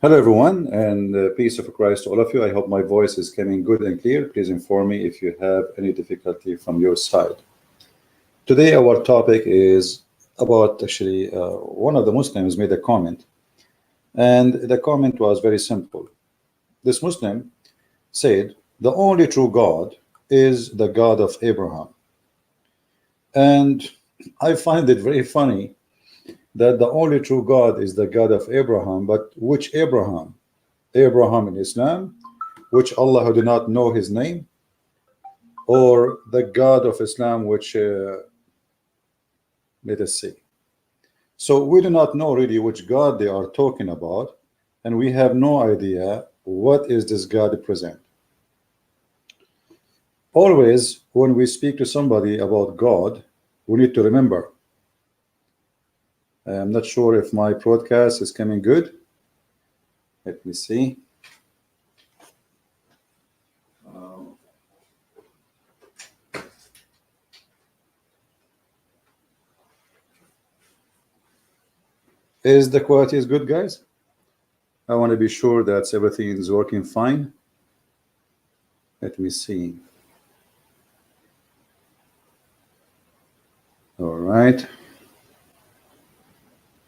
Hello, everyone, and peace of Christ to all of you. I hope my voice is coming good and clear. Please inform me if you have any difficulty from your side. Today, our topic is about actually one of the Muslims made a comment, and the comment was very simple. This Muslim said, "The only true God is the God of Abraham." And I find it very funny that the only true God is the God of Abraham, but which Abraham? Abraham in Islam, which Allah who do not know his name, or the God of Islam, which let us see. So we do not know really which God they are talking about, and we have no idea what is this God present. Always, when we speak to somebody about God, we need to remember. I'm not sure if my broadcast is coming good. Let me see. Is the quality is good, guys? I want to be sure that everything is working fine. Let me see. All right.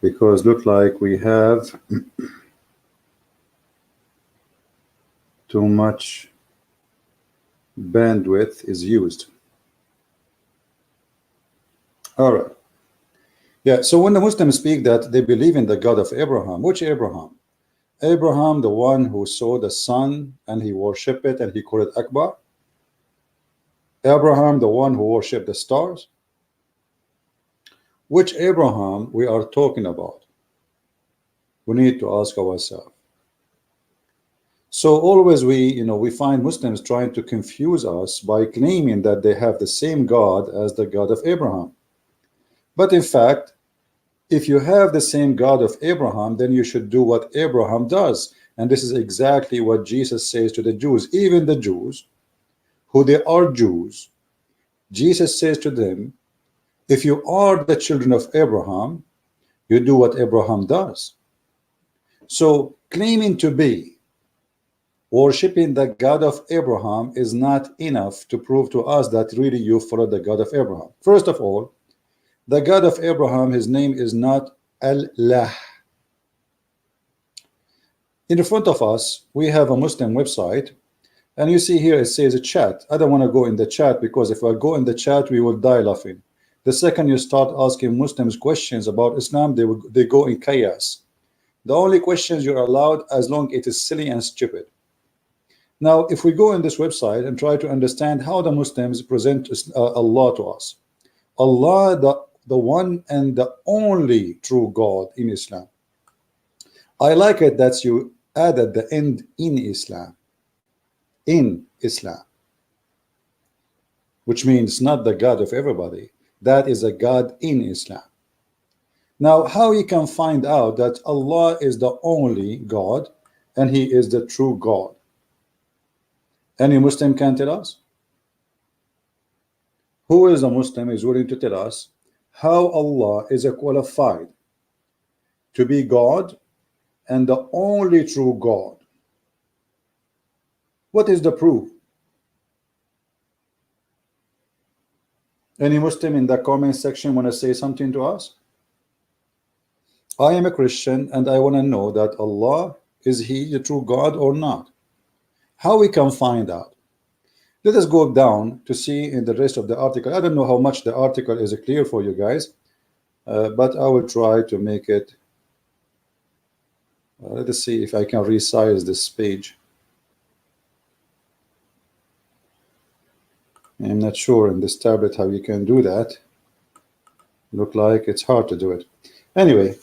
Because look like we have too much bandwidth is used. All right. Yeah, so when the Muslims speak that they believe in the God of Abraham, which Abraham? Abraham, the one who saw the sun and he worshiped it and he called it Akbar? Abraham, the one who worshiped the stars? Which Abraham we are talking about? We need to ask ourselves. So always we find Muslims trying to confuse us by claiming that they have the same God as the God of Abraham. But in fact, if you have the same God of Abraham, then you should do what Abraham does. And this is exactly what Jesus says to the Jews. Even the Jews, who they are Jews, Jesus says to them, if you are the children of Abraham, you do what Abraham does. So claiming to be worshipping the God of Abraham is not enough to prove to us that really you follow the God of Abraham. First of all, the God of Abraham, his name is not Allah. In the front of us, we have a Muslim website, and you see here it says a chat. I don't want to go in the chat because if I go in the chat, we will die laughing. The second you start asking Muslims questions about Islam, they go in chaos. The only questions you're allowed as long as it is silly and stupid. Now, if we go in this website and try to understand how the Muslims present Allah to us, Allah, the one and the only true God in Islam. I like it that you added the end in Islam. In Islam. Which means not the God of everybody. That is a God in Islam. Now, how you can find out that Allah is the only God and He is the true God? Any Muslim can tell us? Who is a Muslim is willing to tell us how Allah is qualified to be God and the only true God? What is the proof? Any Muslim in the comment section want to say something to us? I am a Christian and I want to know that Allah, is He the true God or not? How we can find out? Let us go down to see in the rest of the article. I don't know how much the article is clear for you guys, but I will try to make it. Let us see if I can resize this page. I'm not sure in this tablet how you can do that. Look like it's hard to do it. Anyway,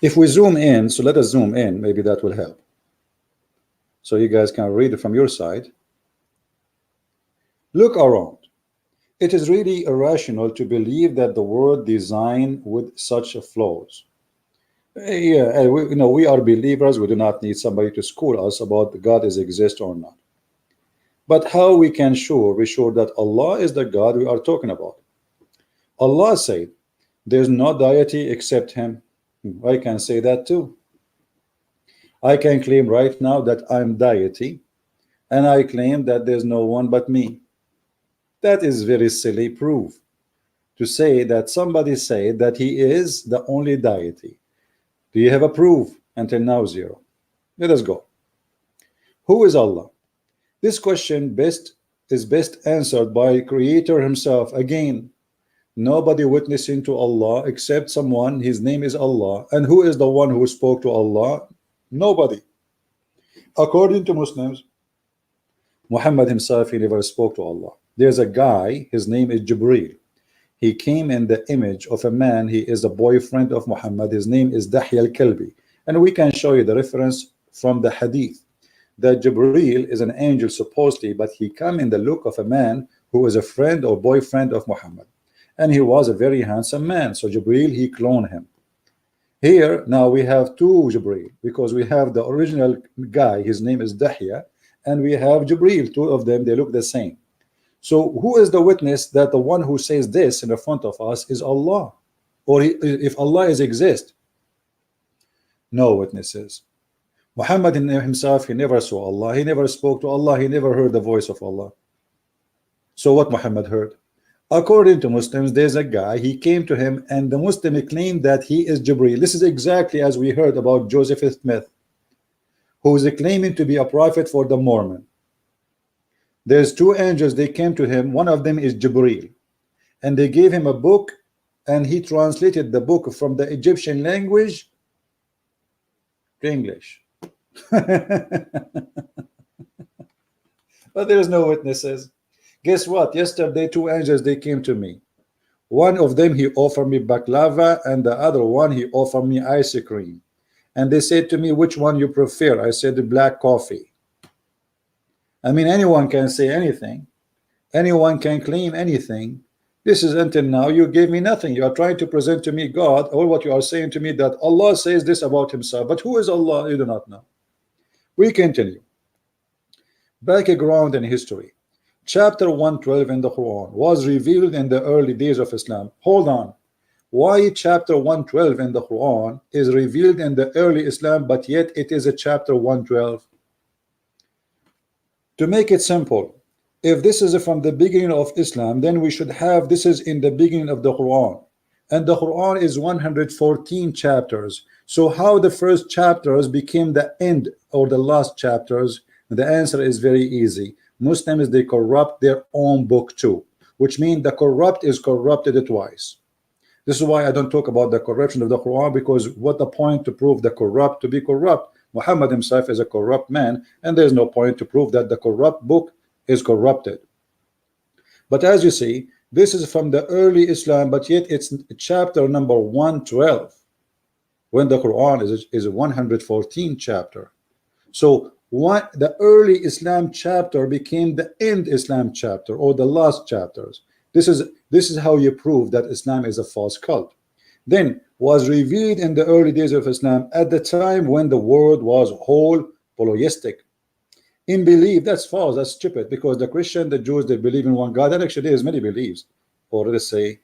if we zoom in, so let us zoom in, maybe that will help. So you guys can read it from your side. Look around. It is really irrational to believe that the world designed with such flaws. Yeah, we are believers. We do not need somebody to school us about God is exist or not. But how we can be sure that Allah is the God we are talking about? Allah said, "There's no deity except Him." I can say that too. I can claim right now that I'm deity, and I claim that there's no one but me. That is very silly proof to say that somebody said that he is the only deity. Do you have a proof? Until now, zero. Let us go. Who is Allah? This question is best answered by Creator himself. Again, nobody witnessing to Allah except someone, his name is Allah. And who is the one who spoke to Allah? Nobody. According to Muslims, Muhammad himself, he never spoke to Allah. There's a guy, his name is Jibreel. He came in the image of a man. He is a boyfriend of Muhammad. His name is Dahya al-Kalbi. And we can show you the reference from the hadith that Jibreel is an angel supposedly, but he come in the look of a man who is a friend or boyfriend of Muhammad. And he was a very handsome man. So Jibreel, he cloned him. Here, now we have two Jibreel, because we have the original guy, his name is Dahya, and we have Jibreel, two of them, they look the same. So who is the witness that the one who says this in the front of us is Allah? Or if Allah is exist? No witnesses. Muhammad himself, he never saw Allah, he never spoke to Allah, he never heard the voice of Allah. So what Muhammad heard? According to Muslims, there's a guy, he came to him, and the Muslim claimed that he is Jibreel. This is exactly as we heard about Joseph Smith, who is claiming to be a prophet for the Mormon. There's two angels, they came to him, one of them is Jibreel, and they gave him a book, and he translated the book from the Egyptian language to English. But there's no witnesses. Guess what? Yesterday, two angels, they came to me. One of them, he offered me baklava, and the other one, he offered me ice cream. And they said to me, which one you prefer? I said, the black coffee. I mean, anyone can say anything. Anyone can claim anything. This is until now, you gave me nothing. You are trying to present to me God, or what you are saying to me that Allah says this about himself. But who is Allah? You do not know. We continue. Background in history. Chapter 112 in the Quran was revealed in the early days of Islam. Hold on. Why chapter 112 in the Quran is revealed in the early Islam, but yet it is a chapter 112? To make it simple, if this is from the beginning of Islam, then we should have this is in the beginning of the Quran. And the Quran is 114 chapters. So how the first chapters became the end or the last chapters? The answer is very easy. Muslims, they corrupt their own book too, which means the corrupt is corrupted twice. This is why I don't talk about the corruption of the Quran, because what the point to prove the corrupt to be corrupt? Muhammad himself is a corrupt man, and there's no point to prove that the corrupt book is corrupted. But as you see, this is from the early Islam, but yet it's chapter number 112, when the Quran is a 114 chapter. So the early Islam chapter became the end Islam chapter, or the last chapters. This is how you prove that Islam is a false cult. Then was revealed in the early days of Islam, at the time when the world was whole polytheistic. In belief, that's false, that's stupid, because the Christian, the Jews, they believe in one God. That actually is many beliefs, or let's say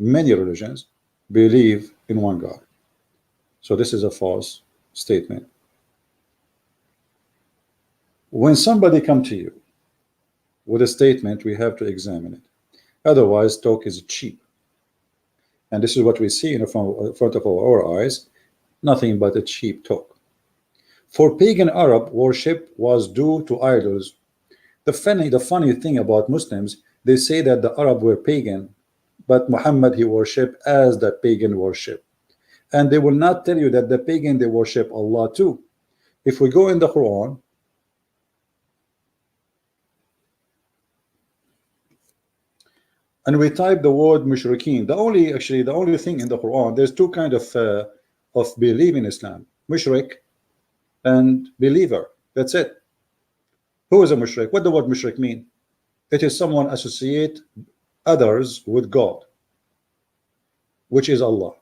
many religions believe in one God. So this is a false statement. When somebody come to you with a statement, we have to examine it. Otherwise, talk is cheap. And this is what we see in front of our eyes, nothing but a cheap talk. For pagan Arab, worship was due to idols. The funny thing about Muslims, they say that the Arab were pagan, but Muhammad, he worshipped as the pagan worship. And they will not tell you that the pagan, they worship Allah too. If we go in the Quran, and we type the word mushrikeen, the only thing in the Quran, there's two kind of belief in Islam: mushrik and believer. That's it. Who is a mushrik? What the word mushrik mean? It is someone associate others with God, which is Allah.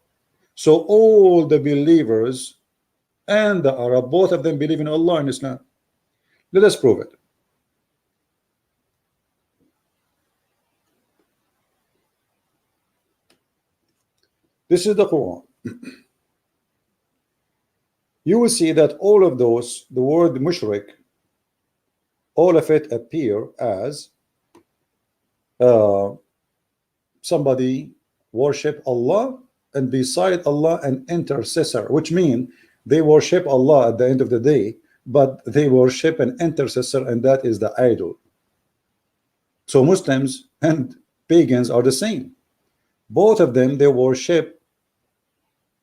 So all the believers and the Arab, both of them believe in Allah in Islam. Let us prove it. This is the Quran. you will see that all of those, the word mushrik, all of it appear as somebody worship Allah, and beside Allah an intercessor, which means they worship Allah at the end of the day, but they worship an intercessor, and that is the idol. So Muslims and pagans are the same. Both of them, they worship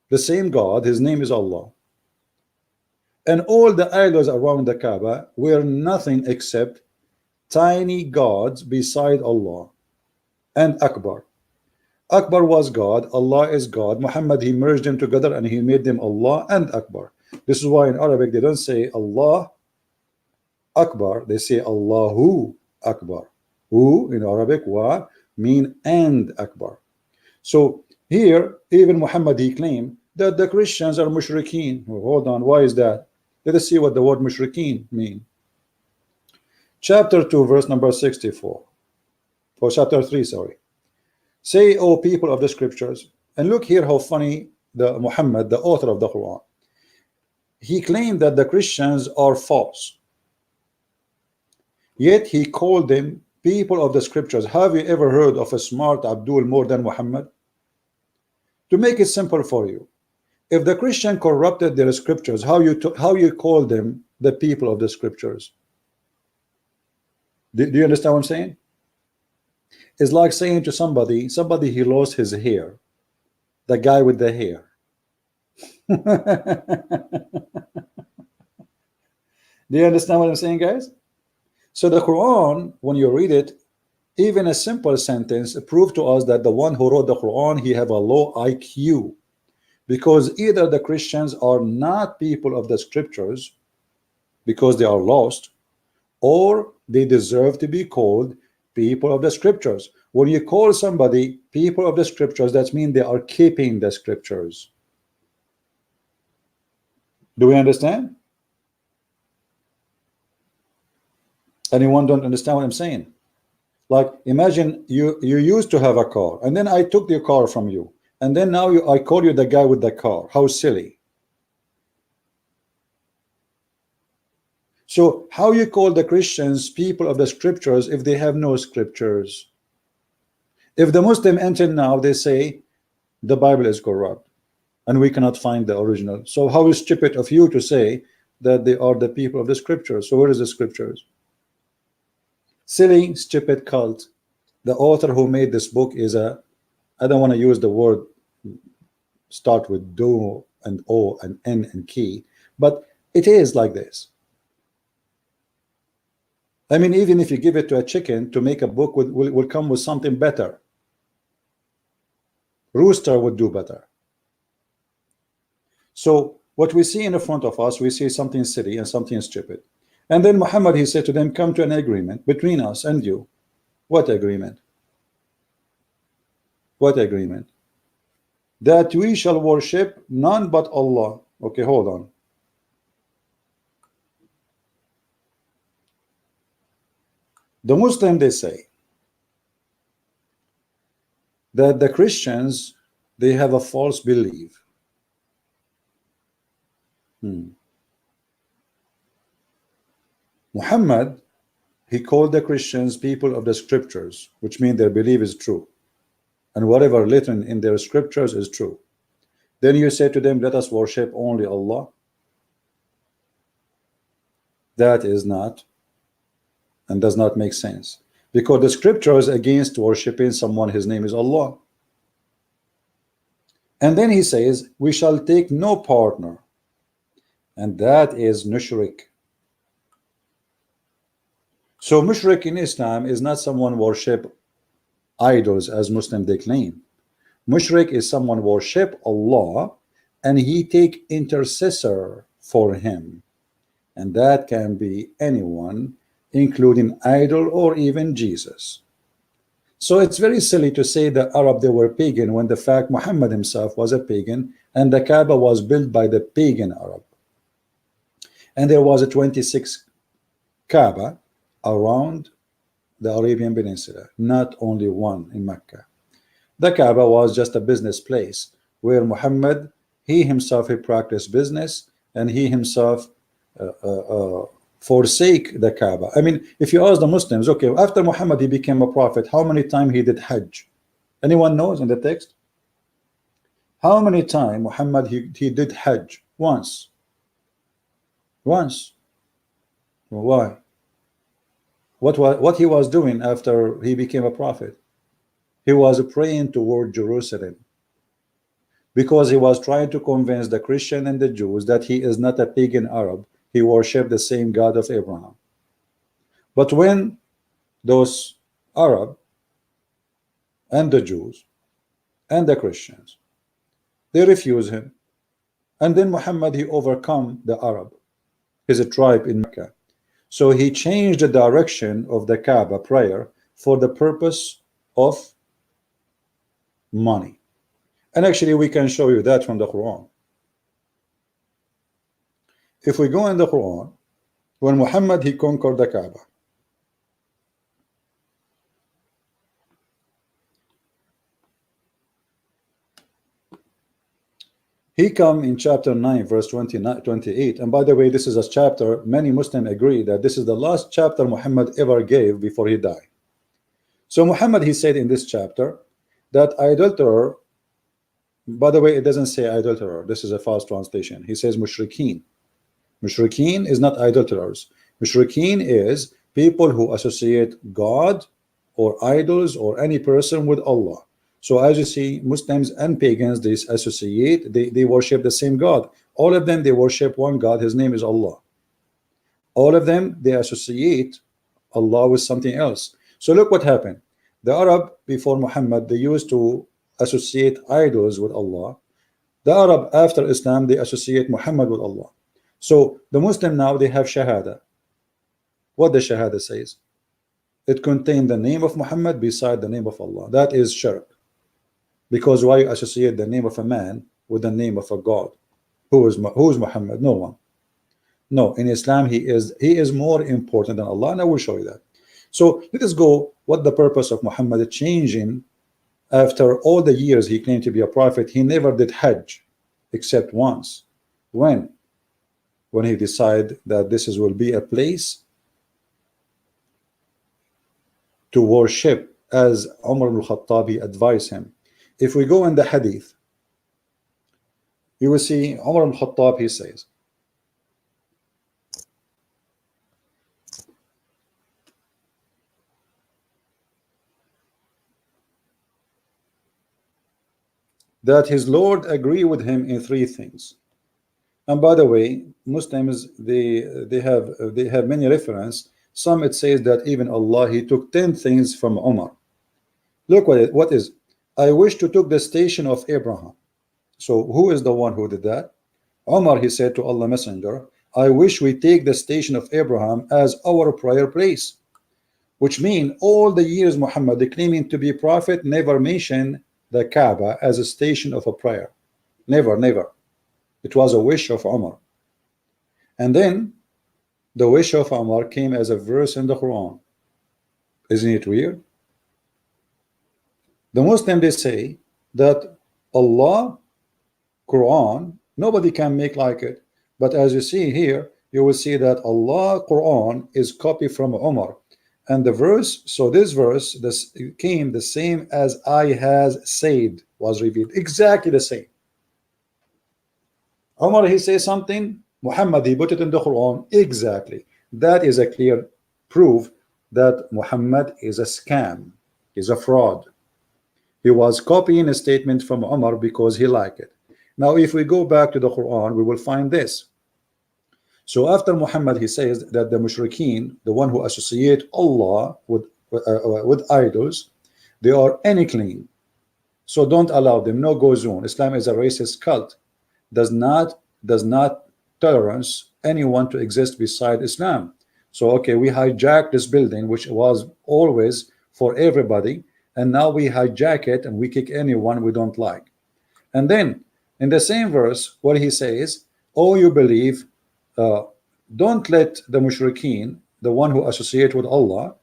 the same God. His name is Allah. And all the idols around the Kaaba were nothing except tiny gods beside Allah. And Akbar. Akbar was God, Allah is God. Muhammad, he merged them together and he made them Allah and Akbar. This is why in Arabic they don't say Allah Akbar, they say Allahu Akbar. Who in Arabic wa mean and Akbar. So here even Muhammad, he claimed that the Christians are mushrikeen. Well, hold on, why is that? Let us see what the word mushrikeen mean. Chapter 2 verse number 64, or chapter 3, sorry. Say, O people of the scriptures, and look here how funny the Muhammad, the author of the Quran, he claimed that the Christians are false, yet he called them people of the scriptures. Have you ever heard of a smart Abdul more than Muhammad? To make it simple for you, if the Christian corrupted their scriptures, how you call them the people of the scriptures? Do you understand what I'm saying? It's like saying to somebody he lost his hair, the guy with the hair. Do you understand what I'm saying, guys? So the Quran, when you read it, even a simple sentence proves to us that the one who wrote the Quran, he have a low IQ, because either the Christians are not people of the scriptures because they are lost, or they deserve to be called people of the scriptures. When you call somebody people of the scriptures, that means they are keeping the scriptures. Do we understand? Anyone don't understand what I'm saying? Like, imagine you used to have a car, and then I took your car from you, and then now I call you the guy with the car. How silly. So how you call the Christians people of the scriptures if they have no scriptures? If the Muslim until now they say the Bible is corrupt and we cannot find the original, so how is stupid of you to say that they are the people of the scriptures? So where is the scriptures? Silly, stupid cult. The author who made this book is a, I don't want to use the word start with do and o and n and key, but it is like this. I mean, even if you give it to a chicken to make a book, will come with something better. Rooster would do better. So what we see in the front of us, we see something silly and something stupid. And then Muhammad, he said to them, come to an agreement between us and you. What agreement? What agreement? That we shall worship none but Allah. Okay, hold on. The Muslim, they say that the Christians, they have a false belief. Muhammad, he called the Christians people of the scriptures, which means their belief is true, and whatever written in their scriptures is true. Then you say to them, let us worship only Allah. That is not and does not make sense, because the scripture is against worshiping someone, his name is Allah. And then he says, we shall take no partner, and that is mushrik. So mushrik in Islam is not someone worship idols as Muslim they claim. Mushrik is someone worship Allah and he take intercessor for him, and that can be anyone, including idol or even Jesus. So it's very silly to say that Arab they were pagan when the fact Muhammad himself was a pagan and the Kaaba was built by the pagan Arab. And there was a 26 Kaaba around the Arabian Peninsula, not only one in Mecca. The Kaaba was just a business place where Muhammad, he himself, he practiced business, and he himself forsake the Kaaba. I mean, if you ask the Muslims, okay, after Muhammad he became a prophet, how many times he did Hajj? Anyone knows in the text? How many times Muhammad he did Hajj? Once. Once. Why? What he was doing after he became a prophet? He was praying toward Jerusalem, because he was trying to convince the Christian and the Jews that he is not a pagan Arab. He worshiped the same God of Abraham. But when those Arab and the Jews and the Christians, they refuse him, and then Muhammad he overcome the Arab, his tribe in Mecca. So he changed the direction of the Kaaba prayer for the purpose of money. And actually we can show you that from the Quran. If we go in the Quran, when Muhammad he conquered the Kaaba, he come in chapter 9 verse 28, and by the way, this is a chapter many Muslims agree that this is the last chapter Muhammad ever gave before he died. So Muhammad he said in this chapter that adulterer, by the way, it doesn't say adulterer, this is a false translation. He says mushrikeen. Mushrikeen is not adulterers. Mushrikeen is people who associate God or idols or any person with Allah. So as you see, Muslims and pagans, they associate, they worship the same God. All of them, they worship one God, his name is Allah. All of them, they associate Allah with something else. So look what happened. The Arab before Muhammad, they used to associate idols with Allah. The Arab after Islam, they associate Muhammad with Allah. So the Muslim now, they have Shahada. What the Shahada says? It contains the name of Muhammad beside the name of Allah. That is shirk. Because why associate the name of a man with the name of a God? Who is Muhammad? No one. No, in Islam he is more important than Allah, and I will show you that. So let us go what the purpose of Muhammad changing after all the years he claimed to be a prophet. He never did Hajj except once. When he decided that this will be a place to worship, as Umar ibn al-Khattab advised him. If we go in the hadith, you will see Umar ibn al-Khattab, he says that his Lord agreed with him in 3 things. And by the way, Muslims they have many reference. Some it says that even Allah he took 10 things from Umar. Look what is. I wish to take the station of Abraham. So who is the one who did that? Umar, he said to Allah Messenger, I wish we take the station of Abraham as our prayer place. Which means all the years Muhammad claiming to be prophet never mentioned the Kaaba as a station of a prayer. Never. It was a wish of Umar. And then the wish of Umar came as a verse in the Quran. Isn't it weird? The Muslim they say that Allah, Quran, nobody can make like it. But as you see here, you will see that Allah, Quran is copied from Umar. And the verse, so this verse this came the same as I has said, was revealed. Exactly the same. Umar he says something, Muhammad he put it in the Quran. Exactly. That is a clear proof that Muhammad is a scam, is a fraud. He was copying a statement from Umar because he liked it. Now if we go back to the Quran, we will find this. So after Muhammad he says that the mushrikeen, the one who associate Allah with idols, they are unclean. So don't allow them, no go zone. Islam is a racist cult. Does not tolerance anyone to exist beside Islam. So okay, we hijacked this building which was always for everybody, and now we hijack it and we kick anyone we don't like. And then in the same verse what he says, oh you believe, don't let the mushrikeen, the one who associate with Allah,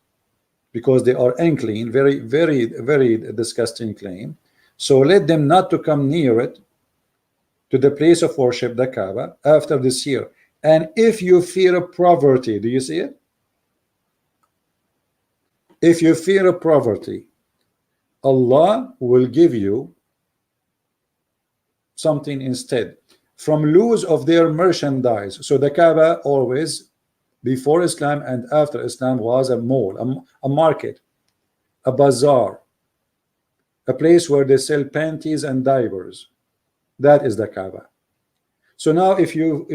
because they are unclean, very disgusting claim, so let them not to come near it to the place of worship, the Kaaba, after this year. And if you fear poverty, do you see it? If you fear poverty, Allah will give you something instead from loss of their merchandise. So the Kaaba always, before Islam and after Islam, was a mall, a market, a bazaar, a place where they sell panties and diapers. That is the Kaaba. So now if you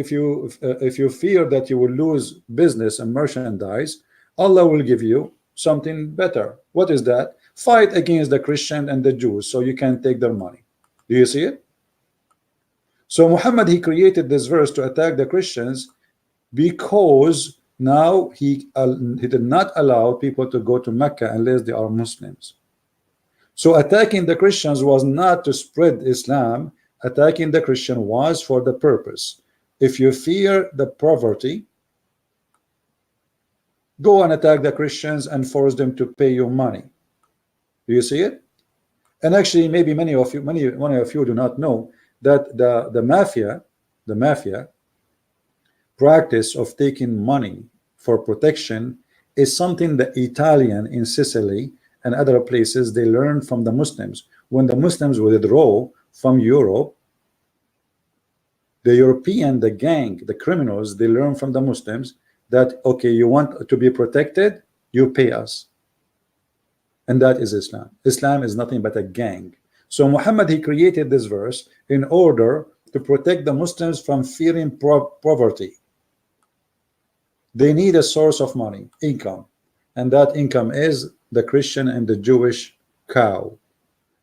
fear that you will lose business and merchandise, Allah will give you something better. What is that? Fight against the Christian and the Jews so you can take their money. Do you see it? So Muhammad, he created this verse to attack the Christians because now he did not allow people to go to Mecca unless they are Muslims. So attacking the Christians was not to spread Islam. Attacking the Christian was for the purpose. If you fear the poverty, go and attack the Christians and force them to pay you money. Do you see it? And actually, maybe many of you do not know that the mafia practice of taking money for protection is something the Italian in Sicily and other places they learned from the Muslims. When the Muslims withdraw from Europe, the European, the gang, the criminals, they learn from the Muslims that, okay, you want to be protected, you pay us. And that is Islam. Islam is nothing but a gang. So Muhammad, he created this verse in order to protect the Muslims from fearing poverty. They need a source of money, income, and that income is the Christian and the Jewish cow.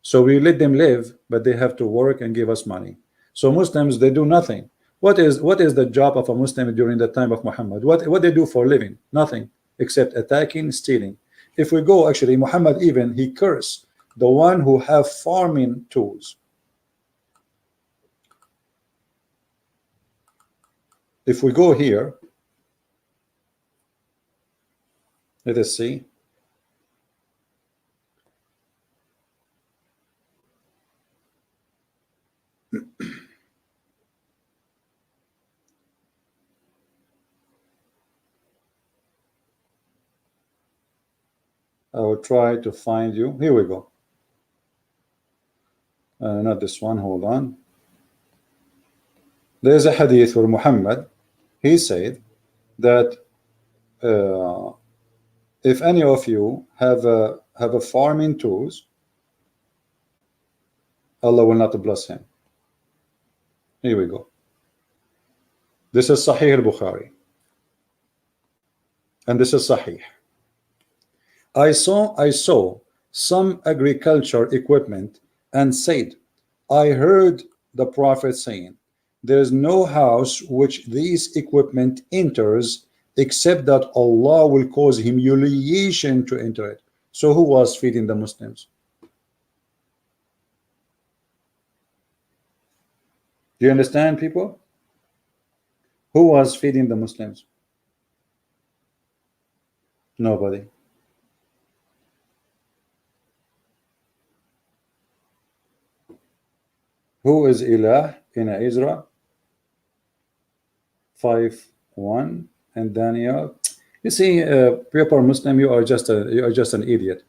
So we let them live, but they have to work and give us money. So Muslims, they do nothing. What is the job of a Muslim during the time of Muhammad? What they do for a living? Nothing except attacking, stealing. If we go, actually, Muhammad even, he cursed the one who have farming tools. If we go here, let us see. I will try to find you. Here we go. Not this one. Hold on. There's a hadith where Muhammad, he said that if any of you have a farming tools, Allah will not bless him. Here we go. This is Sahih al-Bukhari, and this is Sahih. I saw some agriculture equipment and said, I heard the Prophet saying, there is no house which these equipment enters except that Allah will cause humiliation to enter it. So who was feeding the Muslims? Do you understand, people? Who was feeding the Muslims? Nobody. Who is Ilah in Israel? 5:1 and Daniel. You see, proper Muslim, you are just an idiot,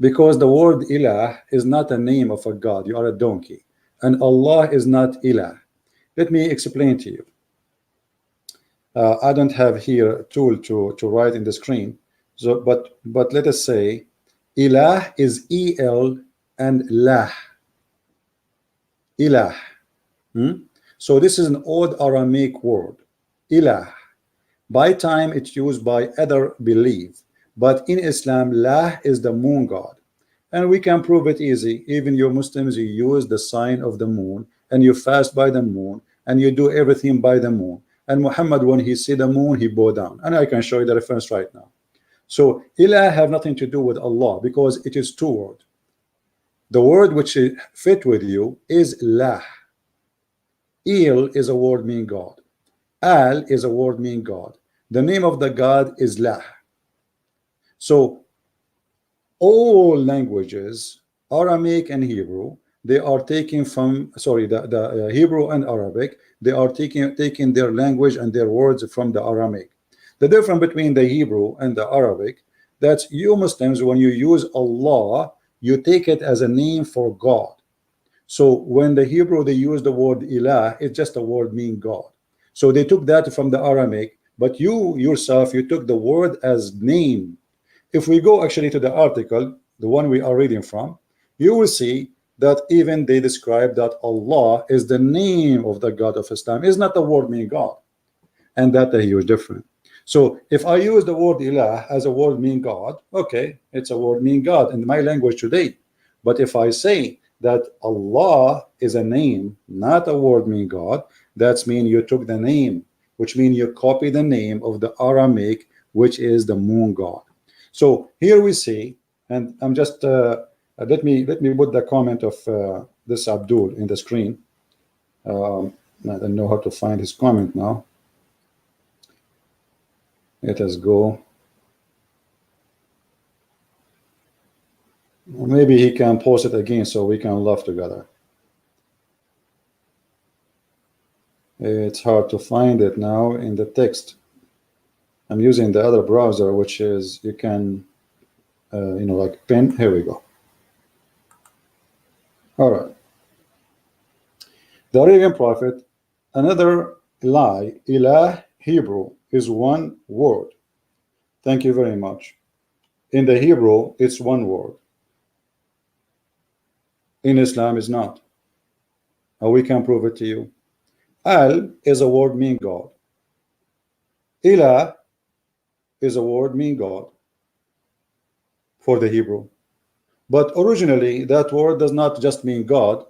because the word Ilah is not a name of a god. You are a donkey, and Allah is not Ilah. Let me explain to you. I don't have here a tool to write in the screen, so but let us say Ilah is El and Lah. Ilah. So this is an old Aramaic word, Ilah. By time it's used by other belief, but in Islam, Lah is the moon god, and we can prove it easy. Even you Muslims, you use the sign of the moon, and you fast by the moon, and you do everything by the moon. And Muhammad, when he see the moon, he bow down, and I can show you the reference right now. So Ilah have nothing to do with Allah, because it is two words. The word which fit with you is Lah. Il is a word meaning God. Al is a word meaning God. The name of the God is Lah. So all languages, Aramaic and Hebrew, they are taking from, sorry, the Hebrew and Arabic, they are taking their language and their words from the Aramaic. The difference between the Hebrew and the Arabic, that's you Muslims, when you use Allah, you take it as a name for God. So when the Hebrew, they use the word ilah, it's just a word meaning God. So they took that from the Aramaic, but you yourself, you took the word as name. If we go actually to the article, the one we are reading from, you will see that even they describe that Allah is the name of the God of Islam, is not the word meaning God, and that a huge difference. So if I use the word ilah as a word meaning God, okay, it's a word meaning God in my language today. But if I say that Allah is a name, not a word meaning God, that's mean you took the name, which means you copy the name of the Aramaic, which is the moon god. So here we see, and I'm just let me put the comment of this Abdul in the screen. I don't know how to find his comment now. Let us go. Maybe he can post it again so we can laugh together. It's hard to find it now in the text. I'm using the other browser, which is you can you know, like pen. Here we go. All right. The Arabian prophet, another lie, ilah Hebrew is one word. Thank you very much. In the Hebrew, it's one word. In Islam, it's not. And we can prove it to you. Al is a word meaning God. Ilah is a word meaning God for the Hebrew. But originally, that word does not just mean God.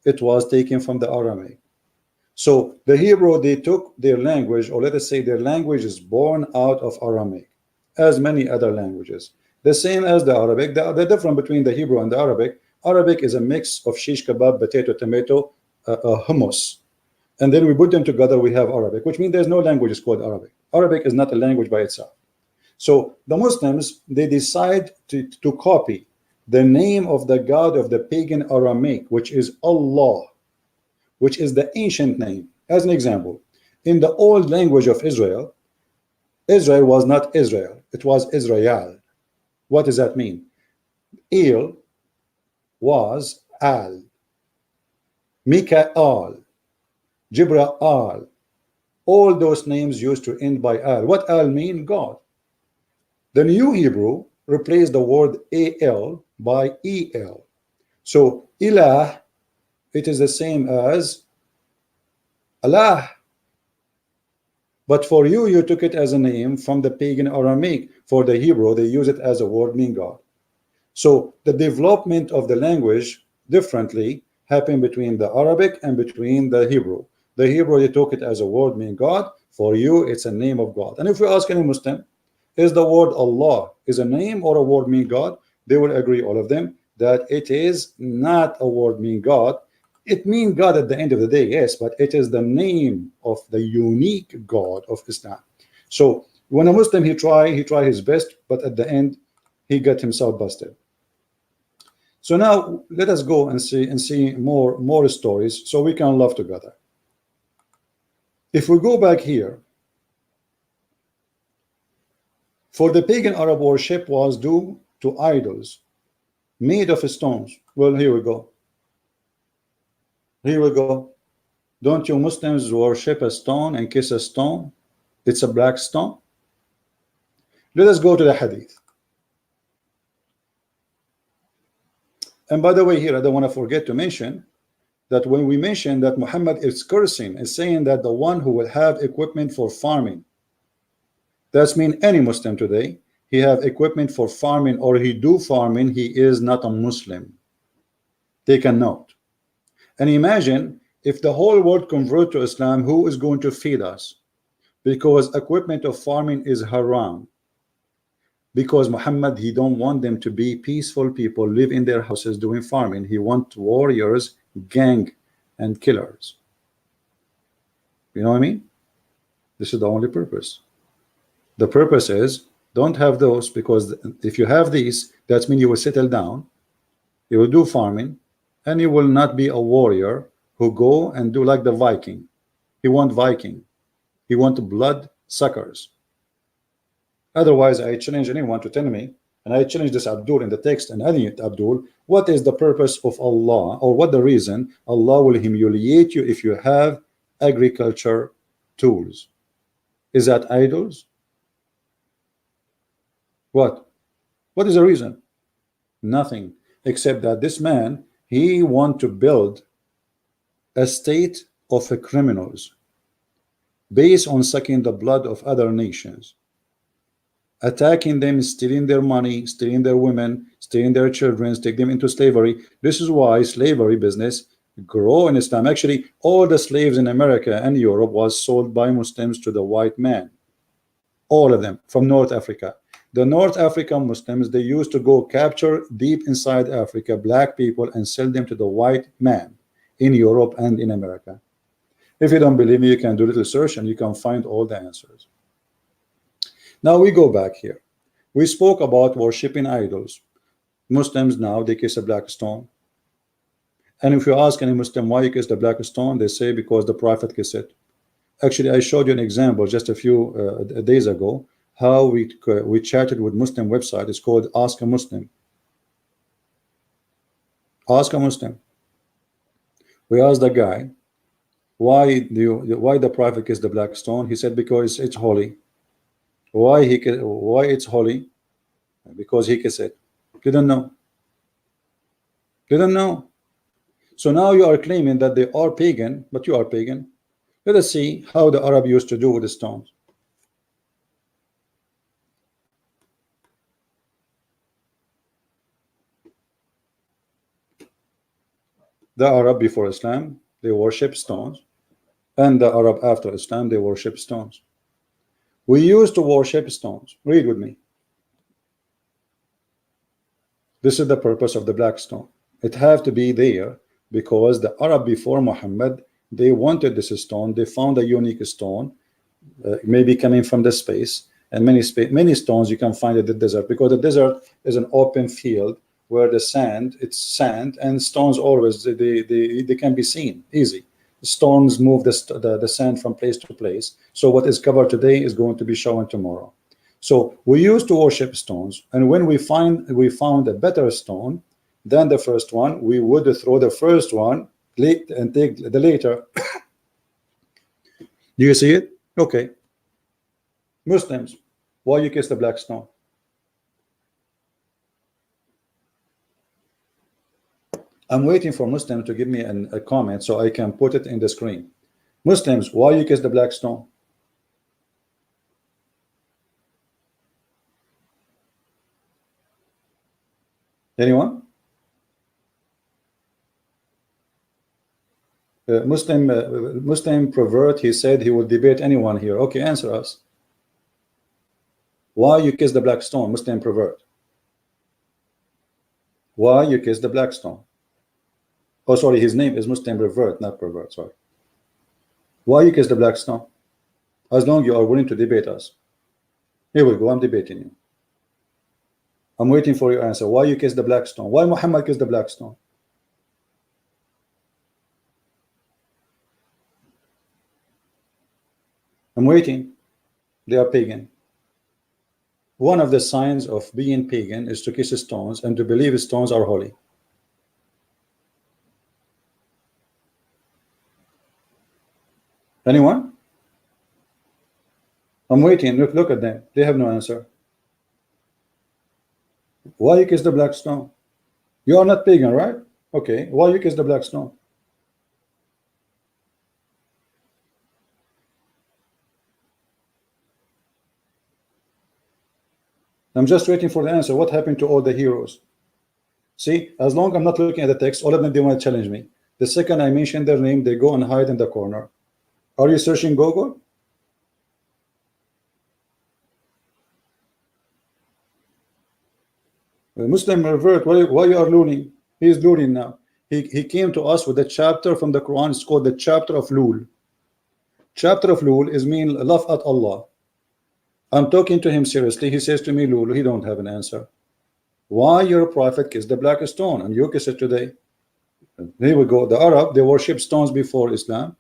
It was taken from the Aramaic. So the Hebrew, they took their language, or let us say their language is born out of Aramaic, as many other languages. The same as the Arabic. The difference between the Hebrew and the Arabic is a mix of shish kebab, potato, tomato, hummus. And then we put them together, we have Arabic, which means there's no language is called Arabic. Arabic is not a language by itself. So the Muslims, they decide to copy the name of the God of the pagan Aramaic, which is Allah, which is the ancient name. As an example, in the old language of Israel, Israel was not Israel, it was Israel. What does that mean? El was Al, Mikael, Jibrael, all those names used to end by Al. What Al mean? God. The New Hebrew replaced the word Al by El. So Ilah, it is the same as Allah. But for you, you took it as a name from the pagan Aramaic. For the Hebrew, they use it as a word meaning God. So the development of the language differently happened between the Arabic and between the Hebrew. The Hebrew, they took it as a word meaning God. For you, it's a name of God. And if we ask any Muslim, is the word Allah is a name or a word meaning God? They will agree, all of them, that it is not a word meaning God. It means God at the end of the day, yes, but it is the name of the unique God of Islam. So when a Muslim, he try his best, but at the end, he got himself busted. So now let us go and see more stories so we can laugh together. If we go back here, for the pagan Arab worship was due to idols made of stones. Well, here we go. Here we go. Don't you Muslims worship a stone and kiss a stone? It's a black stone. Let us go to the hadith. And by the way, here I don't want to forget to mention that when we mention that Muhammad is cursing, is saying that the one who will have equipment for farming, that's mean any Muslim today, he have equipment for farming or he do farming, he is not a Muslim. Take a note. And imagine if the whole world convert to Islam, who is going to feed us? Because equipment of farming is haram. Because Muhammad, he don't want them to be peaceful people, live in their houses doing farming. He want warriors, gang, and killers. You know what I mean? This is the only purpose. The purpose is don't have those, because if you have these, that means you will settle down, you will do farming, and he will not be a warrior who go and do like the Viking. He want Viking. He want blood suckers. Otherwise, I challenge anyone to tell me, and I challenge this Abdul in the text and any Abdul, what is the purpose of Allah, or what the reason Allah will humiliate you if you have agriculture tools? Is that idols? What? What is the reason? Nothing, except that this man, he want to build a state of criminals based on sucking the blood of other nations, attacking them, stealing their money, stealing their women, stealing their children, take them into slavery. This is why slavery business grow in Islam. Actually, all the slaves in America and Europe was sold by Muslims to the white man. All of them from North Africa. The North African Muslims, they used to go capture deep inside Africa black people and sell them to the white man in Europe and in America. If you don't believe me, you can do a little search and you can find all the answers. Now we go back here. We spoke about worshiping idols. Muslims now, they kiss a black stone. And if you ask any Muslim why you kiss the black stone, they say because the Prophet kissed it. Actually, I showed you an example just a few days ago, how we chatted with Muslim website. It's called Ask a Muslim. Ask a Muslim. We asked the guy, why the Prophet kissed the black stone? He said because it's holy. Why it's holy? Because he kissed it. Didn't know. Didn't know. So now you are claiming that they are pagan, but you are pagan. Let us see how the Arab used to do with the stones. The Arab before Islam, they worship stones, and the Arab after Islam, they worship stones. We used to worship stones. Read with me. This is the purpose of the black stone. It have to be there because the Arab before Muhammad, they wanted this stone. They found a unique stone, maybe coming from the space, and many stones you can find in the desert, because the desert is an open field where the sand, it's sand, and stones always they can be seen easy. Storms move the sand from place to place. So what is covered today is going to be shown tomorrow. So we used to worship stones, and when we found a better stone than the first one, we would throw the first one and take the later. Do you see it? Okay. Muslims, why you kiss the black stone? I'm waiting for Muslims to give me a comment so I can put it in the screen. Muslims, why you kiss the black stone? Anyone? Muslim pervert, he said he will debate anyone here. Okay, answer us. Why you kiss the black stone, Muslim pervert? Why you kiss the black stone? Oh, sorry, his name is Muslim pervert, not pervert, sorry. Why you kiss the black stone? As long as you are willing to debate us. Here we go, I'm debating you. I'm waiting for your answer. Why you kiss the black stone? Why Muhammad kissed the black stone? I'm waiting. They are pagan. One of the signs of being pagan is to kiss stones and to believe stones are holy. Anyone? I'm waiting. Look at them. They have no answer. Why you kiss the black stone? You are not pagan, right? Okay. Why you kiss the black stone? I'm just waiting for the answer. What happened to all the heroes? See, as long as I'm not looking at the text, all of them, they want to challenge me. The second I mention their name, they go and hide in the corner. Are you searching Google? Muslim revert, why you are luring? He is luring now. He came to us with a chapter from the Quran. It's called the chapter of Lul. Chapter of Lul is mean love at Allah. I'm talking to him seriously. He says to me, Lul, he don't have an answer. Why your prophet kissed the black stone and you kiss it today? Here we go. The Arab, they worship stones before Islam,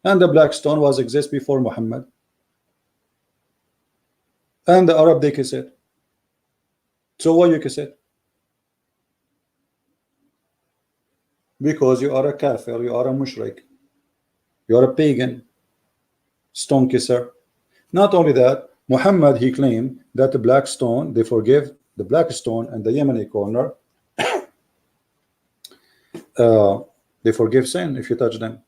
and the black stone was exist before Muhammad. And the Arab, they kiss it. So why you kiss it? Because you are a kafir, you are a mushrik, you are a pagan, stone kisser. Not only that, Muhammad, he claimed that the black stone, they forgive the black stone and the Yemeni corner, they forgive sin if you touch them.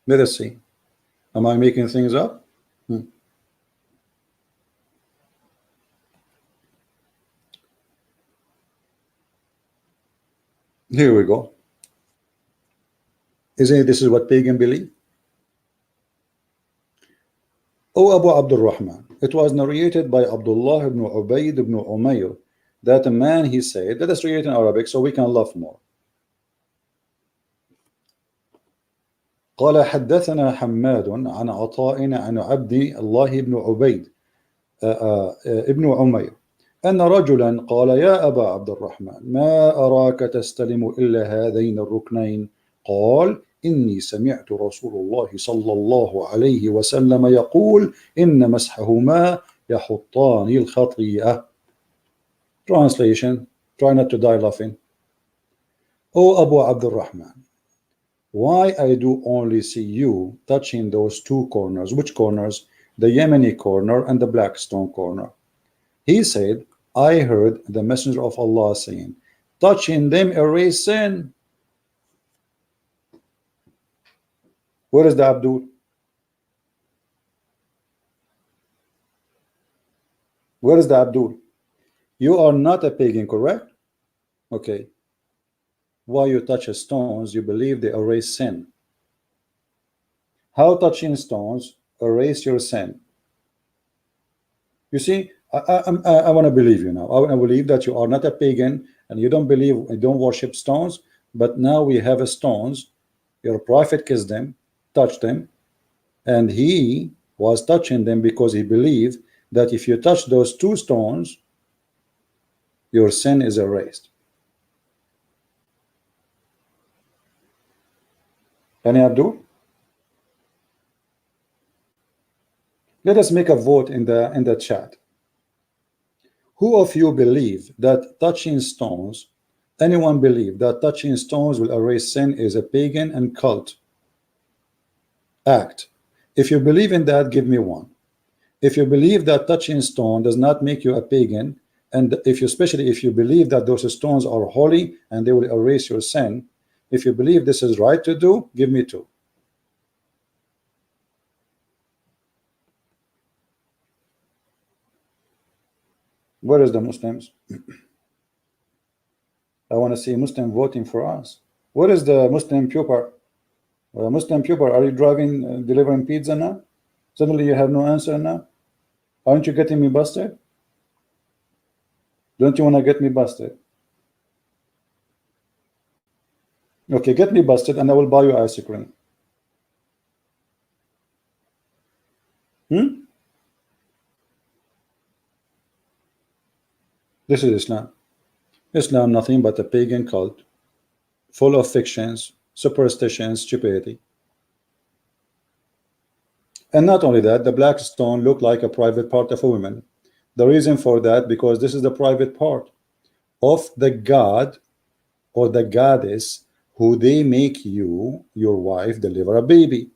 Let us see. Am I making things up? Here we go. Isn't it, this is what pagan believe? O Abu Abdul Rahman, it was narrated by Abdullah ibn Ubayd ibn Umayr that a man, he said, let us read it in Arabic so we can laugh more. قال حدثنا حماد عن عطاء عن عبد الله بن عبيد ابن عمير أن رجلا قال يا أبا عبد الرحمن ما أراك تستلم إلا هذين الركنين قال إني سمعت رسول الله صلى الله عليه وسلم يقول إن مسحهما يحطان الخطيئة. Translation, try not to die laughing. O Abu Abdul Rahman, why I do only see you touching those two corners? Which corners? The Yemeni corner and the black stone corner. He said, I heard the messenger of Allah saying, touching them erase sin. Where is the Abdul? Where is the Abdul? You are not a pagan, correct? Okay. Why you touch stones, you believe they erase sin. How touching stones erase your sin? You see, I want to believe you now. I want to believe that you are not a pagan and you don't believe, you don't worship stones, but now we have a stones, your prophet kissed them, touched them, and he was touching them because he believed that if you touch those two stones, your sin is erased. Any Abdul? Let us make a vote in the chat. Who of you believe that touching stones, anyone believe that touching stones will erase sin is a pagan and cult act? If you believe in that, give me one. If you believe that touching stone does not make you a pagan, and if you, especially if you believe that those stones are holy and they will erase your sin, if you believe this is right to do, give me two. Where is the Muslims? I want to see Muslim voting for us. Where is the Muslim puper? Muslim puper, are you driving, delivering pizza now? Suddenly you have no answer now? Aren't you getting me busted? Don't you want to get me busted? Okay, get me busted and I will buy you ice cream. This is Islam. Islam nothing but a pagan cult full of fictions, superstitions, stupidity. And not only that, the black stone looked like a private part of a woman. The reason for that, because this is the private part of the god or the goddess who they make you, your wife, deliver a baby.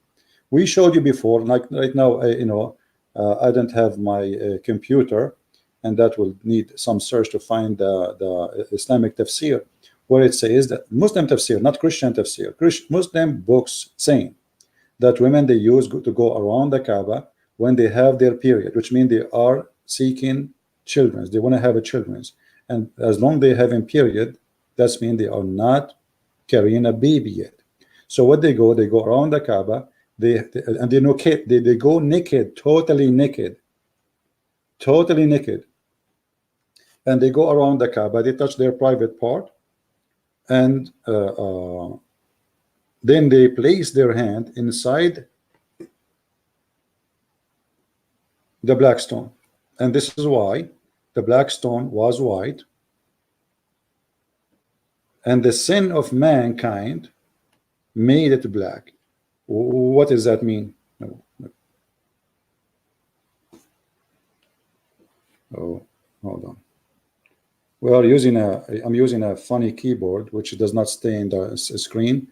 We showed you before, like right now, I don't have my computer, and that will need some search to find the Islamic tafsir, where it says that Muslim tafsir, not Christian tafsir, Muslim books saying that women they use to go around the Kaaba when they have their period, which means they are seeking children, they want to have a children, and as long they have a period, that means they are not carrying a baby yet. So what they go around the Kaaba, they go naked, totally naked, and they go around the Kaaba, they touch their private part, and then they place their hand inside the black stone. And this is why the black stone was white, and the sin of mankind made it black. What does that mean? No. Oh, hold on. I'm using a funny keyboard which does not stay in the screen,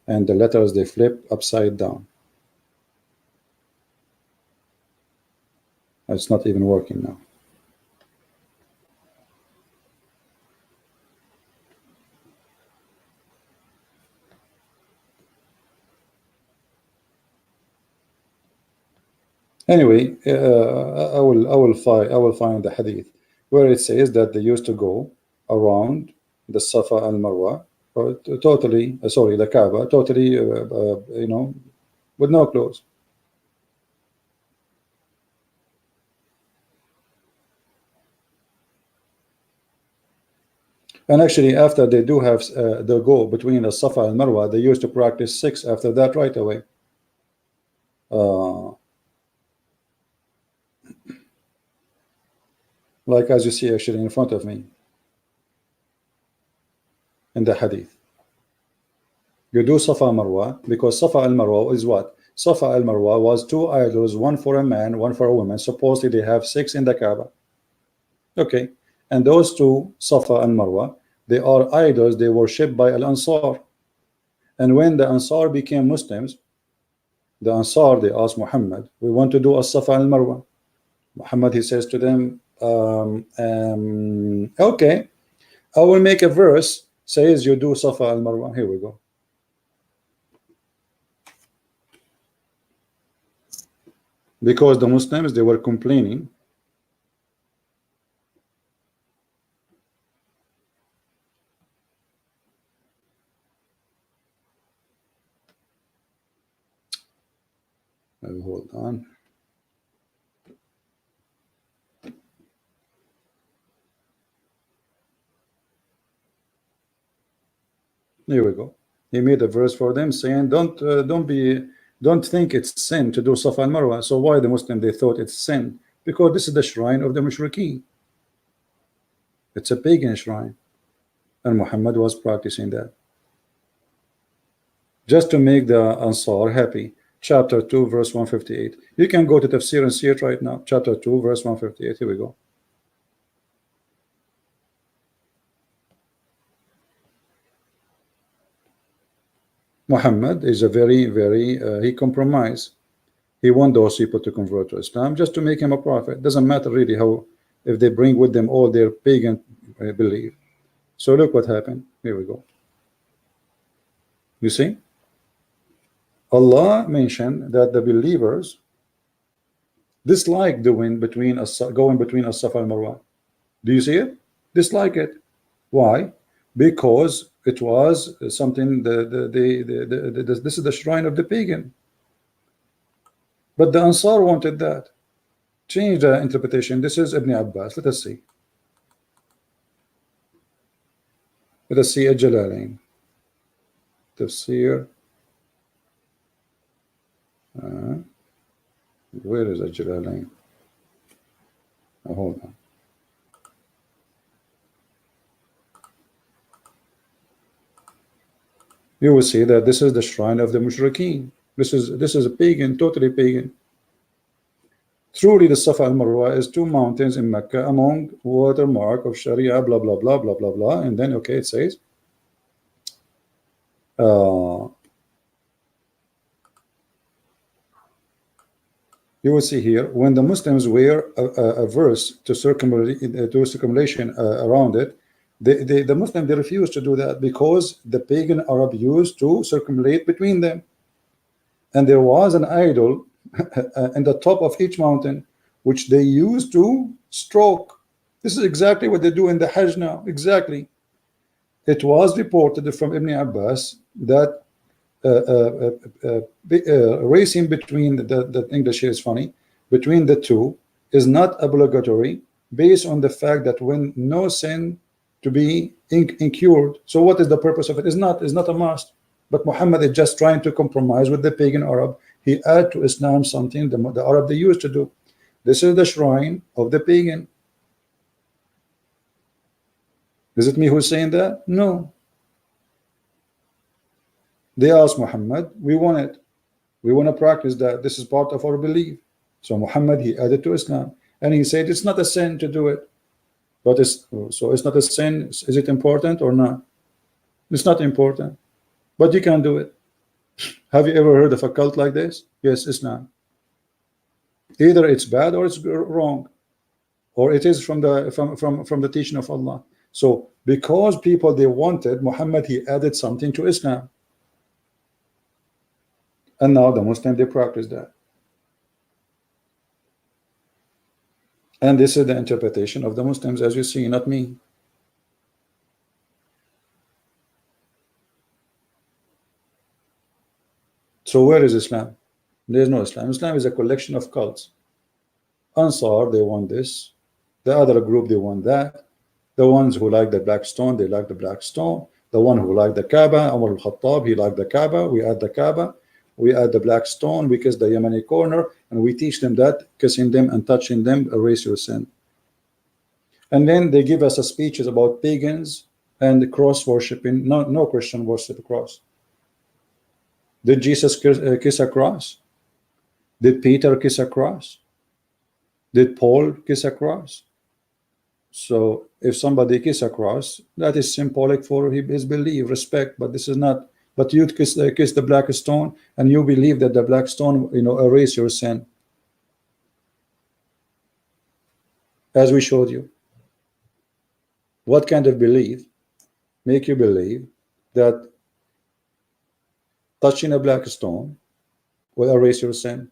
and the letters, they flip upside down. It's not even working now. Anyway, I will find the hadith where it says that they used to go around the Safa and Marwa, totally sorry, the Kaaba, totally you know, with no clothes. And actually, after they do have the go between the Safa and Marwa, they used to practice 6 after that right away. Like as you see actually in front of me in the hadith. You do Safa Marwa because Safa al Marwa is what? Safa al Marwa was 2 idols, one for a man, one for a woman. Supposedly they have 6 in the Kaaba. Okay, and those 2 Safa and Marwa, they are idols, they were worshipped by Al Ansar. And when the Ansar became Muslims, the Ansar, they asked Muhammad, we want to do a Safa al Marwa. Muhammad, he says to them, okay, I will make a verse says you do Safa al Marwa. Here we go. Because the Muslims, they were complaining hold on. Here we go. He made a verse for them saying, don't think it's sin to do Safa and Marwa. So why the Muslim, they thought it's sin? Because this is the shrine of the Mushrikeen. It's a pagan shrine, and Muhammad was practicing that just to make the Ansar happy. Chapter 2 verse 158. You can go to Tafsir and see it right now. Chapter 2 verse 158. Here we go. Muhammad is a very he compromised. He want those people to convert to Islam just to make him a prophet. Doesn't matter really how, if they bring with them all their pagan belief. So look what happened. Here we go. You see, Allah mentioned that the believers dislike going between as-Safa and Marwa. Do you see it? Dislike it. Why? Because it was something this is the shrine of the pagan. But the Ansar wanted that. Change the interpretation. This is Ibn Abbas. Let us see. Let us see Al-Jalalain. Tafsir. Where is Al-Jalalain? Hold on. You will see that this is the shrine of the Mushrikeen. This is a pagan, totally pagan. Truly, the Safa and Marwa is 2 mountains in Mecca among watermark of Sharia, blah blah blah blah blah blah. And then okay, it says, you will see here when the Muslims wear a verse to circumambulation around it. The Muslim, they refuse to do that because the pagan Arab used to circumambulate between them, and there was an idol in the top of each mountain which they used to stroke. This is exactly what they do in the Hajj now. Exactly. It was reported from Ibn Abbas that racing between the English here is funny, between the two is not obligatory based on the fact that when no sin to be incurred. So what is the purpose of it? It's not a must. But Muhammad is just trying to compromise with the pagan Arab. He add to Islam something the Arab they used to do. This is the shrine of the pagan. Is it me who's saying that? No. They asked Muhammad, we want it. We want to practice that. This is part of our belief. So Muhammad, he added to Islam. And he said, it's not a sin to do it. But it's not a sin. Is it important or not? It's not important. But you can do it. Have you ever heard of a cult like this? Yes, Islam. Either it's bad or it's wrong, or it is from the teaching of Allah. So because people, they wanted Muhammad, he added something to Islam, and now the Muslim, they practice that. And this is the interpretation of the Muslims, as you see, not me. So where is Islam? There is no Islam. Islam is a collection of cults. Ansar, they want this. The other group, they want that. The ones who like the black stone, they like the black stone. The one who like the Kaaba, Umar al-Khattab, he liked the Kaaba. We add the Kaaba. We add the black stone. We kiss the Yemeni corner, and we teach them that kissing them and touching them erase your sin. And then they give us a speeches about pagans and cross worshipping. No Christian worship a cross. Did Jesus kiss a cross? Did Peter kiss a cross? Did Paul kiss a cross? So if somebody kiss a cross, that is symbolic for his belief, respect. But this is not. But you kiss the black stone, and you believe that the black stone, erase your sin, as we showed you. What kind of belief make you believe that touching a black stone will erase your sin?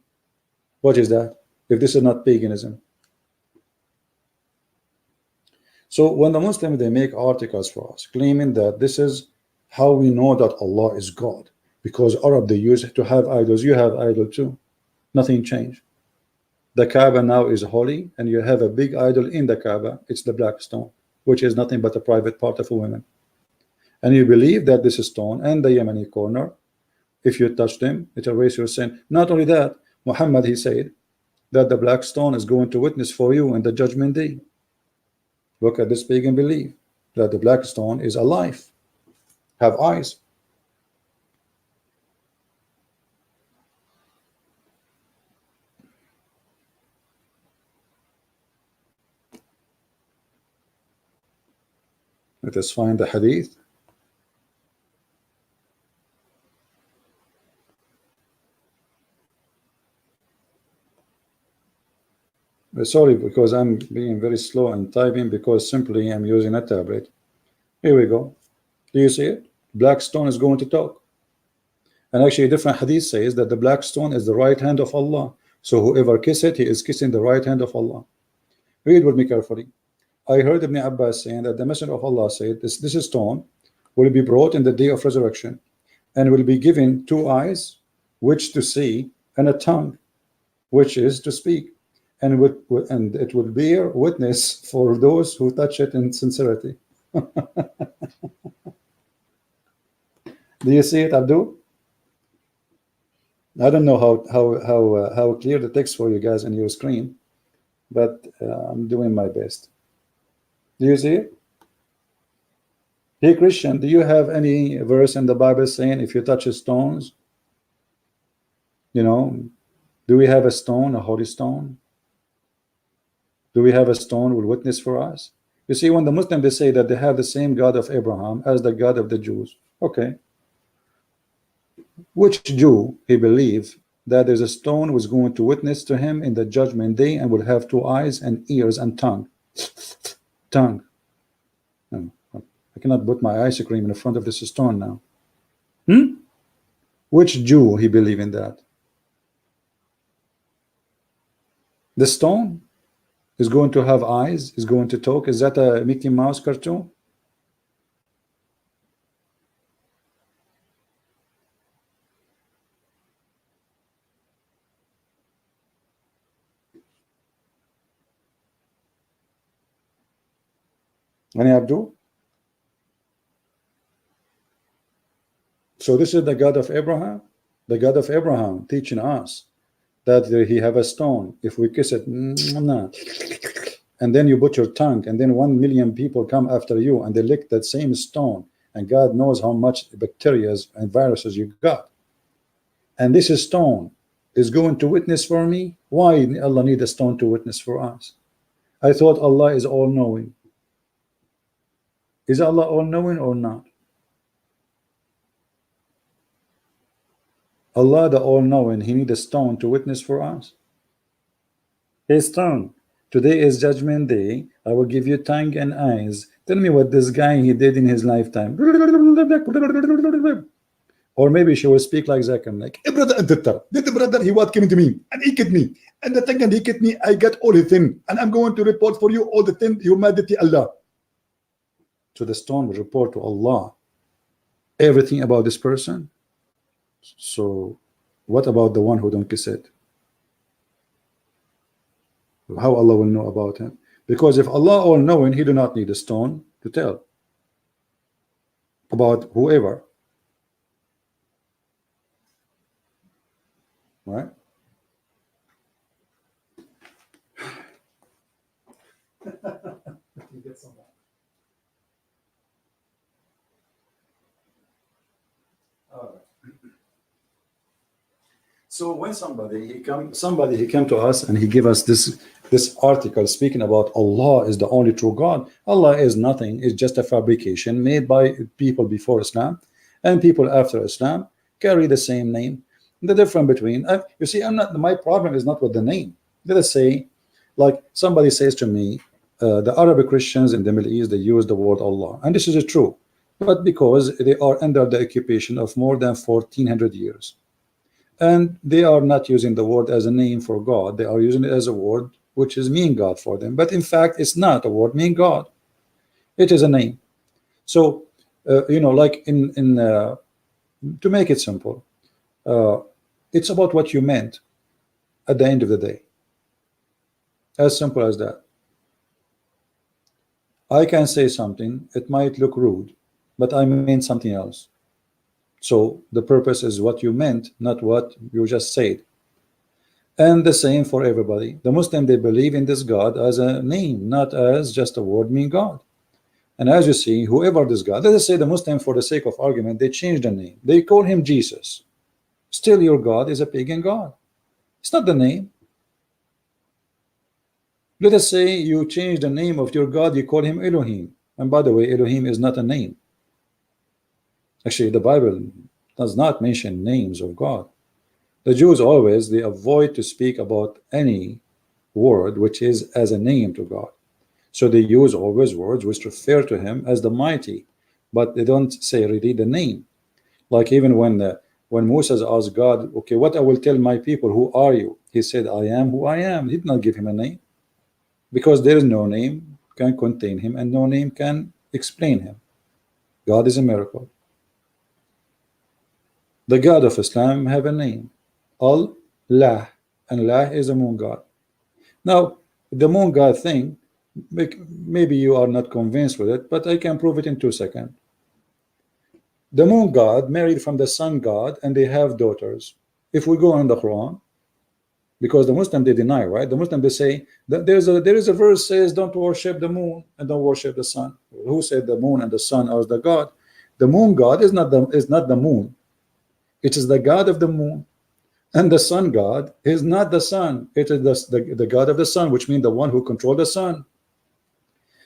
What is that, if this is not paganism? So when the Muslims, they make articles for us claiming that this is how we know that Allah is God, because Arab, they used to have idols. You have idol too. Nothing changed. The Kaaba now is holy, and you have a big idol in the Kaaba. It's the black stone, which is nothing but a private part of a woman. And you believe that this stone and the Yemeni corner, if you touch them, it erases your sin. Not only that, Muhammad, he said that the black stone is going to witness for you in the judgment day. Look at this pagan belief that the black stone is alive, have eyes. Let us find the hadith. Sorry, because I'm being very slow and typing, because simply I'm using a tablet. Here we go. Do you see it? Black stone is going to talk. And actually a different hadith says that the black stone is the right hand of Allah. So whoever kisses it, he is kissing the right hand of Allah. Read with me carefully. I heard Ibn Abbas saying that the Messenger of Allah said, this stone will be brought in the day of resurrection, and will be given 2 eyes, which to see, and a tongue, which is to speak. And it will bear witness for those who touch it in sincerity. Do you see it, Abdul? I don't know how clear the text for you guys on your screen, but I'm doing my best. Do you see it? Hey Christian, do you have any verse in the Bible saying if you touch stones, do we have a stone, a holy stone? Do we have a stone will witness for us? You see, when the Muslims, they say that they have the same God of Abraham as the God of the Jews. Okay. Which Jew he believed that there's a stone was going to witness to him in the judgment day and will have 2 eyes and ears and tongue? Tongue. No, I cannot put my ice cream in front of this stone now. Which Jew he believed in that? The stone is going to have eyes, is going to talk. Is that a Mickey Mouse cartoon? Any Abdul? So this is the God of Abraham. The God of Abraham teaching us that he have a stone. If we kiss it, and and then you put your tongue, and then 1 million people come after you and they lick that same stone, and God knows how much bacteria and viruses you got, and this stone is going to witness for me. Why Allah need a stone to witness for us? I thought Allah is all-knowing. Is Allah all-knowing or not? Allah the all-knowing, he need a stone to witness for us? Hey stone, today is judgment day, I will give you tongue and eyes. Tell me what this guy he did in his lifetime. Or maybe she will speak like Zakam, like, "Hey brother, did the brother he what came to me and he kicked me, and the thing and he kicked me, I got all the thing, and I'm going to report for you all the thing, humanity Allah." So the stone will report to Allah everything about this person. So what about the one who don't kiss it? How Allah will know about him? Because if Allah all-knowing, he do not need a stone to tell about whoever, right? So when somebody he came to us and he gave us this article speaking about Allah is the only true God. Allah is nothing, it's just a fabrication made by people before Islam, and people after Islam carry the same name. The difference between you see, my problem is not with the name. Let us say, like somebody says to me, the Arabic Christians in the Middle East, they use the word Allah, and this is true, but because they are under the occupation of more than 1400 years. And they are not using the word as a name for God, they are using it as a word which is mean God for them. But in fact, it's not a word mean God, it is a name. So you know, like to make it simple, it's about what you meant at the end of the day. As simple as that. I can say something, it might look rude, but I mean something else. So the purpose is what you meant, not what you just said. And the same for everybody. The Muslim, they believe in this God as a name, not as just a word mean God. And as you see, whoever this God, let us say the Muslim, for the sake of argument, they change the name. They call him Jesus. Still your God is a pagan God. It's not the name. Let us say you change the name of your God, you call him Elohim. And by the way, Elohim is not a name. Actually, the Bible does not mention names of God. The Jews always, they avoid to speak about any word which is as a name to God. So they use always words which refer to him as the mighty, but they don't say really the name. Like even when Moses asked God, okay, what I will tell my people, who are you? He said, I am who I am. He did not give him a name, because there is no name can contain him and no name can explain him. God is a miracle. The God of Islam have a name, Allah, and La is a moon god. Now the moon god thing, maybe you are not convinced with it, but I can prove it in 2 seconds. The moon god married from the sun god and they have daughters. If we go in the Quran, because the Muslim they deny, right? The Muslim they say that there is a verse says don't worship the moon and don't worship the sun. Who said the moon and the sun are the god? The moon god is not the moon. It is the god of the moon, and the sun god is not the sun. It is the god of the sun, which means the one who controls the sun.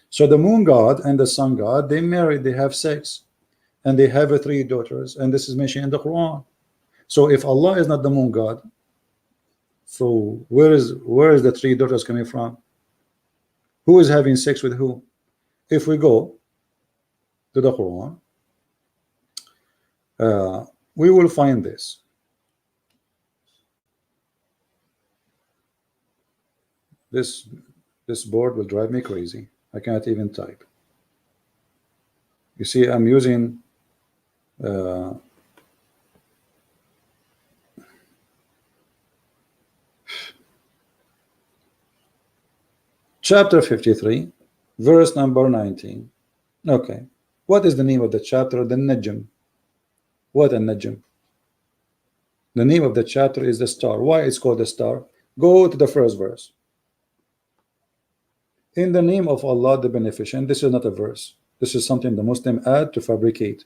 So the moon god and the sun god, they married, they have sex, and they have 3 daughters, and this is mentioned in the Quran. So if Allah is not the moon god, so where is the 3 daughters coming from? Who is having sex with who? If we go to the Quran, we will find this. This board will drive me crazy. I cannot even type. You see, I'm using chapter 53, verse number 19. Okay, what is the name of the chapter? The Najm. What a Najm? The name of the chapter is the star. Why it's called the star? Go to the first verse. In the name of Allah the Beneficent. This is not a verse. This is something the Muslim add to fabricate.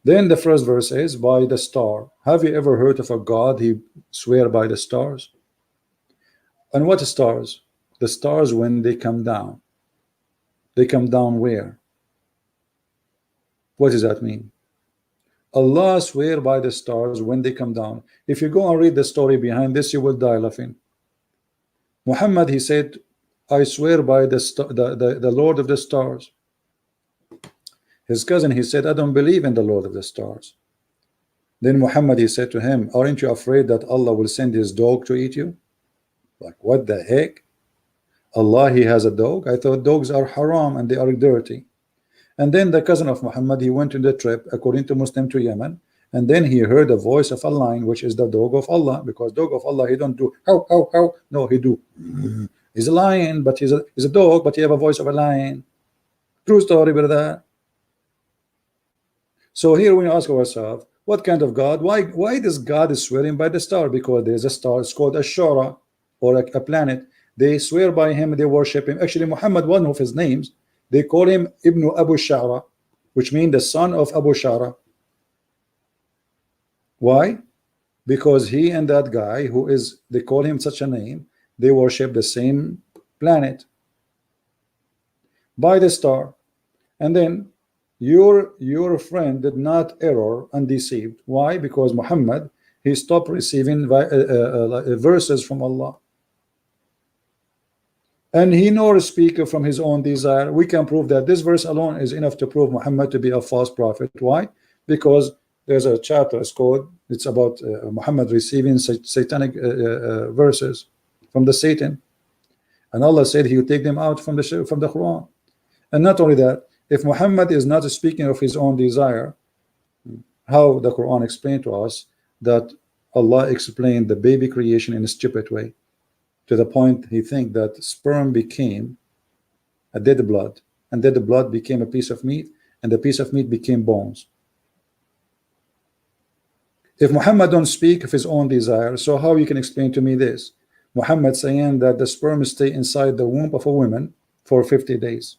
Then the first verse is by the star. Have you ever heard of a God he swear by the stars? And what stars? The stars when they come down. They come down where? What does that mean? Allah swear by the stars when they come down. If you go and read the story behind this, you will die laughing. Muhammad, he said, I swear by the Lord of the stars. His cousin, he said, I don't believe in the Lord of the stars. Then Muhammad, he said to him, aren't you afraid that Allah will send his dog to eat you? Like, what the heck? Allah, he has a dog? I thought dogs are haram and they are dirty. And then the cousin of Muhammad, he went on the trip, according to Muslim, to Yemen, and then he heard a voice of a lion, which is the dog of Allah, because dog of Allah, he don't do how, how. No, he do. He's a lion, but he's a dog, but he have a voice of a lion. True story, brother. So here we ask ourselves, what kind of God? Why this God is swearing by the star? Because there's a star, it's called Ashura, or a planet. They swear by him, they worship him. Actually, Muhammad, one of his names, they call him Ibn Abu Shara, which means the son of Abu Shara. Why? Because he and that guy who is, they call him such a name, they worship the same planet by the star. And then your friend did not error and deceived. Why? Because Muhammad, he stopped receiving verses from Allah. And he nor speak from his own desire. We can prove that this verse alone is enough to prove Muhammad to be a false prophet. Why? Because there's a chapter, it's about Muhammad receiving satanic verses from the Satan, and Allah said he would take them out from the Quran. And not only that, if Muhammad is not speaking of his own desire, how the Quran explained to us that Allah explained the baby creation in a stupid way, to the point he think that sperm became a dead blood, and dead blood became a piece of meat, and the piece of meat became bones. If Muhammad don't speak of his own desire, so how you can explain to me this? Muhammad saying that the sperm stay inside the womb of a woman for 50 days.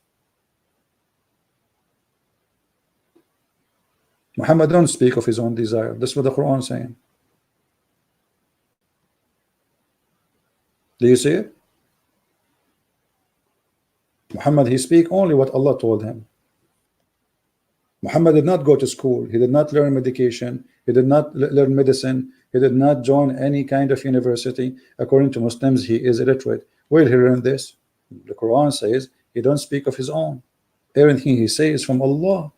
Muhammad don't speak of his own desire. That's what the Quran is saying. Do you see it? Muhammad, he speak only what Allah told him. Muhammad did not go to school. He did not learn medication. He did not learn medicine. He did not join any kind of university. According to Muslims, he is illiterate. Where did he learn this? The Quran says he don't speak of his own. Everything he says is from Allah.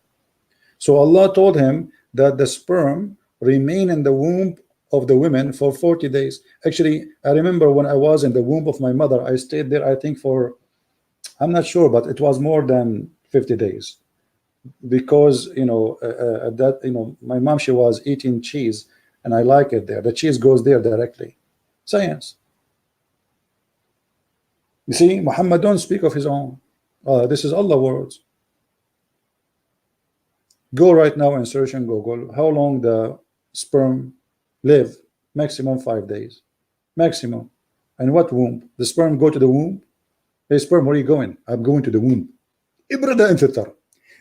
So Allah told him that the sperm remain in the womb of the women for 40 days. Actually, I remember when I was in the womb of my mother, I stayed there, I think for, I'm not sure, but it was more than 50 days. Because, you know, my mom, she was eating cheese, and I like it there. The cheese goes there directly. Science. You see, Muhammad don't speak of his own. This is Allah's words. Go right now and search in Google how long the sperm live. Maximum 5 days. Maximum. And what womb? The sperm go to the womb? Hey, sperm, where are you going? I'm going to the womb. Brother and sister,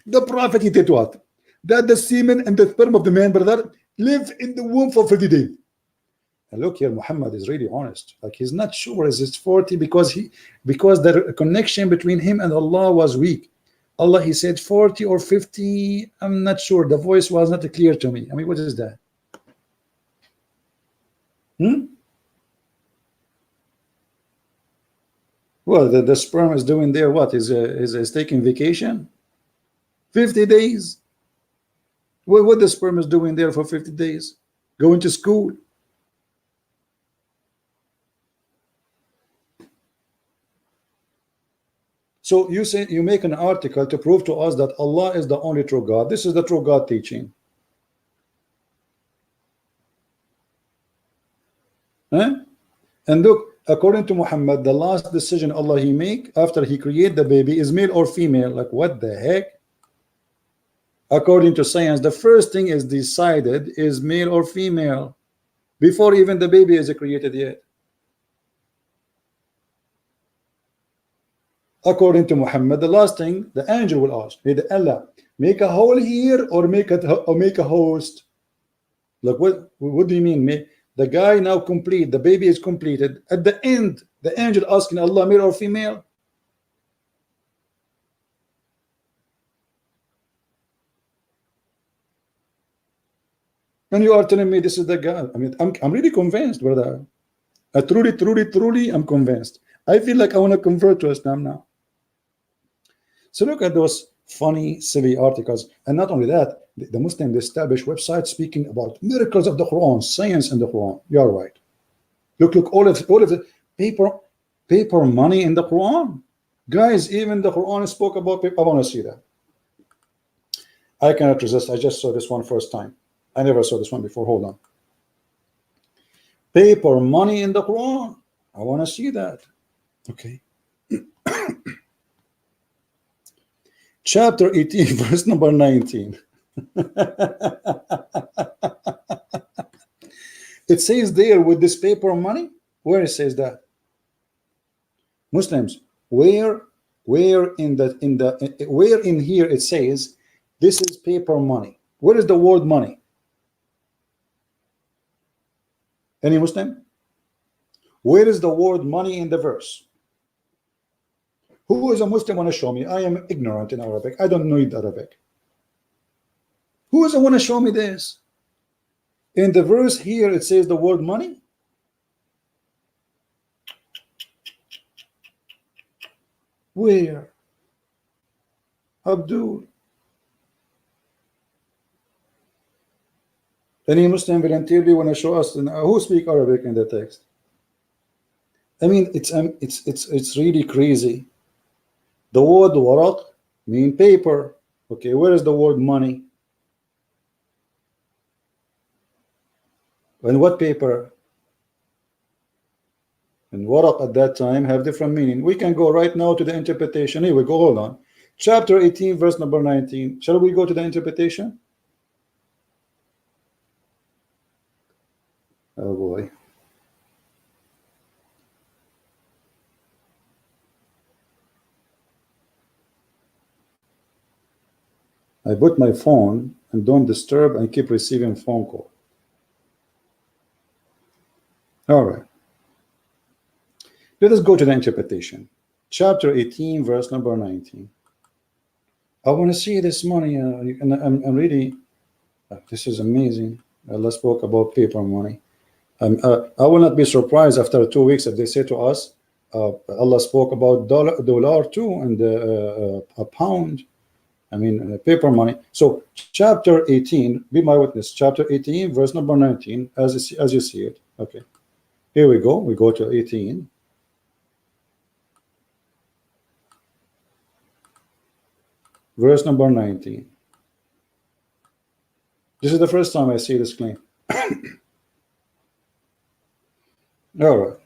the prophet, he did what? That the semen and the sperm of the man, brother, live in the womb for 50 days. And look here, Muhammad is really honest. Like, he's not sure is it 40 because the connection between him and Allah was weak. Allah, he said 40 or 50. I'm not sure. The voice was not clear to me. I mean, what is that? Well, the sperm is doing there what? Is taking vacation? 50 days. What the sperm is doing there for 50 days? Going to school. So you say, you make an article to prove to us that Allah is the only true God. This is the true God teaching. And look, according to Muhammad, the last decision Allah he make after he create the baby is male or female. Like, what the heck? According to science, the first thing is decided is male or female before even the baby is created yet. According to Muhammad, the last thing the angel will ask, hey, Allah, make a hole here or make a host. Look, what do you mean? The guy now complete, the baby is completed. At the end, the angel asking Allah, male or female? And you are telling me this is the guy. I mean, I'm really convinced, brother. I truly, I'm convinced. I feel like I want to convert to Islam now. So look at those funny, silly articles. And not only that, the Muslim established websites speaking about miracles of the Quran, science in the Quran. You are right. Look, all of the paper money in the Quran. Guys, even the Quran spoke about paper. I want to see that. I cannot resist. I just saw this one first time. I never saw this one before. Hold on. Paper money in the Quran. I want to see that. Okay. Chapter 18, verse number 19. It says there with this paper money. Where it says that? Muslims, where in here it says this is paper money? Where is the word money? Any Muslim? Where is the word money in the verse? Who is a Muslim want to show me? I am ignorant in Arabic. I don't know Arabic. Who is the want to show me this? In the verse here it says the word money. Where? Abdul. Any Muslim voluntarily want to show us who speak Arabic in the text? I mean, it's really crazy. The word waraq mean paper. Okay, where is the word money? And what paper? And waraq at that time have different meaning. We can go right now to the interpretation. Here we go. Hold on. Chapter 18, verse number 19. Shall we go to the interpretation? Oh boy. I put my phone and don't disturb and keep receiving phone call. All right. Let us go to the interpretation. Chapter 18, verse number 19. I want to see this money. And I'm really, this is amazing. Allah spoke about paper money. I will not be surprised after 2 weeks if they say to us, Allah spoke about dollar too, and a pound. I mean, paper money. So chapter 18, be my witness, chapter 18, verse number 19, as you see it. Okay. Here we go. We go to 18. Verse number 19. This is the first time I see this claim. All right.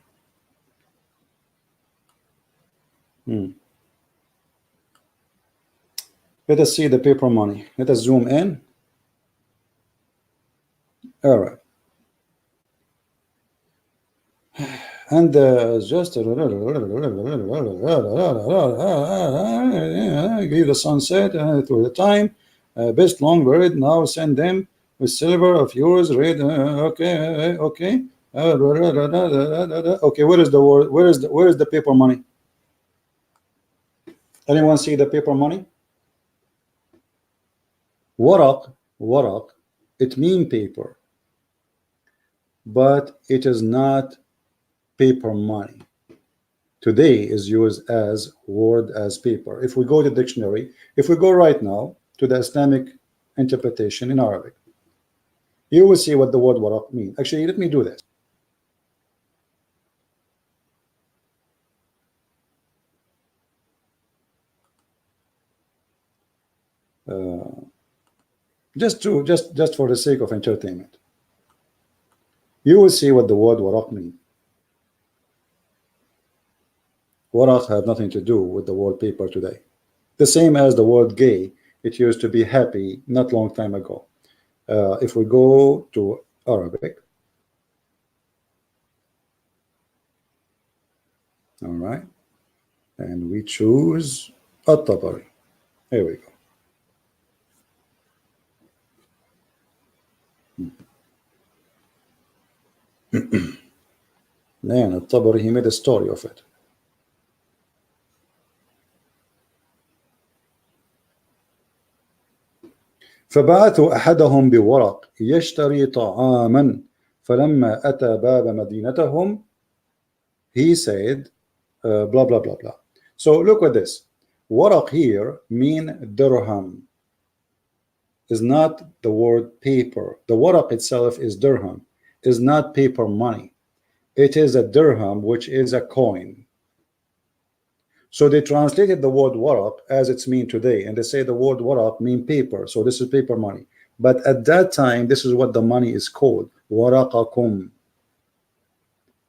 Let us see the paper money. Let us zoom in. All right. And just give the sunset through the time. Best long bird, now send them with silver of yours. Red. Okay. Okay. Okay. Where is the word? Where is the paper money? Anyone see the paper money? Waraq, it means paper, but it is not paper money. Today is used as word as paper. If we go to the dictionary, if we go right now to the Islamic interpretation in Arabic, you will see what the word waraq means. Actually, let me do this. Just for the sake of entertainment, you will see what the word waraq means. Waraq have nothing to do with the word paper today. The same as the word gay, it used to be happy not long time ago. If we go to Arabic, all right, and we choose At-Tabari. Here we go. Man, At-Tabari, he made a story of it. فبعثوا أحدهم بورق يشتري طعاما فلما أتى باب مدينتهم he said blah blah blah blah. So look at this. Waraq here mean dirham, is not the word paper. The waraq itself is dirham, is not paper money. It is a dirham, which is a coin. So they translated the word waraq as it's mean today, and they say the word waraq mean paper, so this is paper money. But at that time, this is what the money is called, waraqakum.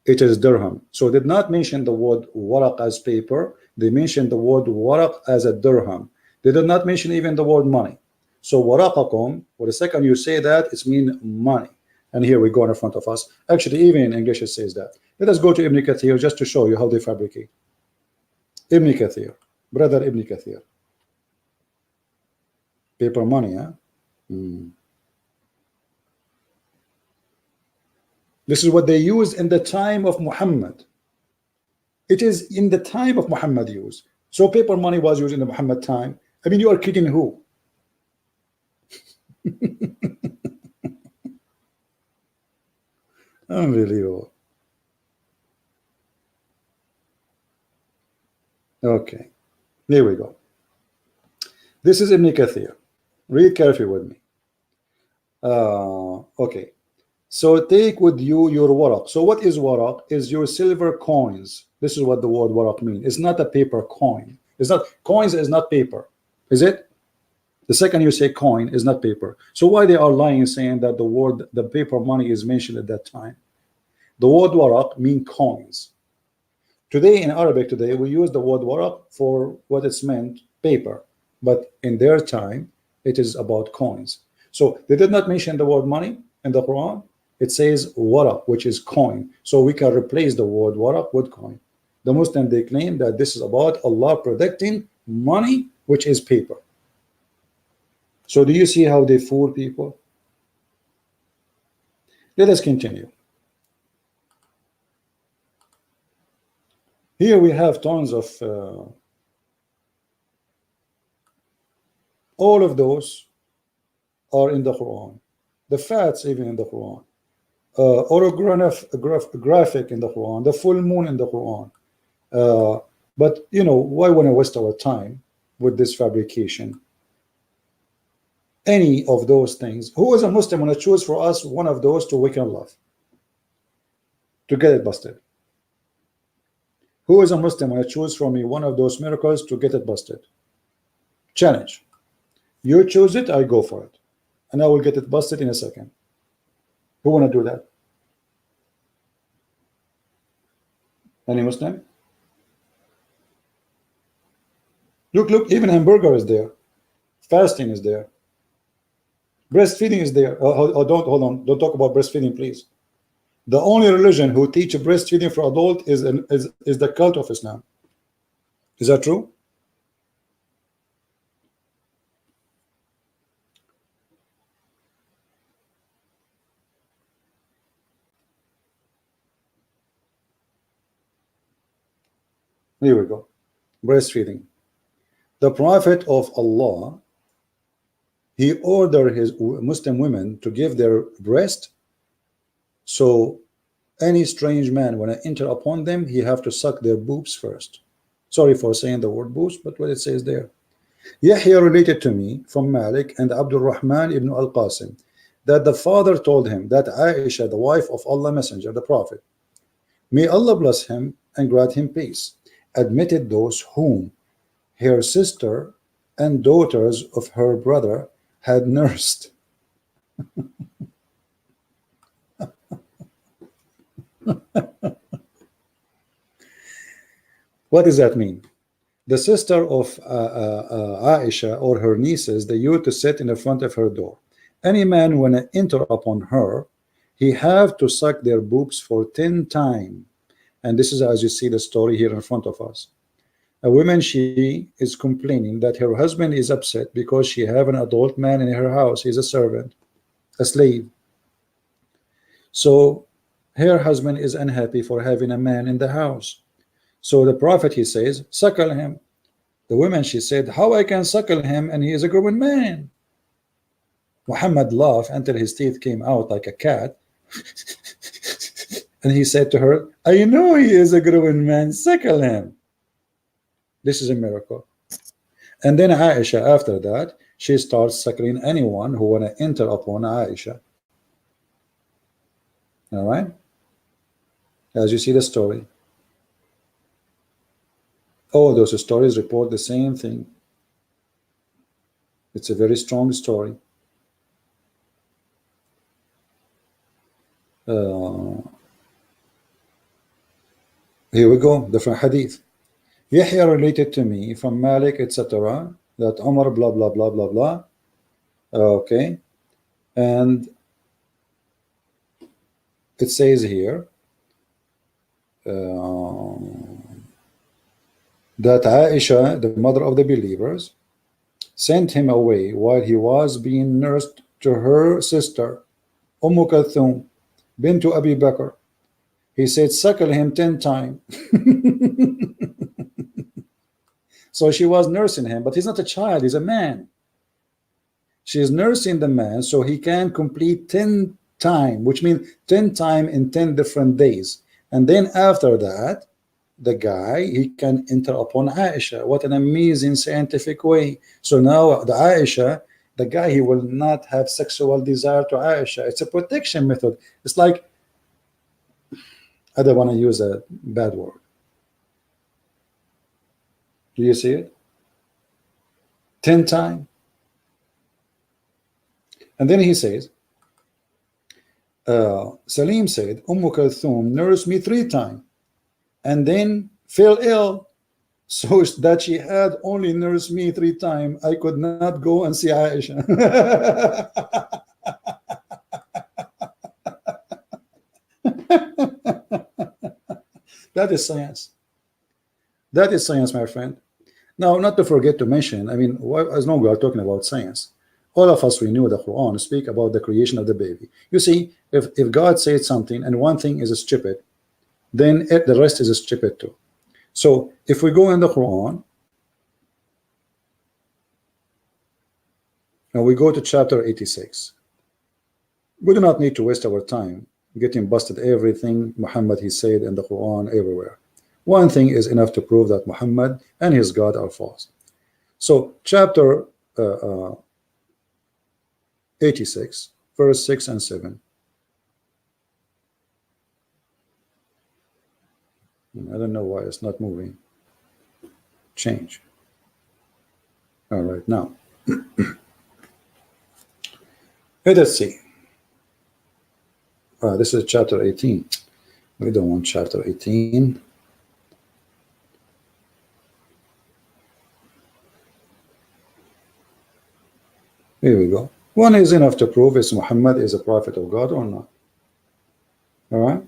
It is dirham. So they did not mention the word waraq as paper, they mentioned the word waraq as a dirham. They did not mention even the word money. So waraqakum, well, the second you say that, it's mean money. And here we go in front of us. Actually, even in English it says that. Let us go to Ibn Kathir just to show you how they fabricate. Ibn Kathir, brother Ibn Kathir. Paper money, huh? This is what they used in the time of Muhammad. It is in the time of Muhammad used. So paper money was used in the Muhammad time. I mean, you are kidding who? Unbelievable. Okay, here we go. This is Ibn Kathir. Read carefully with me. Okay, so take with you your waraq. So what is waraq? Is your silver coins. This is what the word waraq means. It's not a paper coin. It's not, coins is not paper, is it? The second you say coin is not paper. So why they are lying saying that the word, the paper money is mentioned at that time? The word waraq mean coins. Today in Arabic today we use the word waraq for what it's meant, paper, but in their time it is about coins. So they did not mention the word money in the Quran. It says waraq, which is coin. So we can replace the word waraq with coin. The Muslim, they claim that this is about Allah predicting money, which is paper. So do you see how they fool people? Let us continue. Here we have tons of all of those are in the Quran. The fats even in the Quran. Orographic in the Quran. The full moon in the Quran. But you know, why want to waste our time with this fabrication? Any of those things. Who is a Muslim want to choose for us one of those to weaken love? To get it busted. Who is a Muslim want to choose for me one of those miracles to get it busted? Challenge. You choose it, I go for it. And I will get it busted in a second. Who want to do that? Any Muslim? Look, even hamburger is there. Fasting is there. Breastfeeding is there. Don't hold on. Don't talk about breastfeeding, please. The only religion who teach breastfeeding for adult is the cult of Islam. Is that true? Here we go. Breastfeeding. The Prophet of Allah, he ordered his Muslim women to give their breast. So any strange man, when I enter upon them, he have to suck their boobs first. Sorry for saying the word boobs, but what it says there. Yahya related to me from Malik and Abdul Rahman ibn al-Qasim that the father told him that Aisha, the wife of Allah Messenger, the Prophet, may Allah bless him and grant him peace, admitted those whom her sister and daughters of her brother had nursed. What does that mean? The sister of Aisha or her nieces, they used to sit in the front of her door. Any man when I enter upon her, he have to suck their boobs for 10 times. And this is as you see the story here in front of us. A woman, she is complaining that her husband is upset because she have an adult man in her house. He's a servant, a slave. So her husband is unhappy for having a man in the house. So the prophet, he says, suckle him. The woman, she said, how I can suckle him and he is a grown man? Muhammad laughed until his teeth came out like a cat. And he said to her, I know he is a grown man, suckle him. This is a miracle. And then Aisha, after that, she starts suckling anyone who want to enter upon Aisha. All right? As you see the story. All those stories report the same thing. It's a very strong story. Here we go, different hadith. Yahya related to me from Malik, etc., that Umar, blah, blah, blah, blah, blah. Okay. And it says here that Aisha, the mother of the believers, sent him away while he was being nursed to her sister, Kulthum, bint Abi Bakr. He said, suckle him 10 times. So she was nursing him, but he's not a child, he's a man. She is nursing the man so he can complete 10 times, which means 10 times in 10 different days. And then after that, the guy, he can enter upon Aisha. What an amazing scientific way. So now the Aisha, the guy, he will not have sexual desire to Aisha. It's a protection method. It's like, I don't want to use a bad word. Do you see it? 10 times. And then he says, Salim said, Kulthum nursed me 3 times and then fell ill, so that she had only nursed me 3 times. I could not go and see Aisha. That is science. That is science, my friend. Now, not to forget to mention, I mean, as long as we are talking about science, all of us, we knew the Quran speak about the creation of the baby. You see, if God said something and one thing is stupid, then the rest is stupid too. So if we go in the Quran and we go to chapter 86, we do not need to waste our time getting busted everything Muhammad he said in the Quran everywhere. One thing is enough to prove that Muhammad and his God are false. So chapter 86, verse 6 and 7. I don't know why it's not moving. Change. All right, now. Let's see. This is chapter 18. We don't want chapter 18. Here we go. One is enough to prove if Muhammad is a prophet of God or not. All right.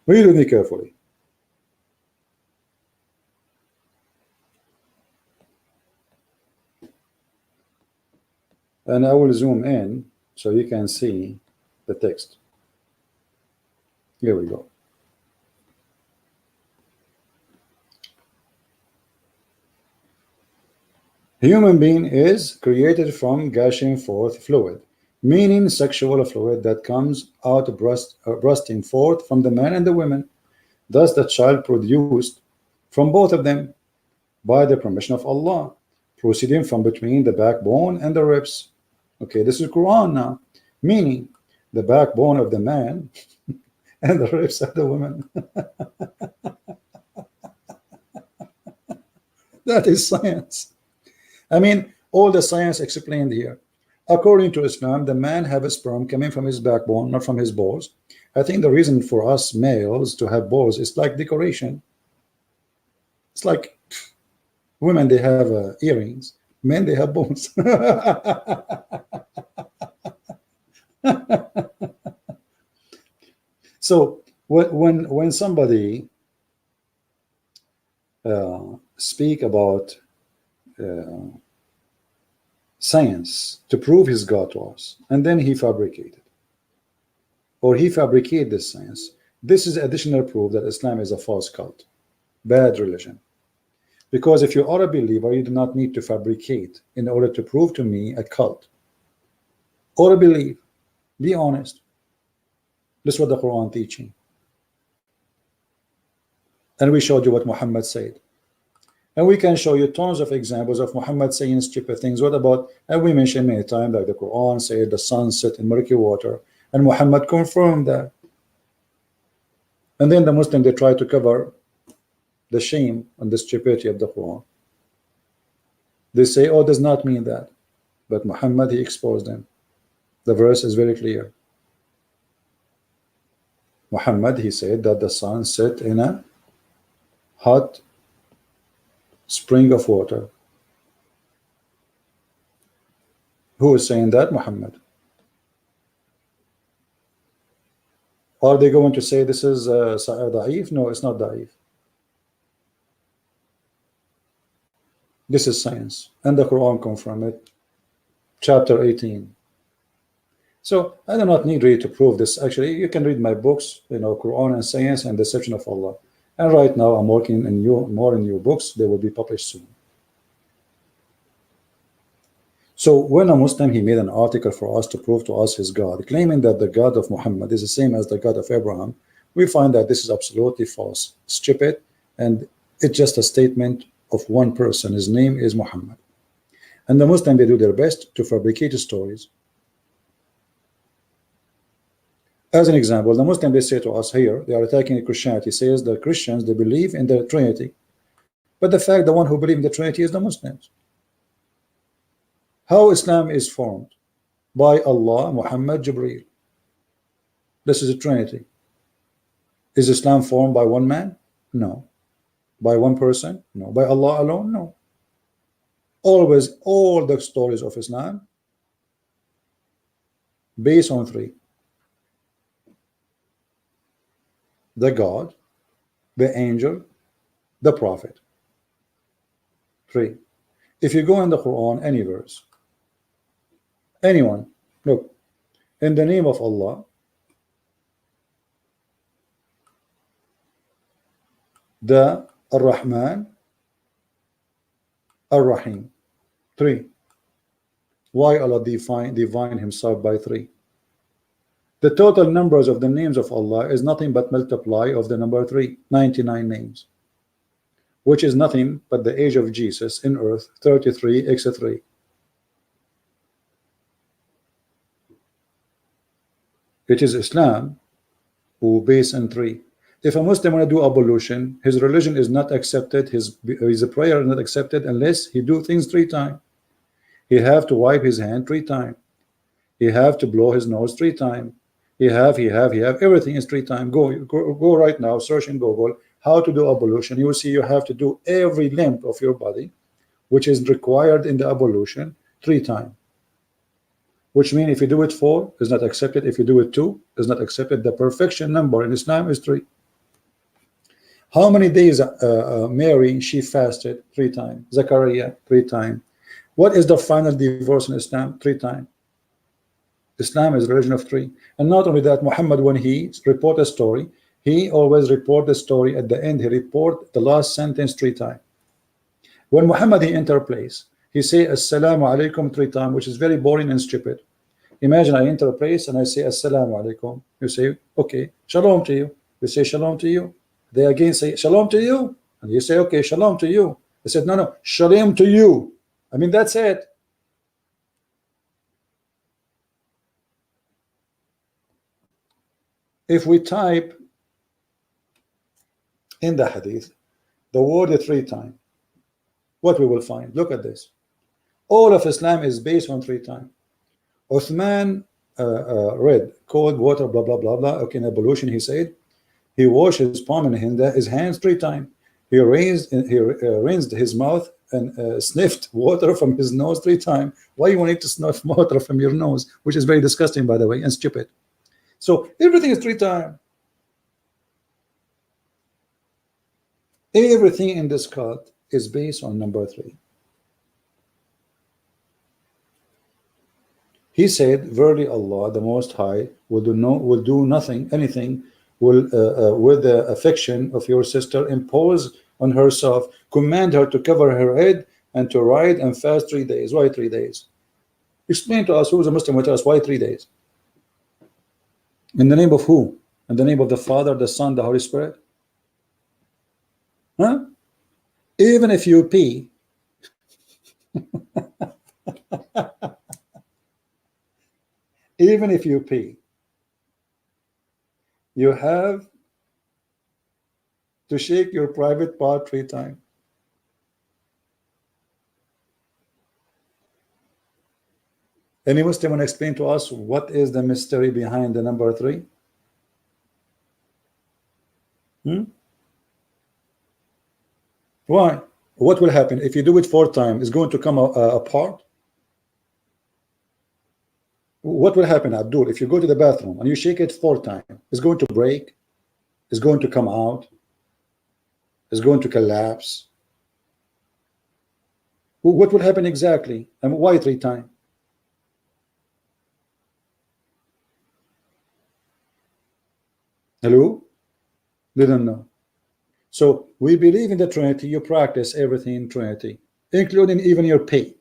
Read with me carefully. And I will zoom in so you can see the text. Here we go. Human being is created from gushing forth fluid, meaning sexual fluid that comes out bursting forth from the man and the women. Thus the child produced from both of them by the permission of Allah, proceeding from between the backbone and the ribs. Okay, this is Quran now, meaning the backbone of the man and the ribs of the woman. That is science. I mean, all the science explained here. According to Islam, the man have a sperm coming from his backbone, not from his balls. I think the reason for us males to have balls is like decoration. It's like women, they have earrings. Men, they have balls. So when somebody speak about science to prove his God to us, and then he fabricated, or he fabricated this science, this is additional proof that Islam is a false cult, bad religion. Because if you are a believer, you do not need to fabricate in order to prove to me a cult or a belief. Be honest. This is what the Quran teaching. And we showed you what Muhammad said. And we can show you tons of examples of Muhammad saying stupid things. What about, and we mentioned many times, like the Quran said the sun set in murky water, and Muhammad confirmed that. And then the Muslim, they try to cover the shame and the stupidity of the Quran. They say, oh, does not mean that. But Muhammad, he exposed them. The verse is very clear. Muhammad, he said that the sun set in a hot spring of water. Who is saying that? Muhammad. Are they going to say this is da'if? No, it's not da'if. This is science, and the Quran confirms it. Chapter 18. So I do not need really to prove this. Actually, you can read my books, Quran and Science and Deception of Allah. And right now I'm working in more new books. They will be published soon. So when a Muslim, he made an article for us to prove to us his God, claiming that the God of Muhammad is the same as the God of Abraham, we find that this is absolutely false, stupid, and it's just a statement of one person. His name is Muhammad. And the Muslim, they do their best to fabricate stories. As an example, the Muslim, they say to us here, they are attacking Christianity, says the Christians, they believe in the Trinity. But the fact, the one who believes in the Trinity is the Muslims. How Islam is formed? By Allah, Muhammad, Jibreel. This is a Trinity. Is Islam formed by one man? No. By one person? No. By Allah alone? No. Always, all the stories of Islam based on three: the God, the angel, the prophet. Three. If you go in the Quran, any verse, anyone, look, in the name of Allah, the Ar-Rahman, Ar-Rahim. Three. Why Allah divine himself by three? The total numbers of the names of Allah is nothing but multiply of the number 3, 99 names, which is nothing but the age of Jesus in earth, 33 x 3. It is Islam who base in 3. If a Muslim want to do ablution, his religion is not accepted, his prayer is not accepted unless he do things 3 times. He have to wipe his hand 3 times. He have to blow his nose 3 times. He have everything is 3 times. Go right now, search in Google how to do ablution. You will see you have to do every limb of your body, which is required in the ablution 3 times. Which means if you do it 4, is not accepted. If you do it 2, is not accepted. The perfection number in Islam is 3. How many days Mary, she fasted 3 times. Zachariah 3 times. What is the final divorce in Islam? 3 times. Islam is a religion of 3. And not only that, Muhammad, when he report a story, he always report the story at the end. He report the last sentence 3 times. When Muhammad, he enter a place, he say Assalamu alaikum 3 times, which is very boring and stupid. Imagine I enter a place and I say Assalamu alaikum. You say, okay, shalom to you. You say shalom to you. They again say shalom to you. And you say, okay, shalom to you. They said, no, shalom to you. I mean, that's it. If we type in the hadith the word 3 times, what we will find? Look at this. All of Islam is based on 3 times. Uthman read cold water, blah blah blah blah. Okay, in ablution, he said he washed his palm and his hands 3 times. He rinsed his mouth and sniffed water from his nose 3 times. Why you want to sniff water from your nose, which is very disgusting, by the way, and stupid. So everything is 3 times. Everything in this cult is based on number 3. He said, "Verily Allah, the Most High, will do nothing, anything, will with the affection of your sister impose on herself, command her to cover her head and to ride and fast 3 days." Why 3 days? Explain to us, who is a Muslim, will tell us why 3 days. In the name of who? In the name of the Father, the Son, the Holy Spirit? Huh? Even if you pee, even if you pee, you have to shake your private part 3 times. Any Muslim want to explain to us what is the mystery behind the number 3? Why? What will happen if you do it 4 times? It's going to come apart. What will happen, Abdul, if you go to the bathroom and you shake it 4 times? It's going to break. It's going to come out. It's going to collapse. What will happen exactly? And why 3 times? Hello? Didn't know. So we believe in the Trinity. You practice everything in Trinity, including even your pay.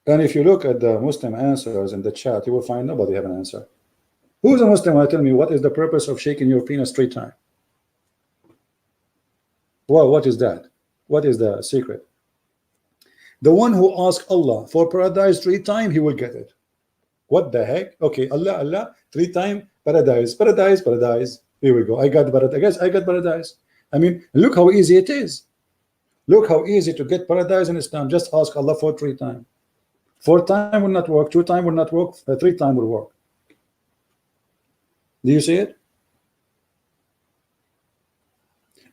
And if you look at the Muslim answers in the chat, you will find nobody have an answer. Who's a Muslim will tell me what is the purpose of shaking your penis 3 times? Well, what is that? What is the secret? The one who asks Allah for paradise 3 times, he will get it. What the heck? Okay, Allah, 3 times paradise, paradise, paradise. Here we go. I got paradise. I got paradise. I mean, look how easy it is. Look how easy to get paradise in Islam. Just ask Allah for 3 times. 4 times will not work. 2 times will not work. 3 times will work. Do you see it?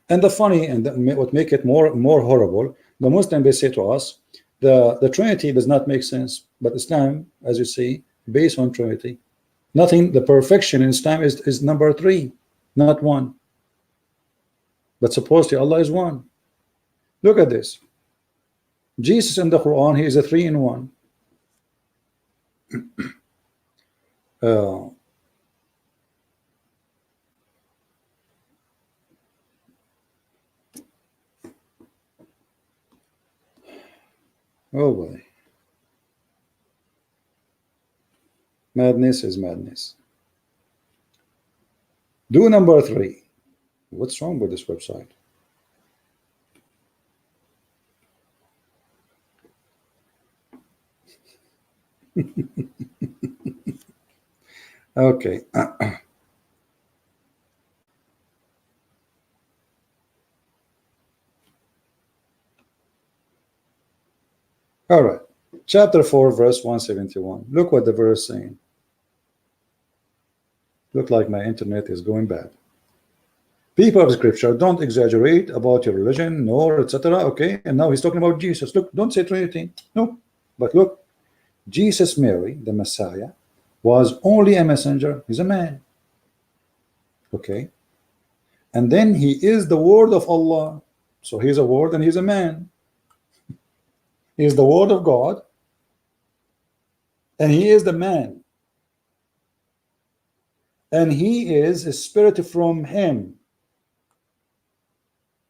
And the funny and what make it more horrible, the Muslim, they say to us, the Trinity does not make sense, but Islam, as you see, based on Trinity. Nothing, the perfection in Islam is number 3, not 1. But supposedly Allah is 1. Look at this. Jesus in the Quran, he is a 3 in 1. Oh boy. Madness is madness. Do number 3. What's wrong with this website? Okay. All right. Chapter 4, verse 171. Look what the verse is saying. Look like my internet is going bad. People of Scripture, don't exaggerate about your religion, nor etc. Okay, and now he's talking about Jesus. Look, don't say Trinity. No, but look, Jesus, Mary, the Messiah, was only a messenger. He's a man. Okay, and then he is the word of Allah. So he's a word and he's a man. He is the word of God, and he is the man. And he is a spirit from him.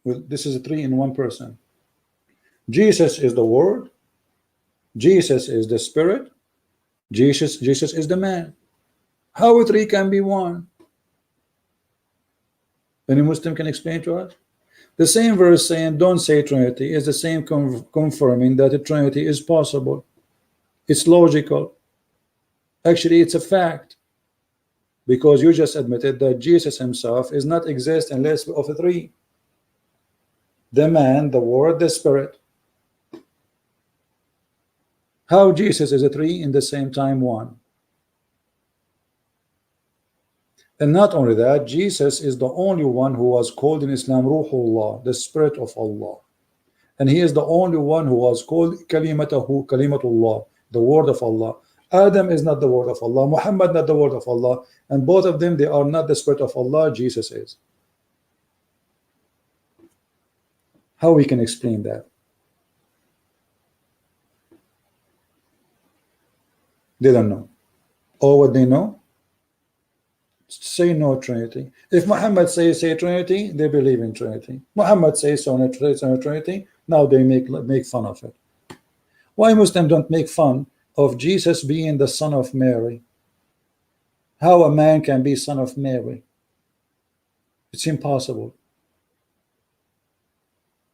Well, this is a 3 in 1 person. Jesus is the word. Jesus is the spirit. Jesus is the man. How 3 can be 1? Any Muslim can explain to us? The same verse saying don't say Trinity is the same confirming that the Trinity is possible. It's logical. Actually, it's a fact, because you just admitted that Jesus himself is not exist unless of the 3. The man, the word, the spirit. How Jesus is a 3 in the same time 1? And not only that, Jesus is the only one who was called in Islam Ruhullah, the spirit of Allah. And he is the only one who was called Kalimatullah, the word of Allah. Adam is not the word of Allah, Muhammad not the word of Allah, and both of them, they are not the spirit of Allah, Jesus is. How we can explain that? They don't know. Or what they know, say no Trinity. If Muhammad says say Trinity, they believe in Trinity. Muhammad says so no Trinity, now they make fun of it. Why Muslims don't make fun of Jesus being the son of Mary? How a man can be son of Mary? It's impossible.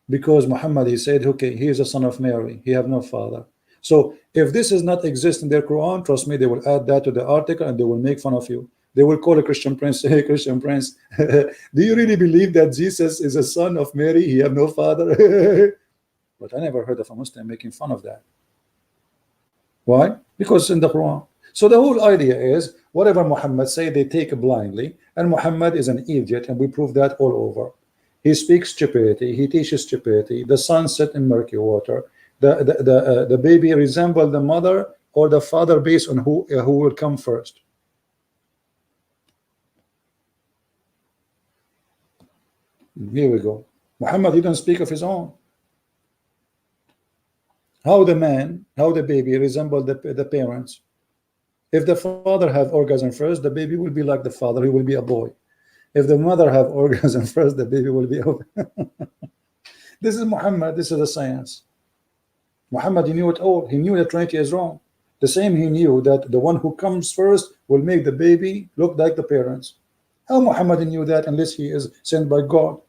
Because Muhammad, he said, okay, he is a son of Mary, he have no father. So if this is not exist in their Quran, trust me, they will add that to the article and they will make fun of you. They will call a Christian prince, hey Christian prince, do you really believe that Jesus is a son of Mary, he have no father? But I never heard of a Muslim making fun of that. Why? Because it's in the Quran. So the whole idea is whatever Muhammad say, they take blindly, and Muhammad is an idiot, and we prove that all over. He speaks stupidity, he teaches stupidity. The sun set in murky water. The baby resemble the mother or the father based on who will come first. Here we go. Muhammad, he don't speak of his own. How the baby resemble the parents. If the father have orgasm first, the baby will be like the father, he will be a boy. If the mother have orgasm first, the baby will be This is Muhammad, this is the science. Muhammad, he knew it all. He knew that Trinity is wrong. The same he knew that the one who comes first will make the baby look like the parents. How Muhammad knew that unless he is sent by God?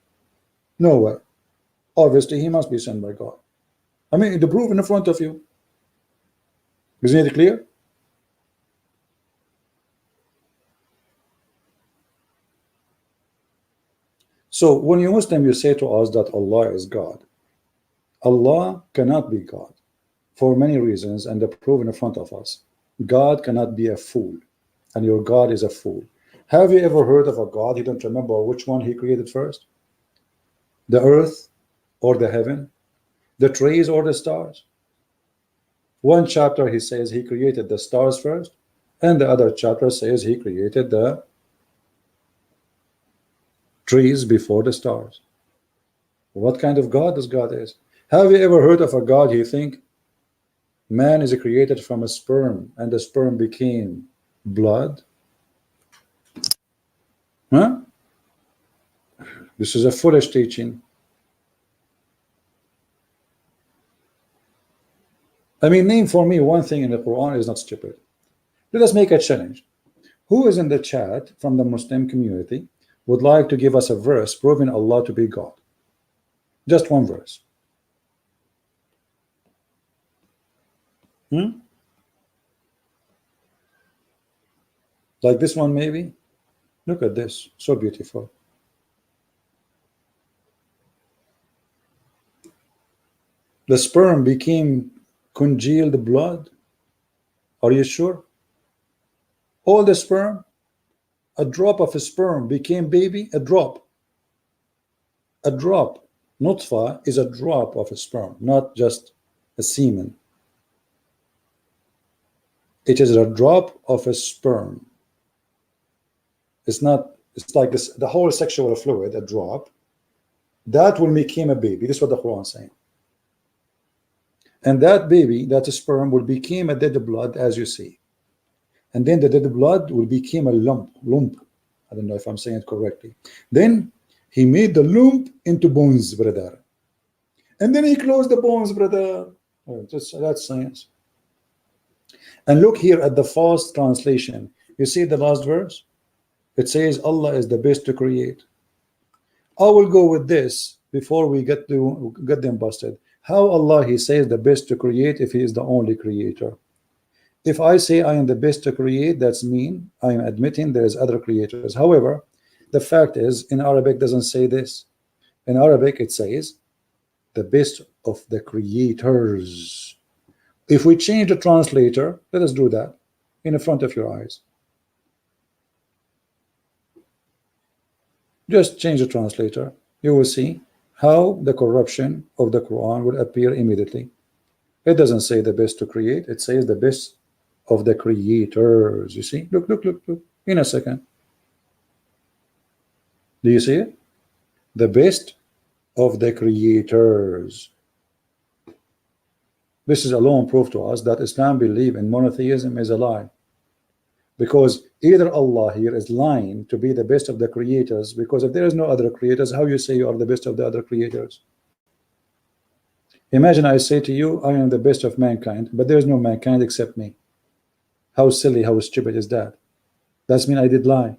No way. Obviously, he must be sent by God. I mean, the proof in front of you. Isn't it clear? So when you Muslim, you say to us that Allah is God. Allah cannot be God for many reasons, and the proof in front of us. God cannot be a fool, and your God is a fool. Have you ever heard of a God? You don't remember which one he created first? The earth or the heaven? The trees or the stars? One chapter he says he created the stars first, and the other chapter says he created the trees before the stars. What kind of God this God is? Have you ever heard of a God you think man is created from a sperm and the sperm became blood? Huh? This is a foolish teaching. I mean, name for me one thing in the Quran is not stupid. Let us make a challenge. Who is in the chat from the Muslim community would like to give us a verse proving Allah to be God? Just one verse. Like this one maybe? Look at this, so beautiful. The sperm became congealed blood. Are you sure? All the sperm, a drop of a sperm became baby, a drop. A drop. Nutfa is a drop of a sperm, not just a semen. It is a drop of a sperm. It's not, it's like this, the whole sexual fluid, a drop, that will become a baby. This is what the Quran is saying. And that baby, that sperm, will become a dead blood, as you see. And then the dead blood will become a lump. I don't know if I'm saying it correctly. Then he made the lump into bones, brother. And then he closed the bones, brother. Oh, that's science. And look here at the fast translation. You see the last verse? It says Allah is the best to create. I will go with this before we get them busted. How Allah, he says the best to create if he is the only creator? If I say I am the best to create, that's mean I am admitting there is other creators. However, the fact is in Arabic doesn't say this. In Arabic it says the best of the creators. If we change the translator, let us do that in front of your eyes. Just change the translator. You will see how the corruption of the Quran will appear immediately. It doesn't say the best to create, it says the best of the creators. You see, look, look, look, look, in a second. Do you see it? The best of the creators. This is alone proof to us that Islam belief in monotheism is a lie, because either Allah here is lying to be the best of the creators, because if there is no other creators, how you say you are the best of the other creators? Imagine I say to you, I am the best of mankind, but there is no mankind except me. How silly, how stupid is that? That's mean I did lie.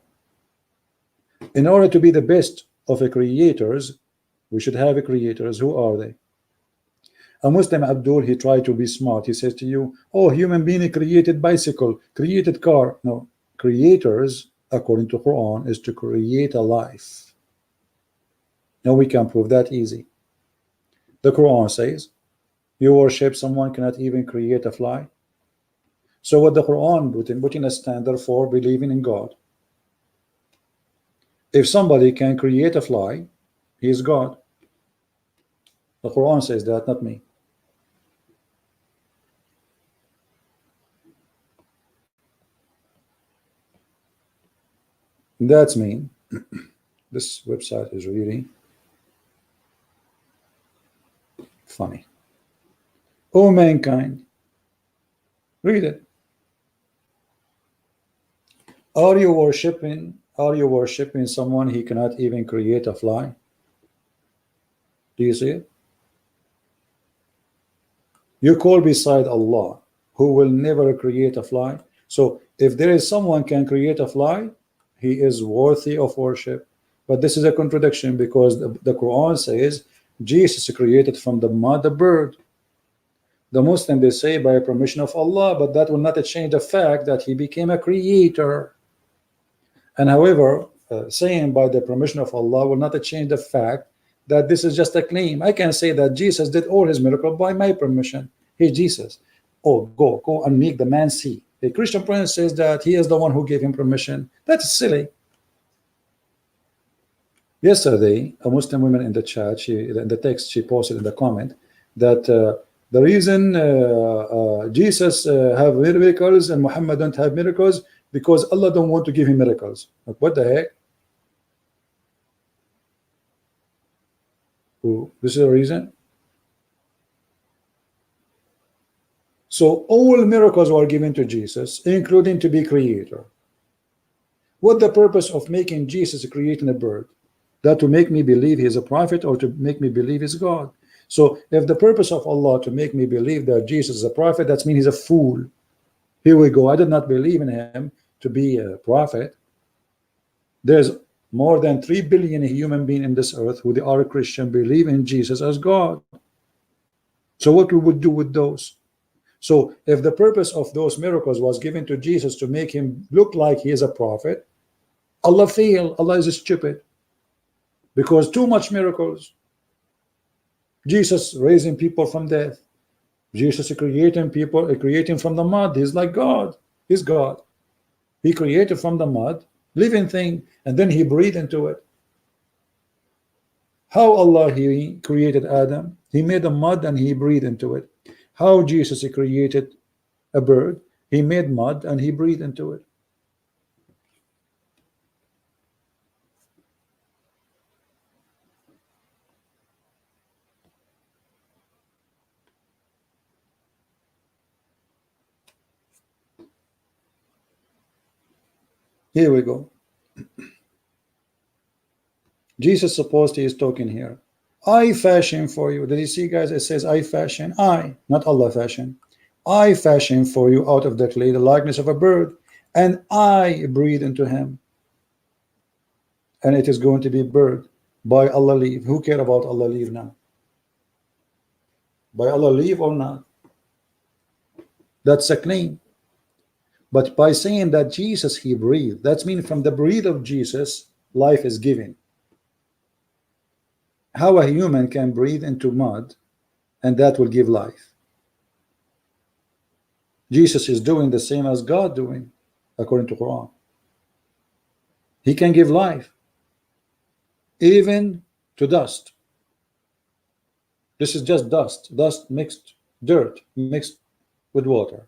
In order to be the best of the creators, we should have a creators. Who are they? A Muslim, Abdul, he tried to be smart. He says to you, oh, human being created bicycle, created car. No, creators, according to Quran, is to create a life. Now we can prove that easy. The Quran says, you worship someone cannot even create a fly. So what the Quran put in a standard for believing in God. If somebody can create a fly, he is God. The Quran says that, not me. That's mean. This website is really funny. Oh mankind, read it. Are you worshiping someone he cannot even create a fly? Do you see it? You call beside Allah, who will never create a fly. So if there is someone can create a fly, he is worthy of worship. But this is a contradiction, because the Quran says Jesus created from the mud a bird. The Muslim, they say by permission of Allah, but that will not change the fact that he became a creator. And however, saying by the permission of Allah will not change the fact that this is just a claim. I can say that Jesus did all his miracles by my permission. Hey Jesus, oh go and make the man see. A Christian prince says that he is the one who gave him permission. That's silly. Yesterday, a Muslim woman in the chat, in the text, she posted in the comment that the reason Jesus have miracles and Muhammad don't have miracles because Allah don't want to give him miracles. Like, what the heck? Ooh, this is a reason. So all miracles were given to Jesus, including to be creator. What the purpose of making Jesus creating a bird? That to make me believe he is a prophet, or to make me believe he's God? So if the purpose of Allah to make me believe that Jesus is a prophet, that means he's a fool. Here we go. I did not believe in him to be a prophet. There's more than 3 billion human beings in this earth who they are Christian, believe in Jesus as God. So what we would do with those? So if the purpose of those miracles was given to Jesus to make him look like he is a prophet, Allah failed. Allah is stupid, because too much miracles. Jesus raising people from death. Jesus creating people, creating from the mud. He's like God. He's God. He created from the mud, living thing, and then he breathed into it. How Allah he created Adam? He made a mud and he breathed into it. How Jesus he created a bird? He made mud and he breathed into it. Here we go. Jesus supposed he is talking here. I fashion for you. Did you see, guys? It says I fashion. I, not Allah fashion. I fashion for you out of the clay the likeness of a bird, and I breathe into him. And it is going to be bird by Allah leave. Who care about Allah leave now? By Allah leave or not? That's a claim. But by saying that Jesus he breathed, that's mean from the breath of Jesus life is given. How a human can breathe into mud and that will give life? Jesus is doing the same as God doing, according to Quran. He can give life even to dust. This is just dust mixed, dirt mixed with water.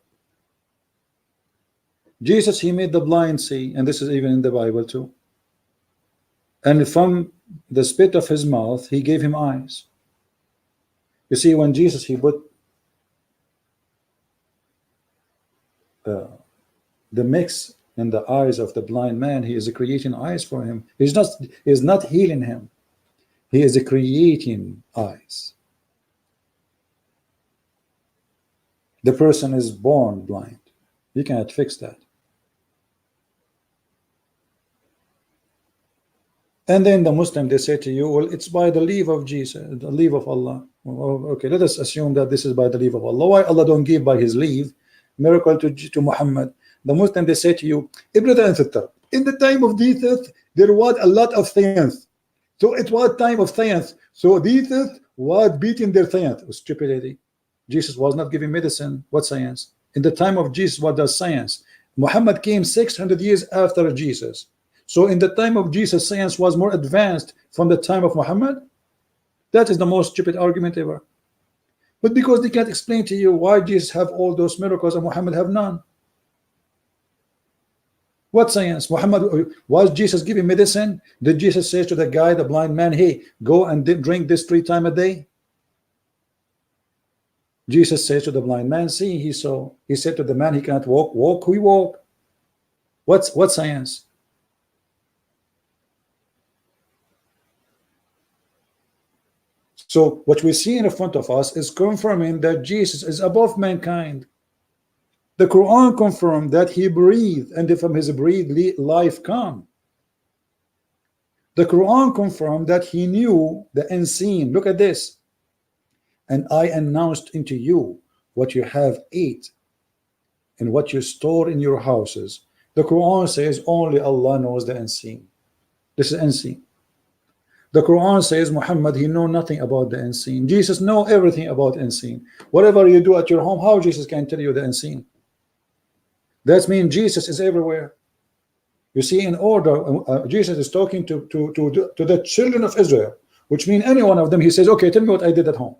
Jesus, he made the blind see, and this is even in the Bible too. And from the spit of his mouth, he gave him eyes. You see, when Jesus, he put the mix in the eyes of the blind man, he is creating eyes for him. He is not healing him. He is creating eyes. The person is born blind. You cannot fix that. And then the Muslim, they say to you, well, it's by the leave of Jesus, the leave of Allah. Well, okay, let us assume that this is by the leave of Allah. Why Allah don't give by his leave miracle to Muhammad? The Muslim, they say to you, in the time of Jesus, there was a lot of science. So it was time of science. So Jesus was beating their science. Stupidity. Jesus was not giving medicine. What science? In the time of Jesus, what does science? Muhammad came 600 years after Jesus. So in the time of Jesus, science was more advanced from the time of Muhammad. That is the most stupid argument ever. But because they can't explain to you why Jesus have all those miracles and Muhammad have none. What science? Muhammad, was Jesus giving medicine? Did Jesus say to the guy, the blind man, hey, go and drink this 3 times a day? Jesus says to the blind man, see, he saw. He said to the man, he can't walk, walk, we walk. What science? So what we see in front of us is confirming that Jesus is above mankind. The Quran confirmed that he breathed, and from his breath life come. The Quran confirmed that he knew the unseen. Look at this. And I announced into you what you have ate and what you store in your houses. The Quran says only Allah knows the unseen. This is unseen. The Quran says Muhammad, he know nothing about the unseen. Jesus know everything about unseen. Whatever you do at your home, how Jesus can tell you the unseen? That means Jesus is everywhere. You see, in order, Jesus is talking to the children of Israel, which means any one of them, he says, okay, tell me what I did at home.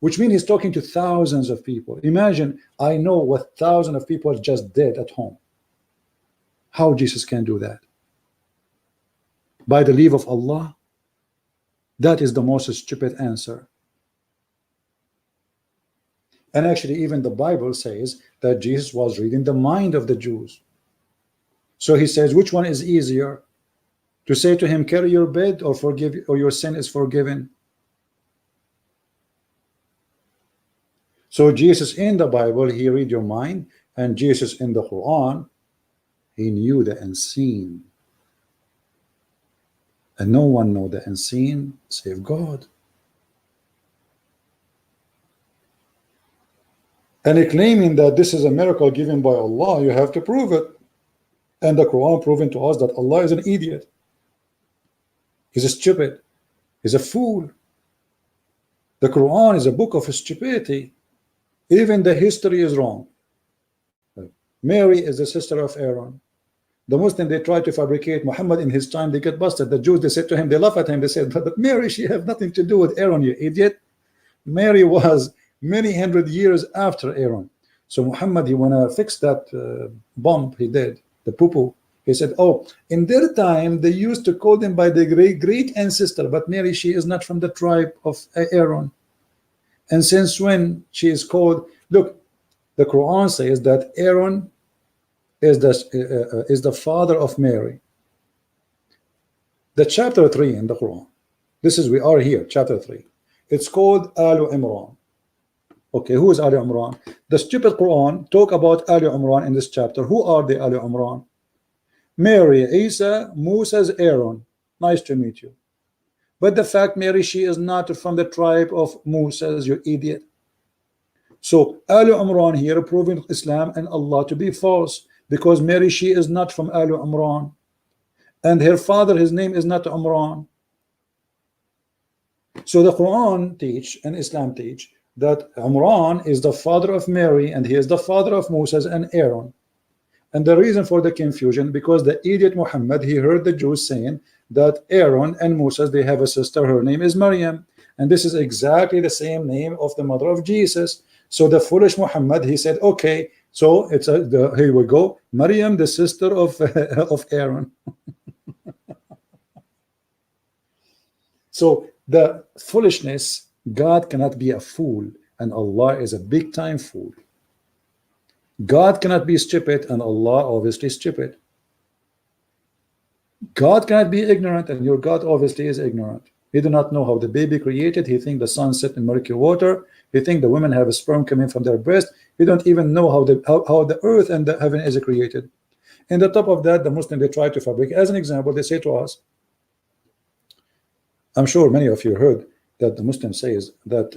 Which means he's talking to thousands of people. Imagine, I know what thousands of people just did at home. How Jesus can do that? By the leave of Allah? That is the most stupid answer. And actually, even the Bible says that Jesus was reading the mind of the Jews. So he says, which one is easier? To say to him, carry your bed, or forgive, or your sin is forgiven? So Jesus in the Bible, he read your mind, and Jesus in the Quran, he knew the unseen. And no one know the unseen save God. And claiming that this is a miracle given by Allah, you have to prove it. And the Quran proving to us that Allah is an idiot. He's a stupid. He's a fool. The Quran is a book of stupidity. Even the history is wrong. Mary is the sister of Aaron. The Muslim, they try to fabricate Muhammad in his time, they get busted. The Jews, they said to him, they laugh at him, they said, but Mary, she have nothing to do with Aaron, you idiot. Mary was many hundred years after Aaron. So Muhammad, he wanna fix that bump he did, the poo-poo. He said, oh, in their time, they used to call them by the great ancestor, but Mary, she is not from the tribe of Aaron. And since when she is called, look, the Quran says that Aaron is the father of Mary. The chapter 3 in the Quran, this is, we are here, chapter 3. It's called Al Imran. Okay, who is Al Imran? The stupid Quran talk about Al Imran in this chapter. Who are the Al Imran? Mary, Isa, Moses, Aaron. Nice to meet you. But the fact, Mary, she is not from the tribe of Moses, you idiot. So Al Imran here proving Islam and Allah to be false, because Mary, she is not from Al Imran, and her father, his name is not Imran. So the Quran teach and Islam teach that Imran is the father of Mary, and he is the father of Moses and Aaron. And the reason for the confusion, because the idiot Muhammad, he heard the Jews saying that Aaron and Moses, they have a sister, her name is Maryam, and this is exactly the same name of the mother of Jesus. So the foolish Muhammad, he said, okay, So it's here we go. Maryam, the sister of of Aaron. So the foolishness, God cannot be a fool, and Allah is a big time fool. God cannot be stupid, and Allah obviously stupid. God cannot be ignorant, and your God obviously is ignorant. He do not know how the baby created. He think the sun set in murky water. He think the women have a sperm coming from their breast. He don't even know how the earth and the heaven is created. And on top of that, the Muslim, they try to fabricate. As an example, they say to us, I'm sure many of you heard that the Muslim says that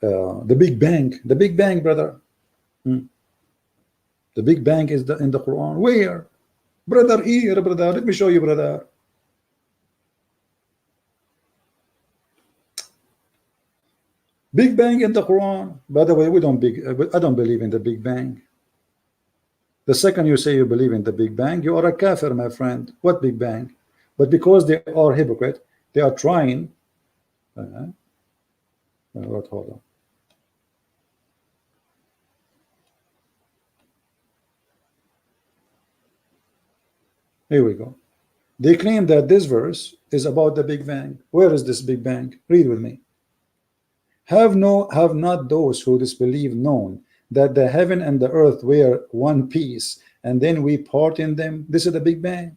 the Big Bang, brother. The Big Bang is in the Quran. Where? Brother, here, brother. Let me show you, brother. Big Bang in the Quran. By the way, I don't believe in the Big Bang. The second you say you believe in the Big Bang, you are a kafir, my friend. What Big Bang? But because they are hypocrite, they are trying. Hold on. Here we go. They claim that this verse is about the Big Bang. Where is this Big Bang? Read with me. Have not those who disbelieve known that the heaven and the earth were one piece, and then we part in them? This is the Big Bang.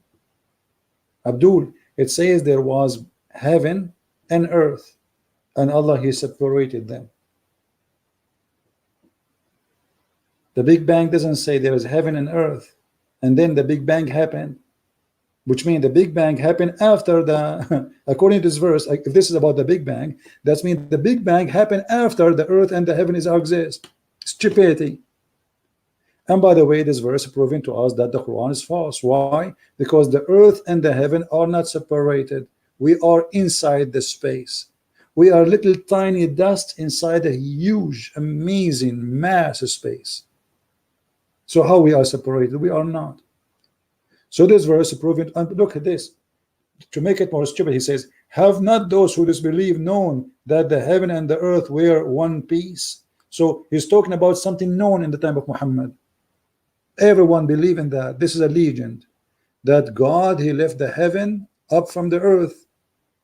Abdul, it says there was heaven and earth, and Allah, He separated them. The Big Bang doesn't say there is heaven and earth, and then the Big Bang happened, which means the Big Bang happened after the, according to this verse, if this is about the Big Bang, that means the Big Bang happened after the earth and the heaven is exist. Stupidity. And by the way, this verse is proving to us that the Quran is false. Why? Because the earth and the heaven are not separated. We are inside the space. We are little tiny dust inside a huge, amazing mass of space. So how we are separated? We are not. So this verse is proving, and look at this. To make it more stupid, he says, have not those who disbelieve known that the heaven and the earth were one piece? So he's talking about something known in the time of Muhammad. Everyone believe in that. This is a legend that God, He left the heaven up from the earth,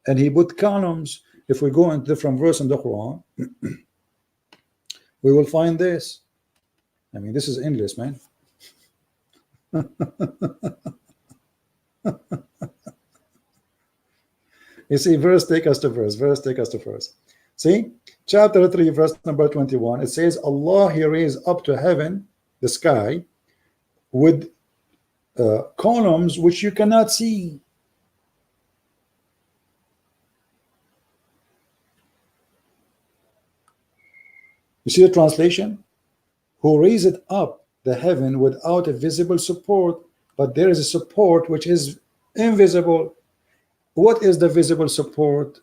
and He put columns. If we go into different verse in the Quran, we will find this. I mean, this is endless, man. You see, verse take us to verse, verse take us to verse. See, chapter 3, verse number 21. It says, Allah, He raised up to heaven, the sky, with columns which you cannot see. You see the translation? Who raised up the heaven without a visible support, but there is a support which is invisible. What is the visible support?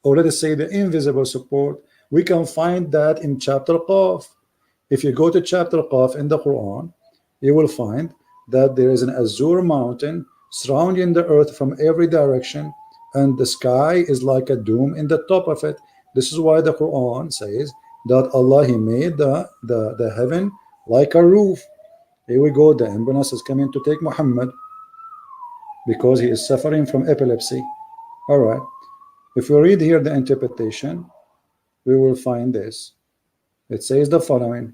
Or let us say the invisible support. We can find that in chapter Qaf. If you go to chapter Qaf in the Quran, you will find that there is an azure mountain surrounding the earth from every direction, and the sky is like a dome in the top of it. This is why the Quran says that Allah, He made the heaven like a roof. Here we go. The ambulance is coming to take Muhammad because he is suffering from epilepsy. All right. If we read here the interpretation, we will find this. It says the following.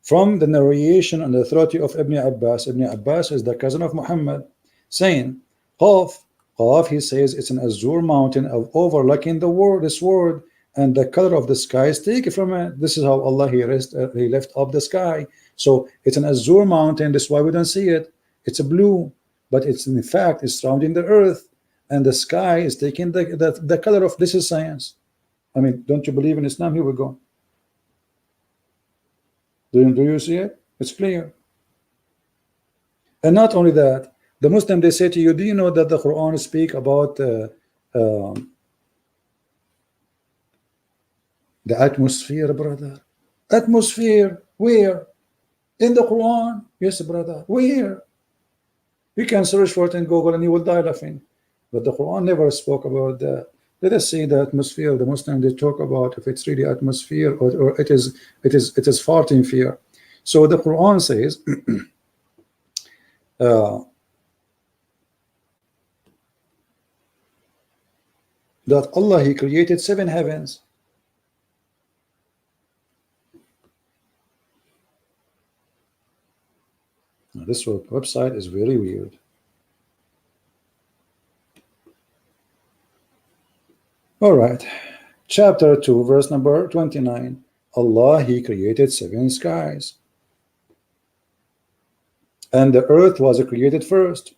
From the narration on the authority of Ibn Abbas. Ibn Abbas is the cousin of Muhammad, saying, Qaf, he says, it's an azure mountain of overlooking the world, this world, and the color of the sky is taken from it. This is how Allah, He left up the sky. So it's an azure mountain. That's why we don't see it. It's a blue, but it's in fact it's surrounding the earth, and the sky is taking the color of. This is science. I mean, don't you believe in Islam? Here we go. Do you see it? It's clear. And not only that, the Muslim, they say to you, do you know that the Quran speak about the atmosphere, brother? Atmosphere, where? In the Quran? Yes, brother. Where? You can search for it in Google and you will die laughing. But the Quran never spoke about Let us see the atmosphere. The Muslim, they talk about if it's really atmosphere or it is farting fear. So the Quran says that Allah, He created 7 heavens. Now, this website is very weird. All right, chapter 2, verse number 29. Allah, He created 7 skies, and the earth was created first.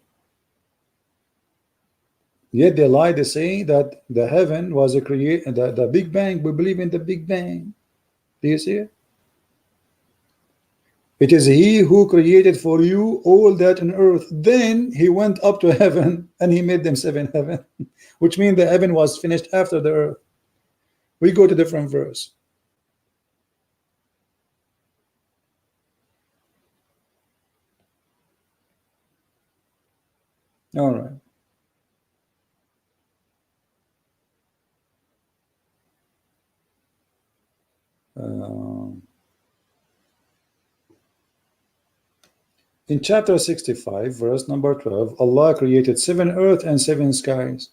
Yet they lie, they say that the heaven was created, the Big Bang. We believe in the Big Bang. Do you see it? It is He who created for you all that on earth. Then He went up to heaven and He made them 7 heaven, which means the heaven was finished after the earth. We go to different verse. All right. In chapter 65, verse number 12, Allah created 7 earth and 7 skies.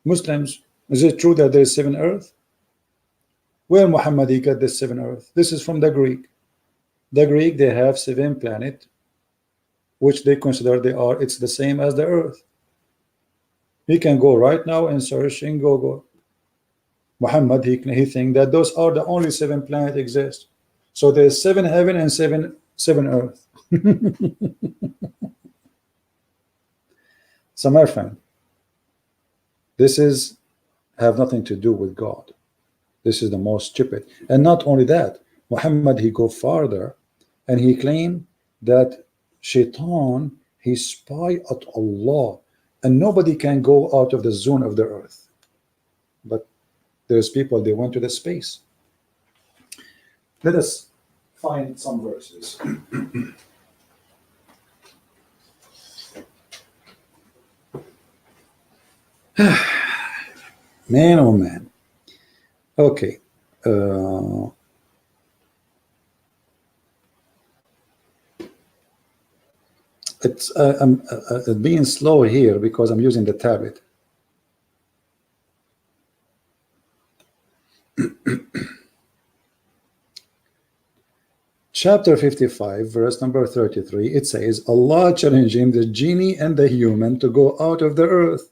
Muslims, is it true that there is 7 earth? Where Muhammad he got this 7 earth? This is from the Greek. The Greek, they have 7 planets, which they consider it's the same as the earth. You can go right now and search in Google. Muhammad, he think that those are the only 7 planets exist. So there's 7 heaven and 7 earth. So my friend, this is have nothing to do with God. This is the most stupid. And not only that, Muhammad, he go farther and he claimed that Shaitan, he spy at Allah and nobody can go out of the zone of the earth. But there's people, they went to the space. Let us find some verses. Man, oh man. Okay. I'm being slow here because I'm using the tablet. Chapter 55, verse number 33, it says, Allah challenging the genie and the human to go out of the earth.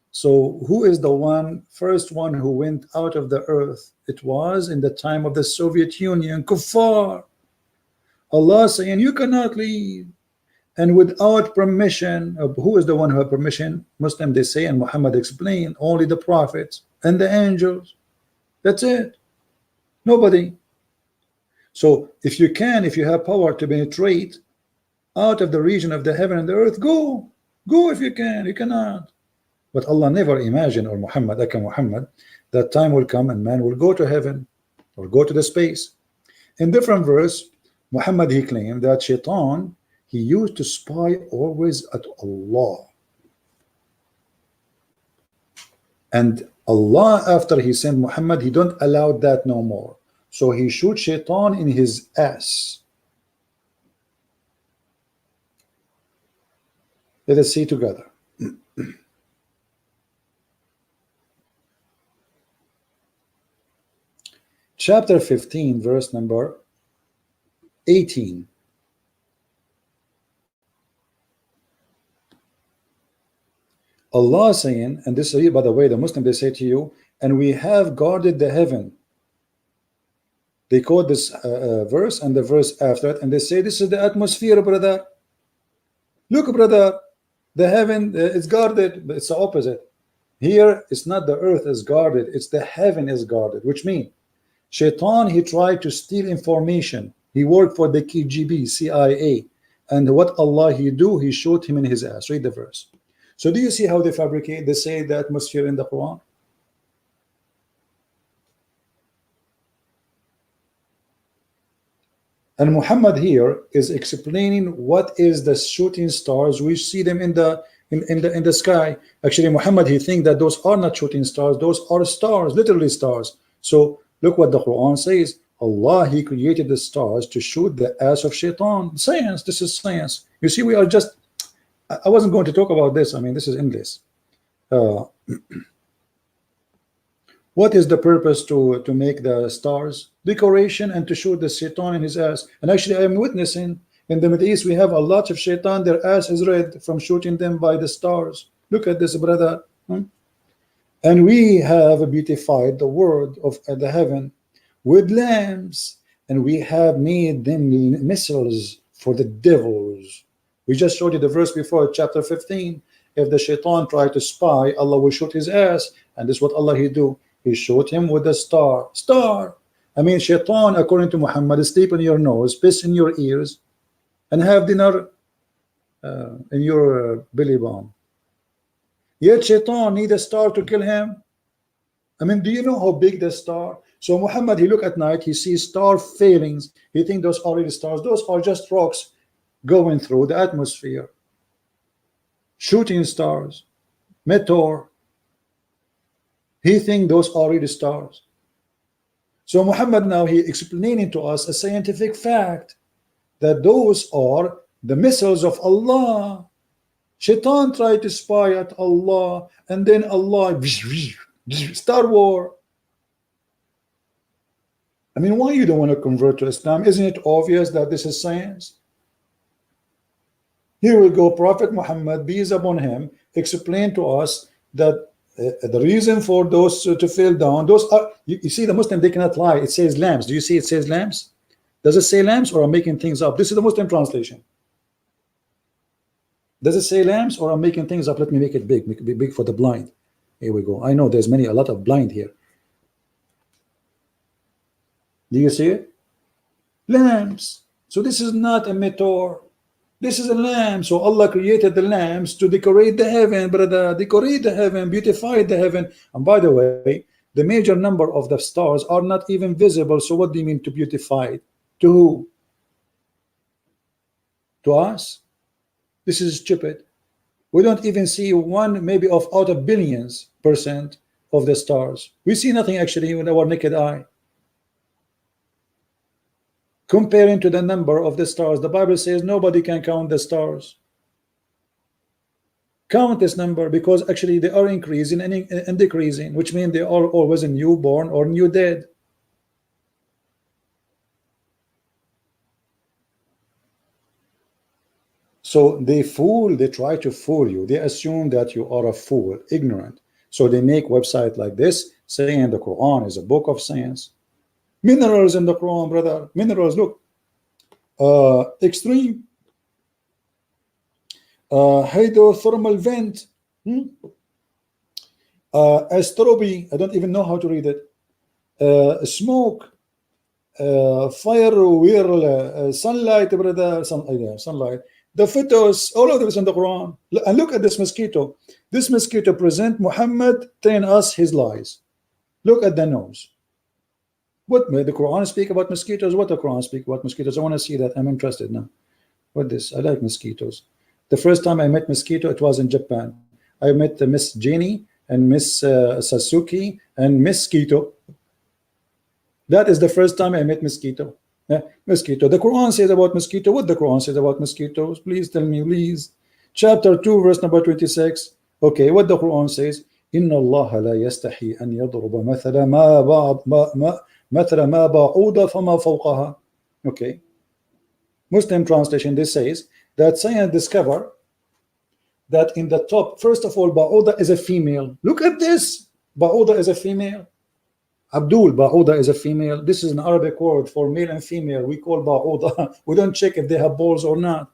So who is the first one who went out of the earth? It was in the time of the Soviet Union, kuffar. Allah saying, you cannot leave. And without permission, who is the one who had permission? Muslim, they say, and Muhammad explained, only the prophets and the angels. That's it. Nobody. So if you have power to penetrate out of the region of the heaven and the earth, go if you can. You cannot. But Allah never imagined, or Muhammad, that time will come and man will go to heaven or go to the space. In different verse, Muhammad, he claimed that Shaitan, he used to spy always at Allah. And Allah, after he sent Muhammad, he don't allow that no more. So he shoot Shaitan in his ass. Let us see together. Chapter 15, verse number 18. Allah saying, and this is, by the way, the Muslim, they say to you, and we have guarded the heaven. They quote this verse and the verse after it, and they say, this is the atmosphere, brother. Look, brother, the heaven is guarded, but it's the opposite. Here, it's not the earth is guarded, it's the heaven is guarded, which means Shaitan, he tried to steal information. He worked for the KGB, CIA, and what Allah he do, he shot him in his ass. Read the verse. So do you see how they fabricate? They say the atmosphere in the Quran. And Muhammad here is explaining what is the shooting stars. We see them in the in the sky. Actually, Muhammad, he think that those are not shooting stars, those are stars, literally stars. So look what the Quran says. Allah, he created the stars to shoot the ass of shaitan. Science, this is science. You see, we are just, I wasn't going to talk about this. I mean, this is endless. What is the purpose to make the stars? Decoration, and to shoot the shaitan in his ass. And actually, I am witnessing in the Middle East, we have a lot of shaitan, their ass is red from shooting them by the stars. Look at this, brother. And we have beautified the world of the heaven with lamps, and we have made them missiles for the devils. We just showed you the verse before, chapter 15. If the shaitan tried to spy, Allah will shoot his ass. And this is what Allah he do. He shot him with a star. Star. I mean, shaitan, according to Muhammad, sleep in your nose, piss in your ears, and have dinner in your belly button. Yet shaitan need a star to kill him. I mean, do you know how big the star? So Muhammad, he look at night, he sees star failings. He think those are really stars. Those are just rocks going through the atmosphere. Shooting stars. Meteor. He think those are really stars. So Muhammad now, he explaining to us a scientific fact that those are the missiles of Allah. Shaitan tried to spy at Allah, and then Allah, Star War. I mean, why you don't want to convert to Islam? Isn't it obvious that this is science? Here we go. Prophet Muhammad, peace upon him, explained to us that the reason for those to fall down, those are, you see, the Muslim, they cannot lie. It says lamps. Do you see it says lamps? Does it say lamps, or I'm making things up? This is the Muslim translation. Does it say lamps, or I'm making things up? Let me make it big. Make it big for the blind. Here we go. I know there's a lot of blind here. Do you see it? Lamps. So this is not a meteor. This is a lamp. So Allah created the lamps to decorate the heaven, brother. Decorate the heaven, beautify the heaven. And by the way, the major number of the stars are not even visible. So what do you mean to beautify it? To who? To us? This is stupid. We don't even see one, maybe of out of billions% of the stars. We see nothing actually with our naked eye. Comparing to the number of the stars, the Bible says nobody can count the stars. Count this number, because actually they are increasing and decreasing, which means they are always a newborn or new dead. So they try to fool you. They assume that you are a fool, ignorant. So they make website like this saying the Quran is a book of science. Minerals in the Quran, brother. Minerals, look. Extreme hydrothermal vent. Astropy. I don't even know how to read it. Smoke. Fire whirl. Sunlight, brother. Sunlight. The photos, all of this in the Quran. And look at this mosquito. This mosquito present Muhammad telling us his lies. Look at the nose. What the Quran speak about mosquitoes? What the Quran speak about mosquitoes? I want to see that. I'm interested now. What this? I like mosquitoes. The first time I met mosquito, it was in Japan. I met Miss Jenny and Miss Sasuke and Mosquito. That is the first time I met mosquito. Mosquito. The Quran says about mosquito. What the Quran says about mosquitoes? Please tell me, please. Chapter 2, verse number 26. Okay, what the Quran says? Inna Allah la yastahi an yadruba mathala ma ba'uda fama fawqaha. Okay. Muslim translation, this says that science discover that in the top, first of all, ba'uda is a female. Look at this. Ba'uda is a female. Abdul, ba'uda is a female. This is an Arabic word for male and female. We call ba'uda. We don't check if they have balls or not.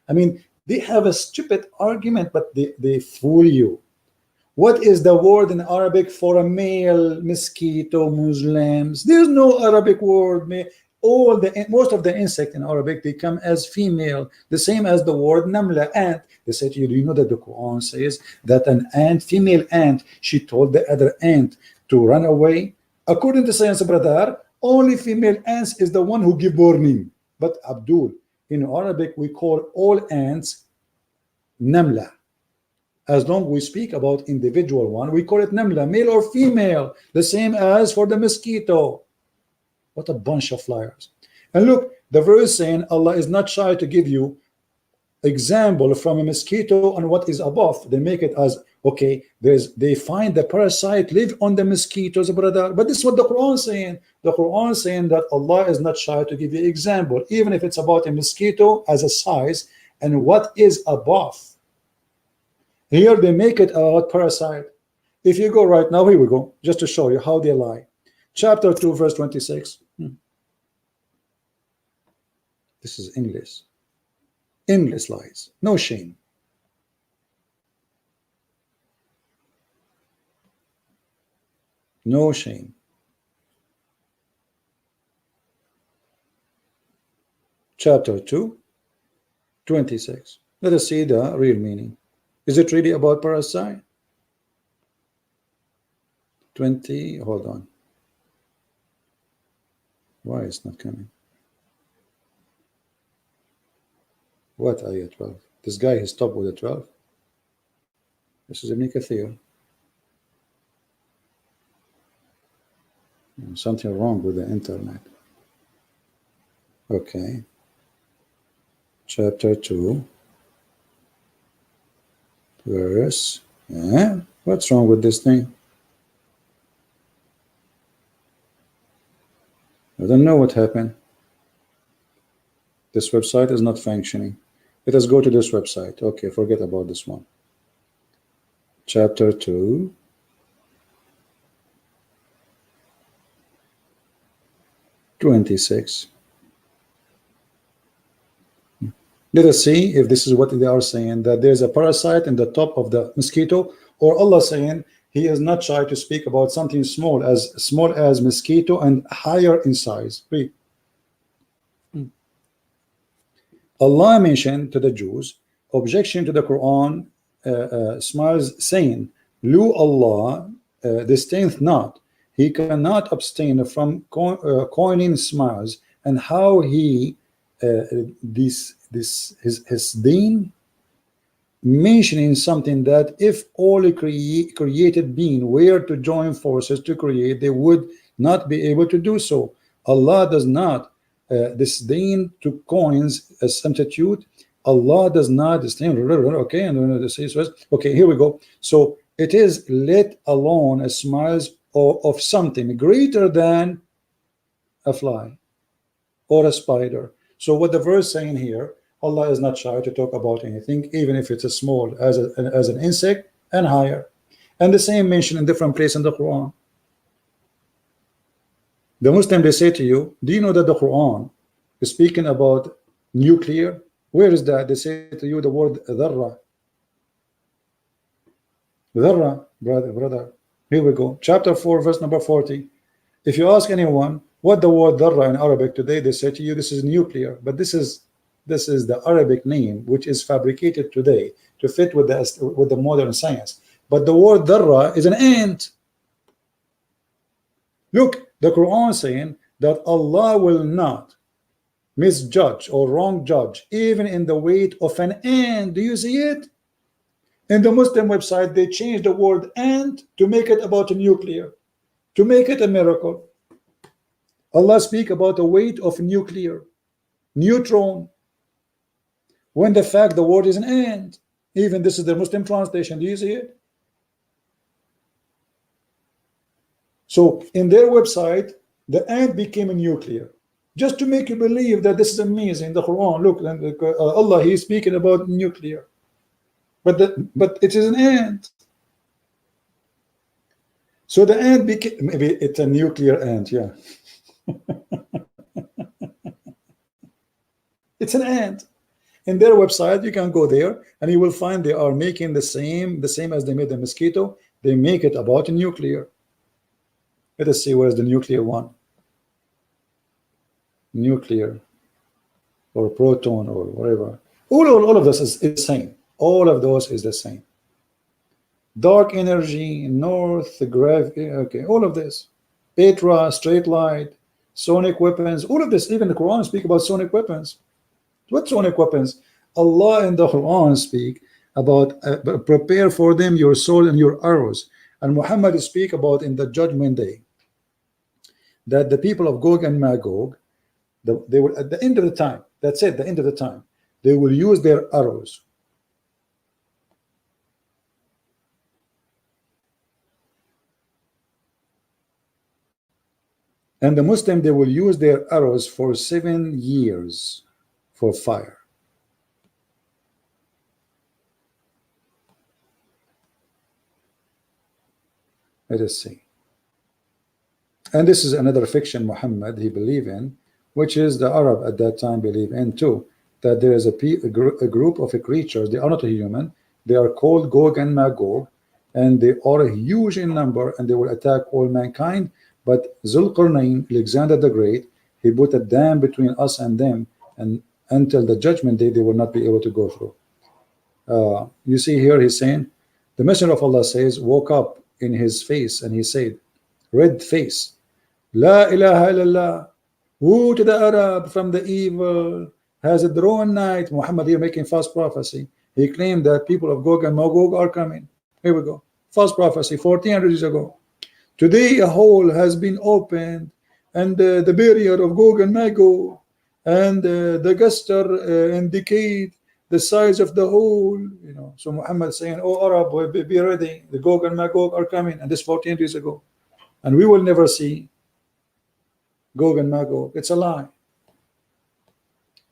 I mean, they have a stupid argument, but they fool you. What is the word in Arabic for a male mosquito? Muslims. There's no Arabic word. Most of the insect in Arabic, they come as female. The same as the word namla, ant. They say to you, do you know that the Quran says that an ant, female ant, she told the other ant to run away? According to science, brother, only female ants is the one who give warning. But Abdul, in Arabic, we call all ants namla. As long we speak about individual one, we call it namla, male or female, the same as for the mosquito. What a bunch of liars. And look, the verse saying Allah is not shy to give you example from a mosquito and what is above. They make it as okay, they find the parasite live on the mosquitoes, brother. But this is what the Quran is saying. The Quran is saying that Allah is not shy to give you example, even if it's about a mosquito as a size and what is above. Here they make it about parasite. If you go right now, here we go, just to show you how they lie. Chapter 2, verse 26. This is English. Endless lies, no shame. No shame. Chapter 2, 26. Let us see the real meaning. Is it really about parasite? 20, hold on. Why it's not coming? What ayah 12? This guy has stopped with the 12. This is Ibn Kathir. Something wrong with the internet. Okay. Chapter 2. Verse. What's wrong with this thing? I don't know what happened. This website is not functioning. Let us go to this website. Okay, forget about this one. Chapter 2. (26). Let us see if this is what they are saying, that there's a parasite in the top of the mosquito, or Allah saying He is not shy to speak about something small as mosquito and higher in size. Read. Allah mentioned to the Jews objection to the Quran smiles, saying, Lu Allah disdaineth not, He cannot abstain from coining smiles, and how He his deen, mentioning something that if all created being were to join forces to create, they would not be able to do so. Allah does not disdain to coins as substitute. Allah does not disdain. Okay, and okay, here we go. So it is let alone a smiles of something greater than a fly or a spider. So what the verse saying here, Allah is not shy to talk about anything, even if it's as small as an insect and higher. And the same mentioned in different places in the Quran. The Muslim, they say to you, do you know that the Quran is speaking about nuclear? Where is that? They say to you the word dharra. Dharra, brother. Here we go. Chapter 4, verse number 40. If you ask anyone what the word dharra in Arabic today, they say to you this is nuclear. But this is the Arabic name which is fabricated today to fit with the modern science. But the word dharra is an ant. Look, the Quran saying that Allah will not misjudge or wrong judge even in the weight of an ant. Do you see it? In the Muslim website, they changed the word ant to make it about a nuclear, to make it a miracle. Allah speak about the weight of nuclear, neutron, when the fact the word is an ant. Even this is the Muslim translation. Do you see it? So in their website, the ant became a nuclear, just to make you believe that this is amazing. The Quran, look, Allah, He is speaking about nuclear, but it is an ant. So the ant became, maybe it's a nuclear ant, yeah. It's an ant. In their website, you can go there and you will find they are making the same as they made the mosquito. They make it about a nuclear. Let us see where's the nuclear one. Nuclear or proton or whatever. All of this is the same. All of those is the same. Dark energy, north, gravity, okay, all of this. Petra, straight light, sonic weapons, all of this. Even the Quran speak about sonic weapons. What sonic weapons? Allah in the Quran speak about prepare for them your sword and your arrows. And Muhammad speak about in the judgment day that the people of Gog and Magog, they will at the end of the time, that's it, the end of the time, they will use their arrows. And the Muslim, they will use their arrows for 7 years for fire. Let us see. And this is another fiction Muhammad he believed in, which is the Arab at that time believe in too, that there is a group of creatures, they are not a human, they are called Gog and Magog, and they are huge in number, and they will attack all mankind. But Zulqarnain, Alexander the Great, he put a dam between us and them, and until the judgment day they will not be able to go through. You see here he's saying, the Messenger of Allah says, woke up in his face and he said, red face, La ilaha illallah, woe to the Arab from the evil, has a drawn night. Muhammad here making false prophecy. He claimed that people of Gog and Magog are coming. Here we go. False prophecy 1400 years ago. Today a hole has been opened, and the barrier of Gog and Magog, and the guster indicate the size of the hole. You know, so Muhammad saying, "Oh Arab, be ready. The Gog and Magog are coming," and this 14 years ago, and we will never see Gog and Magog. It's a lie.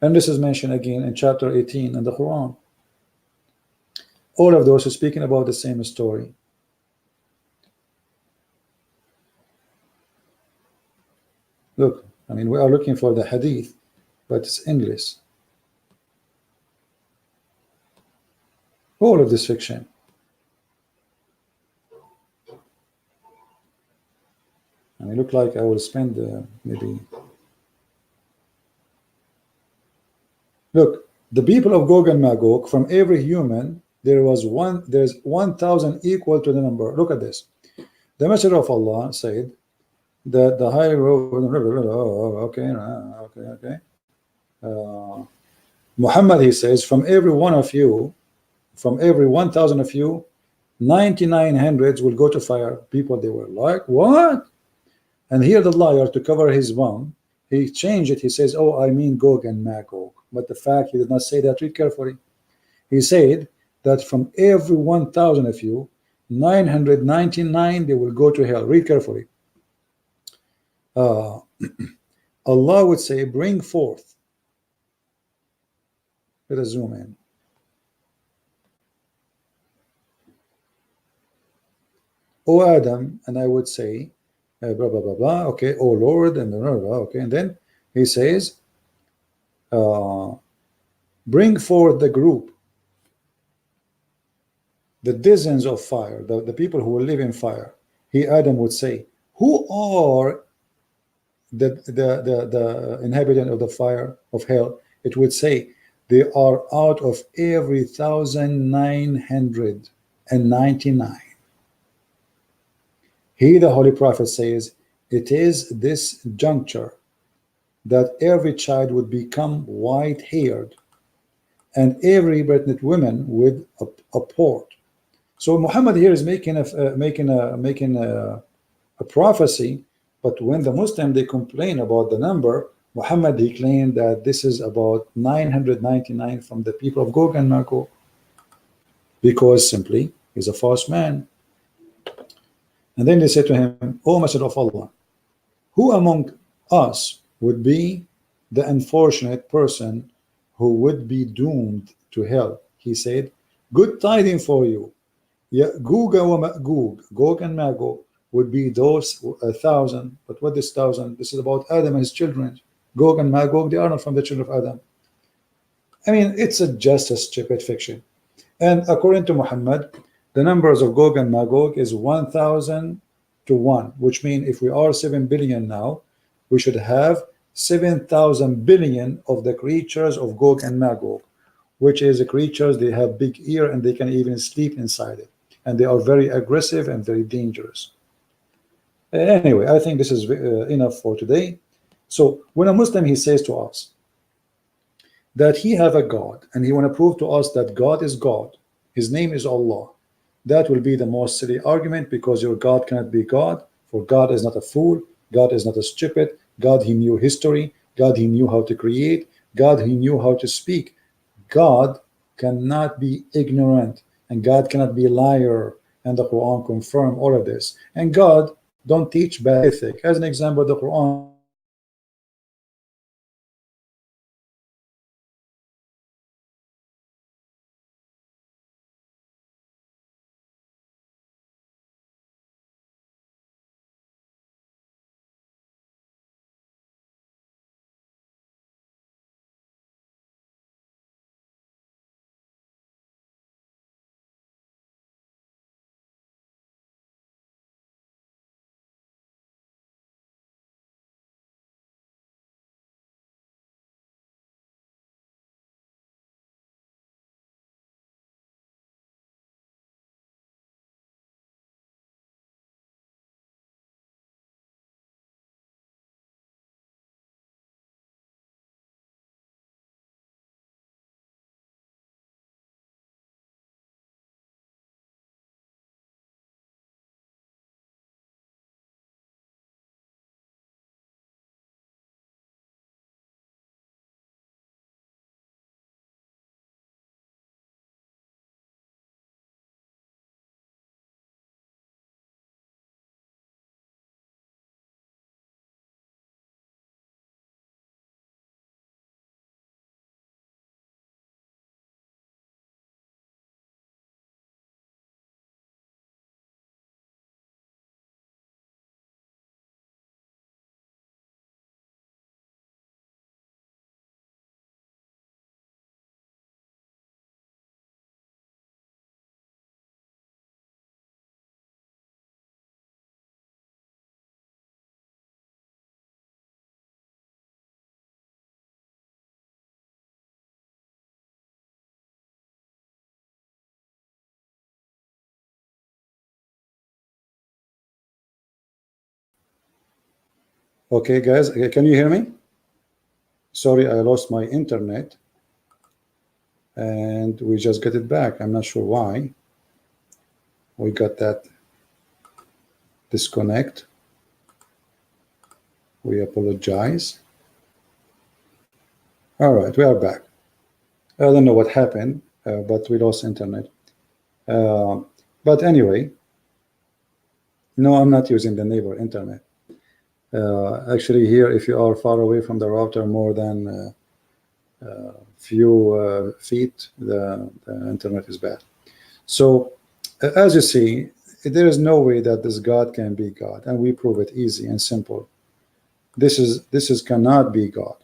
And this is mentioned again in chapter 18 in the Quran. All of those are speaking about the same story. Look, I mean, we are looking for the hadith, but it's English. All of this fiction. I mean, look like I will spend maybe. Look, the people of Gog and Magog, from every human, there's 1,000 equal to the number. Look at this. The Messenger of Allah said that the high road. Okay. Muhammad, he says, from every one of you, from every 1,000 of you, 9,900 will go to fire. People, they were like, what? And here the liar, to cover his bum, he changed it. He says, oh, I mean Gog and Magog. But the fact, he did not say that. Read carefully. He said that from every 1,000 of you, 999, they will go to hell. Read carefully. Allah would say, bring forth. Let us zoom in. O Adam, and I would say, blah, blah, blah, blah, okay, O Lord, and blah, blah, blah, okay, and then he says, bring forth the group, the dozens of fire, the people who will live in fire. He, Adam, would say, who are the inhabitant of the fire of hell? It would say, they are out of every 1,999. He, the Holy Prophet, says, it is this juncture that every child would become white-haired, and every pregnant woman would abort. So Muhammad here is making a prophecy, but when the Muslim, they complain about the number, Muhammad, he claimed that this is about 999 from the people of Gog and Magog, because simply he's a false man. And then they said to him, O Messenger of Allah, who among us would be the unfortunate person who would be doomed to hell? He said, good tidings for you. Gog and Magog would be those 1,000. But what is 1,000? This is about Adam and his children. Gog and Magog, they are not from the children of Adam. I mean, it's just a stupid fiction. And according to Muhammad, the numbers of Gog and Magog is 1,000 to 1, which means if we are 7 billion now, we should have 7,000 billion of the creatures of Gog and Magog, which is the creatures, they have big ear and they can even sleep inside it. And they are very aggressive and very dangerous. Anyway, I think this is enough for today. So when a Muslim, he says to us that he have a God and he want to prove to us that God is God, His name is Allah. That will be the most silly argument, because your God cannot be God, for God is not a fool, God is not a stupid, God, he knew history, God, he knew how to create, God, he knew how to speak. God cannot be ignorant, and God cannot be a liar, and the Quran confirm all of this. And God don't teach bad ethic. As an example, the Quran Okay, guys, can you hear me? Sorry, I lost my internet and we just got it back. I'm not sure why we got that disconnect. We apologize. All right, we are back. I don't know what happened, but we lost internet. But anyway, no, I'm not using the neighbor internet. Actually, here, if you are far away from the router more than few feet, the internet is bad. So, as you see, there is no way that this God can be God, and we prove it easy and simple. This is cannot be God.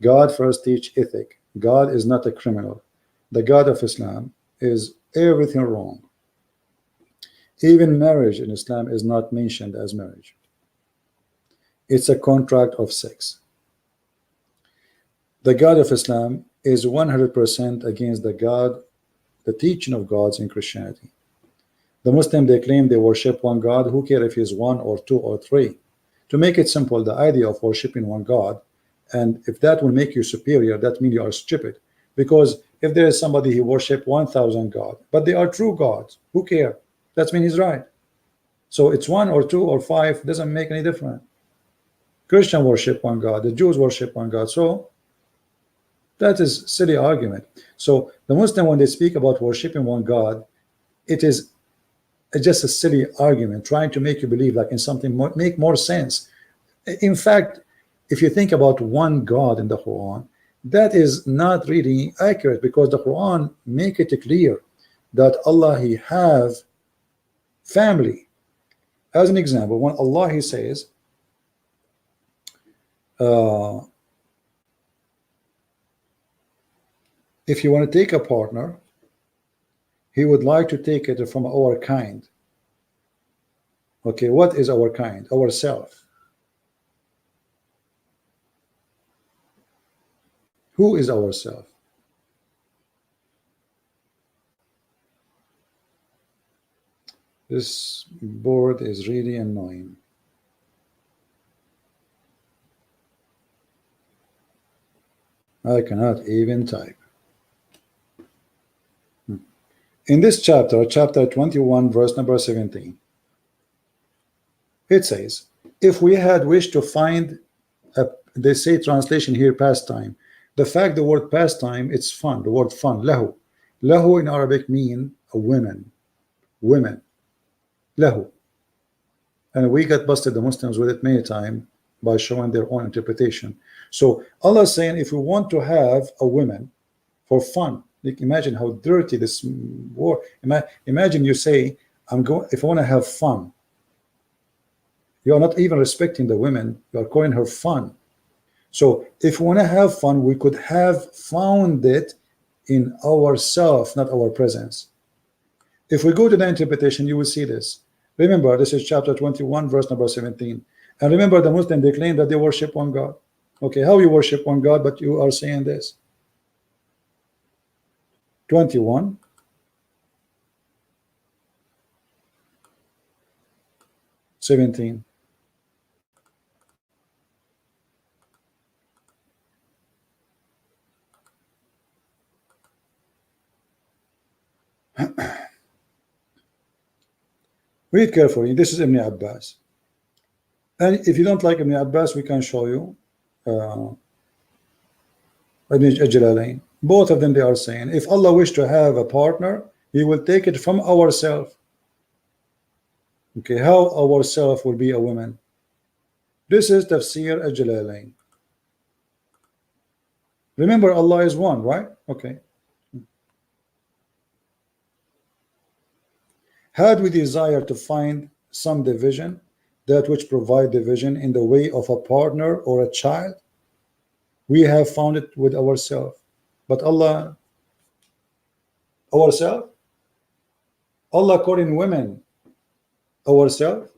God first teach ethic. God is not a criminal. The God of Islam is everything wrong. Even marriage in Islam is not mentioned as marriage. It's a contract of sex. The God of Islam is 100% against the teaching of gods in Christianity. The Muslim, they claim they worship one God. Who cares if he's one or two or three? To make it simple, the idea of worshiping one God, and if that will make you superior, that means you are stupid. Because if there is somebody who worship 1,000 gods, but they are true gods, who care? That means he's right. So it's one or two or five, doesn't make any difference. Christian worship one God, the Jews worship one God. So that is silly argument. So the Muslim, when they speak about worshiping one God, it is just a silly argument, trying to make you believe like in something make more sense. In fact, if you think about one God in the Quran, that is not really accurate, because the Quran make it clear that Allah, he have family. As an example, when Allah, he says if you want to take a partner, he would like to take it from our kind. Okay, what is our kind? Ourself. Who is ourself? This board is really annoying. I cannot even type. In this chapter, chapter 21, verse number 17, it says, if we had wished to find a, they say translation here, pastime. The fact the word pastime, it's fun, the word fun, lahu. Lahu in Arabic mean a women, lahu. And we got busted, the Muslims, with it many times by showing their own interpretation. So Allah is saying, if we want to have a woman for fun, like imagine how dirty this war. Imagine you say, if I want to have fun, you are not even respecting the women, you are calling her fun. So if we want to have fun, we could have found it in ourselves, not our presence. If we go to the interpretation, you will see this. Remember, this is chapter 21, verse number 17. And remember, the Muslim, they claim that they worship one God. Okay, how you worship one God, but you are saying this? 21, 17. Read carefully. This is Ibn Abbas. And if you don't like Ibn Abbas, we can show you Ibn Jalalain. Both of them, they are saying, if Allah wished to have a partner, He will take it from ourselves. Okay, how ourself will be a woman? This is Tafsir Al-Jalalain. Remember, Allah is one, right? Okay. Had we desire to find some division, that which provide division in the way of a partner or a child, we have found it with ourselves. But Allah, ourselves? Allah calling women ourselves?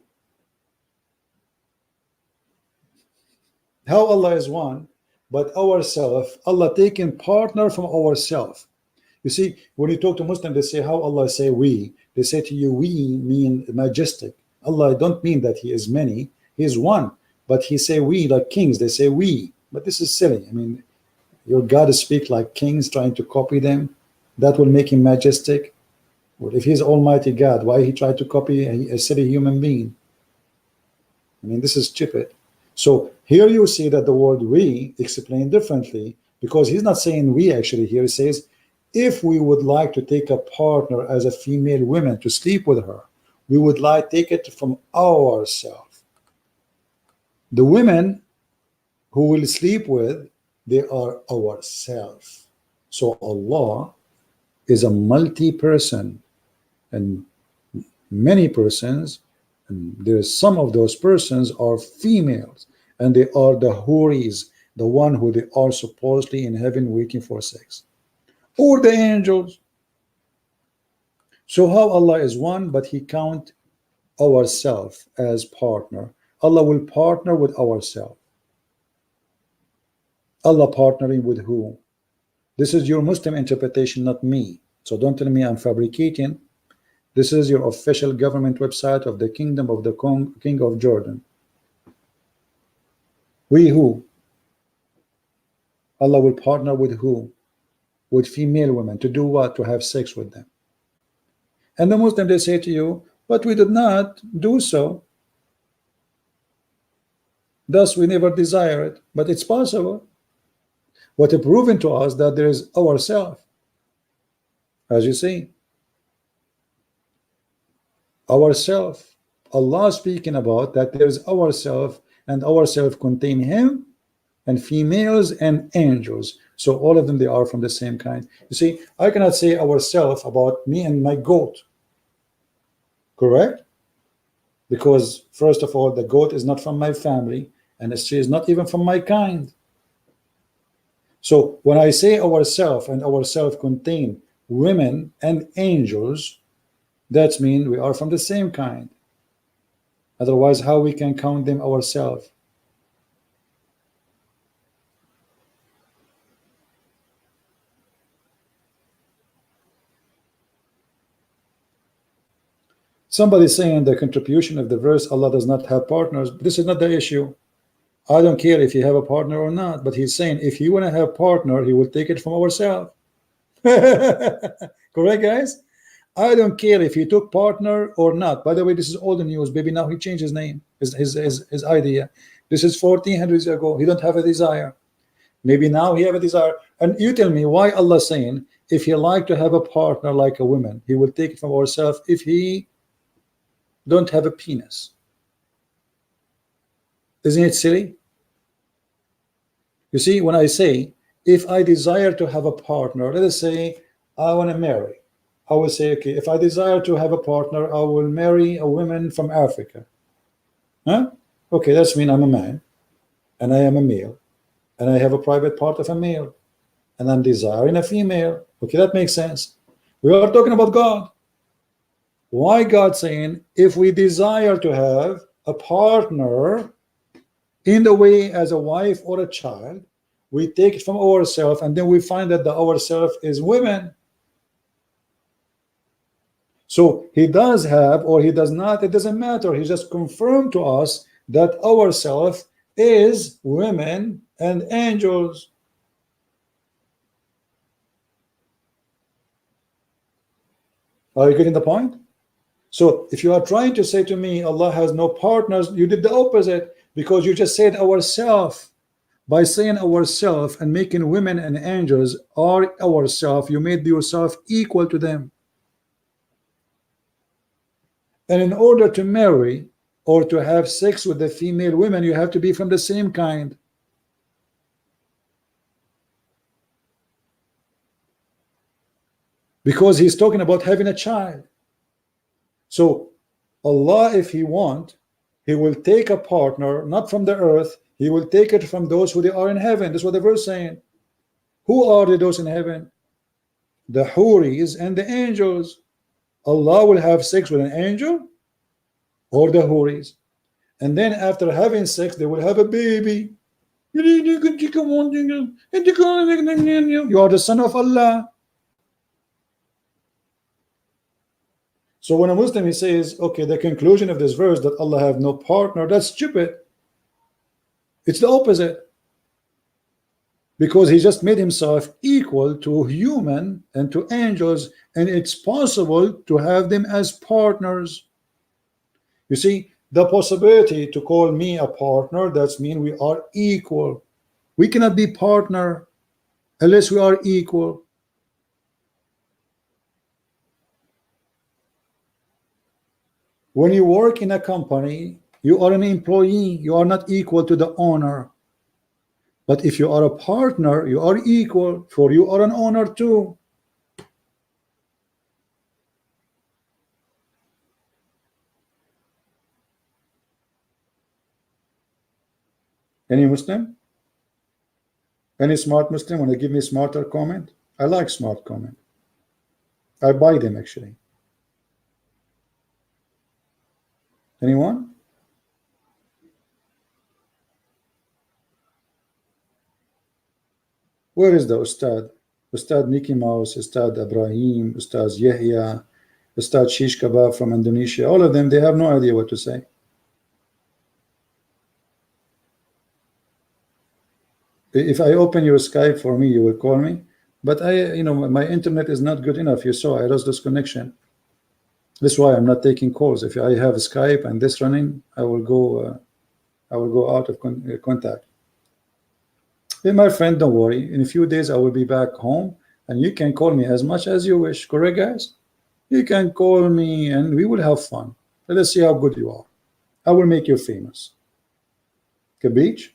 How Allah is one, but ourselves, Allah taking partner from ourselves. You see, when you talk to Muslims, they say, how Allah say we? They say to you, we mean majestic. Allah don't mean that He is many, He is one. But He say we like kings, they say we. But this is silly. I mean, your God speak like kings, trying to copy them. That will make Him majestic. Well, if He's Almighty God, why He tried to copy a silly human being? I mean, this is stupid. So here you see that the word we explained differently, because He's not saying we actually here. He says, if we would like to take a partner as a female woman to sleep with her, we would like take it from ourselves. The women who will sleep with, they are ourselves. So Allah is a multi-person, and many persons, and there's some of those persons are females, and they are the houris, the one who they are supposedly in heaven waiting for sex, or the angels. So how Allah is one, but He count ourselves as partner. Allah will partner with ourselves. Allah partnering with who? This is your Muslim interpretation, not me. So don't tell me I'm fabricating. This is your official government website of the Kingdom of the King of Jordan. We who? Allah will partner with who? With female women. To do what? To have sex with them. And the Muslim, they say to you, but we did not do so. Thus we never desire it. But it's possible. What is proven to us that there is ourself. As you see, ourself. Allah speaking about that there is ourself, and ourself contain Him and females and angels. So all of them, they are from the same kind. You see, I cannot say ourself about me and my goat. Correct? Because first of all, the goat is not from my family, and she is not even from my kind. So when I say ourself, and ourself contain women and angels, that means we are from the same kind. Otherwise, how we can count them ourselves? Somebody saying the contribution of the verse, Allah does not have partners. This is not the issue. I don't care if you have a partner or not, but he's saying if you want to have partner, He will take it from ourselves. Correct, guys? I don't care if he took partner or not. By the way, this is old news, baby. Now he changed his name, his idea. This is 1400 years ago. He don't have a desire. Maybe now he have a desire. And you tell me why Allah saying if he like to have a partner like a woman, he will take it from ourselves if he don't have a penis. Isn't it silly? You see, when I say if I desire to have a partner, let us say I want to marry, I will say, okay, if I desire to have a partner, I will marry a woman from Africa. Huh? Okay, that's mean I'm a man and I am a male and I have a private part of a male and I'm desiring a female. Okay, that makes sense. We are talking about God. Why God saying if we desire to have a partner in the way as a wife or a child, we take it from ourselves and then we find that the ourself is women. So he does have or he does not, it doesn't matter. He just confirmed to us that ourself is women and angels. Are you getting the point? So if you are trying to say to me Allah has no partners, you did the opposite, because you just said ourself. By saying ourself and making women and angels are ourself, you made yourself equal to them. And in order to marry or to have sex with the female women, you have to be from the same kind. Because he's talking about having a child. So Allah, if he want, he will take a partner not from the earth, he will take it from those who they are in heaven. That's what the verse saying. Who are those in heaven? The Huris and the angels. Allah will have sex with an angel or the Huris, and then after having sex they will have a baby. You are the son of Allah. So when a Muslim he says, okay, the conclusion of this verse that Allah have no partner, that's stupid. It's the opposite, because he just made himself equal to human and to angels, and it's possible to have them as partners. You see, the possibility to call me a partner, that's mean we are equal. We cannot be partner unless we are equal. When you work in a company, you are an employee, you are not equal to the owner. But if you are a partner, you are equal, for you are an owner too. Any Muslim? Any smart Muslim want to give me smarter comment? I like smart comment. I buy them actually. Anyone? Where is the Ustad? Ustad Mickey Mouse, Ustad Ibrahim, Ustad Yahya, Ustad Shish Kebab from Indonesia. All of them, they have no idea what to say. If I open your Skype for me, you will call me. But my internet is not good enough. You saw I lost this connection. That's why I'm not taking calls. If I have Skype and this running, I will go out of contact. Hey, my friend, don't worry. In a few days, I will be back home, and you can call me as much as you wish. Correct, guys? You can call me, and we will have fun. Let us see how good you are. I will make you famous. Kabich?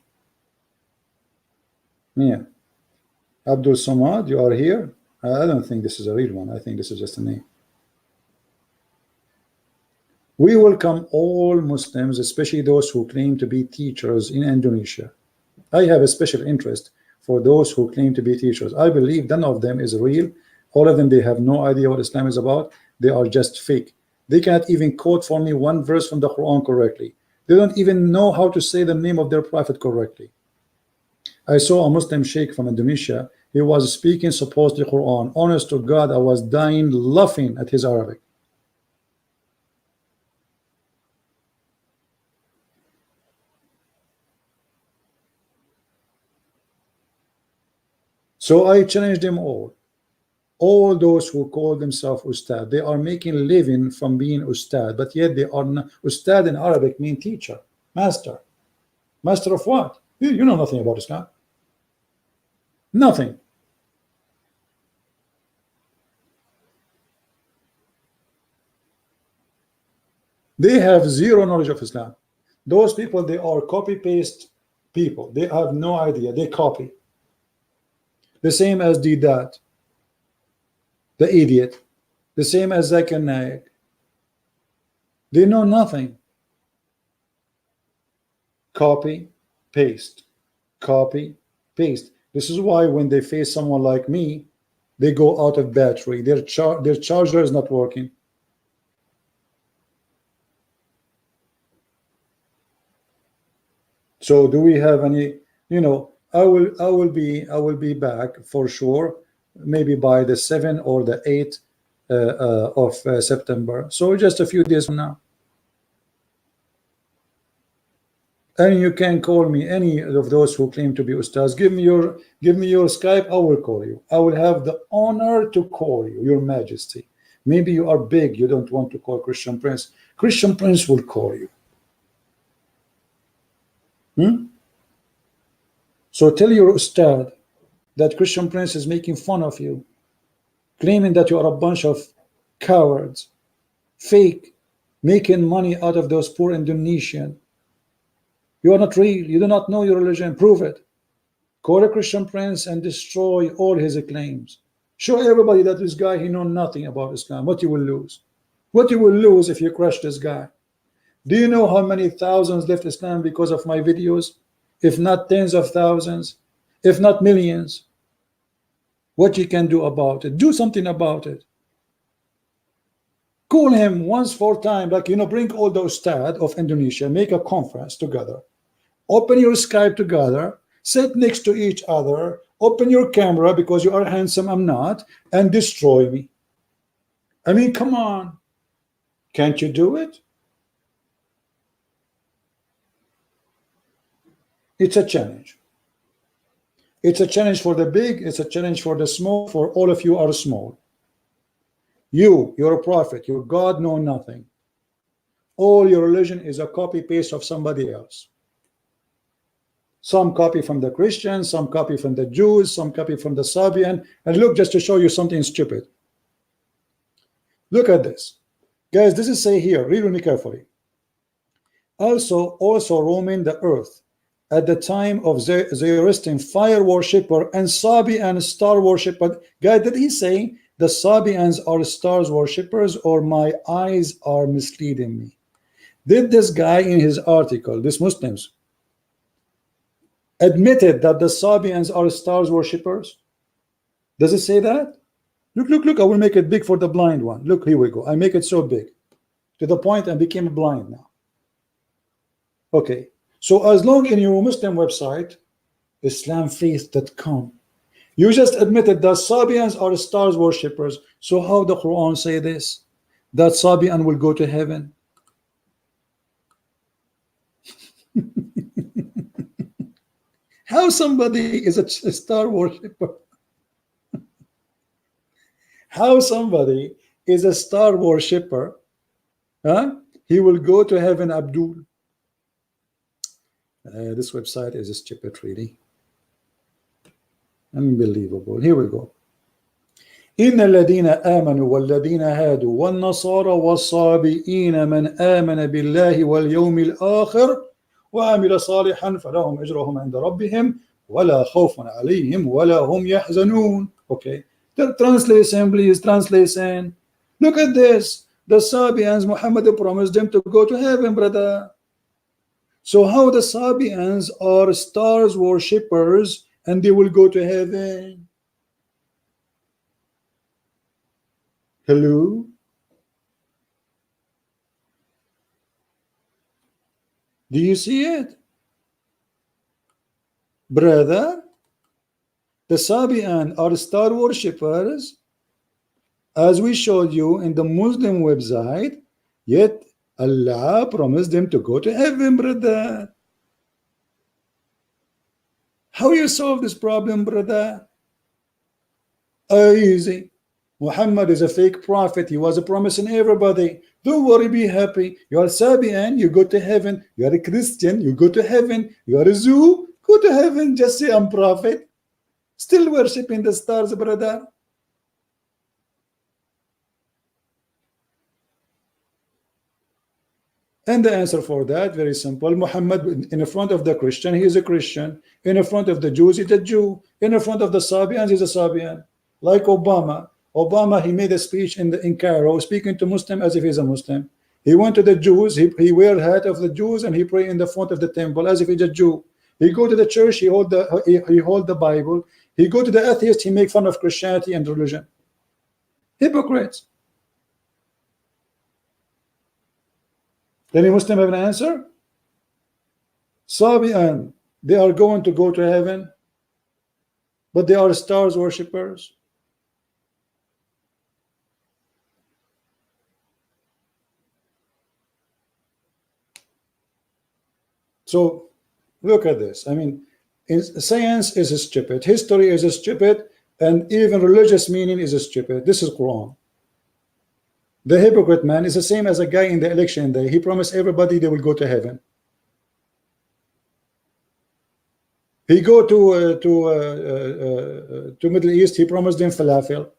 Yeah. Abdul Samad, you are here? I don't think this is a real one. I think this is just a name. We welcome all Muslims, especially those who claim to be teachers in Indonesia. I have a special interest for those who claim to be teachers. I believe none of them is real. All of them, they have no idea what Islam is about. They are just fake. They cannot even quote for me one verse from the Quran correctly. They don't even know how to say the name of their prophet correctly. I saw a Muslim sheikh from Indonesia. He was speaking supposedly Quran. Honest to God, I was dying laughing at his Arabic. So I challenged them all All those who call themselves ustad, they are making a living from being ustad, but yet they are not. Ustad in Arabic means teacher, master. Master of what? You know nothing about Islam. Nothing. They have zero knowledge of Islam. Those people, they are copy-paste people. They have no idea. They copy. The same as Didat, the idiot. The same as Zakir Naik. They know nothing. Copy, paste. Copy, paste. This is why when they face someone like me, they go out of battery. Their charger is not working. So do we have any, you know, I will be back for sure, maybe by the 7th or the 8th of September. So just a few days from now. And you can call me, any of those who claim to be ustaz. Give me your Skype. I will call you. I will have the honor to call you, Your Majesty. Maybe you are big. You don't want to call Christian Prince. Christian Prince will call you. So tell your ustad that Christian Prince is making fun of you, claiming that you are a bunch of cowards, fake, making money out of those poor Indonesian. You are not real. You do not know your religion. Prove it. Call a Christian Prince and destroy all his claims. Show everybody that this guy, he knows nothing about Islam. What you will lose? What you will lose if you crush this guy? Do you know how many thousands left Islam because of my videos? If not tens of thousands, if not millions. What you can do about it? Do something about it. Call him once for time, like, you know, bring all the ustad of Indonesia, make a conference together. Open your Skype together, sit next to each other, open your camera because you are handsome, I'm not, and destroy me. I mean, come on. Can't you do it? It's a challenge. It's a challenge for the big, it's a challenge for the small, for all of you are small. You're a prophet, your God know nothing. All your religion is a copy-paste of somebody else. Some copy from the Christians, some copy from the Jews, some copy from the Sabian. And look, just to show you something stupid. Look at this. Guys, this is say here, read with me carefully. Also roaming the earth at the time of Zoroastrian fire worshipper and Sabian star worshipper. Guys, did he say the Sabians are stars worshippers, or my eyes are misleading me? Did this guy in his article, this Muslims, admitted that the Sabians are stars worshippers? Does it say that? Look, I will make it big for the blind one. Look, here we go. I make it so big to the point I became blind now. Okay, so as long in your Muslim website, islamfaith.com, you just admitted that Sabians are stars worshippers. So how the Quran say this? That Sabian will go to heaven? How somebody is a star worshipper? How somebody is a star worshipper? Huh? He will go to heaven, Abdul. This website is stupid, really. Unbelievable. Here we go. إن الذين آمنوا والذين هادوا والنصارى والصابئين من آمن بالله واليوم الآخر وعمل صالحا فلهم أجرهم عند ربهم ولا خوف عليهم ولا هم يحزنون. Okay, the translation, please, translation. Look at this. The Sabians, Muhammad promised them to go to heaven, brother. So how the Sabians are stars worshippers and they will go to heaven? Hello? Do you see it? Brother, the Sabian are star worshippers, as we showed you in the Muslim website, yet Allah promised them to go to heaven, brother. How you solve this problem, brother? Easy. Muhammad is a fake prophet. He was promising everybody, don't worry, be happy. You are Sabian, you go to heaven. You are a Christian, you go to heaven. You are a Jew, go to heaven. Just say I'm prophet. Still worshiping the stars, brother. And the answer for that, very simple. Muhammad, in front of the Christian, he is a Christian. In front of the Jews, he's a Jew. In front of the Sabians, he's a Sabian. Like Obama. Obama, he made a speech in Cairo, speaking to Muslim as if he's a Muslim. He went to the Jews, he wear hat of the Jews, and he pray in the front of the temple as if he's a Jew. He go to the church, he hold the Bible. He go to the atheist, he make fun of Christianity and religion. Hypocrites. Any Muslim have an answer? Sabian, they are going to go to heaven, but they are stars worshippers. So look at this. I mean, science is stupid, history is stupid, and even religious meaning is stupid. This is Quran. The hypocrite man is the same as a guy in the election day. He promised everybody they will go to heaven. He go to Middle East, he promised them falafel.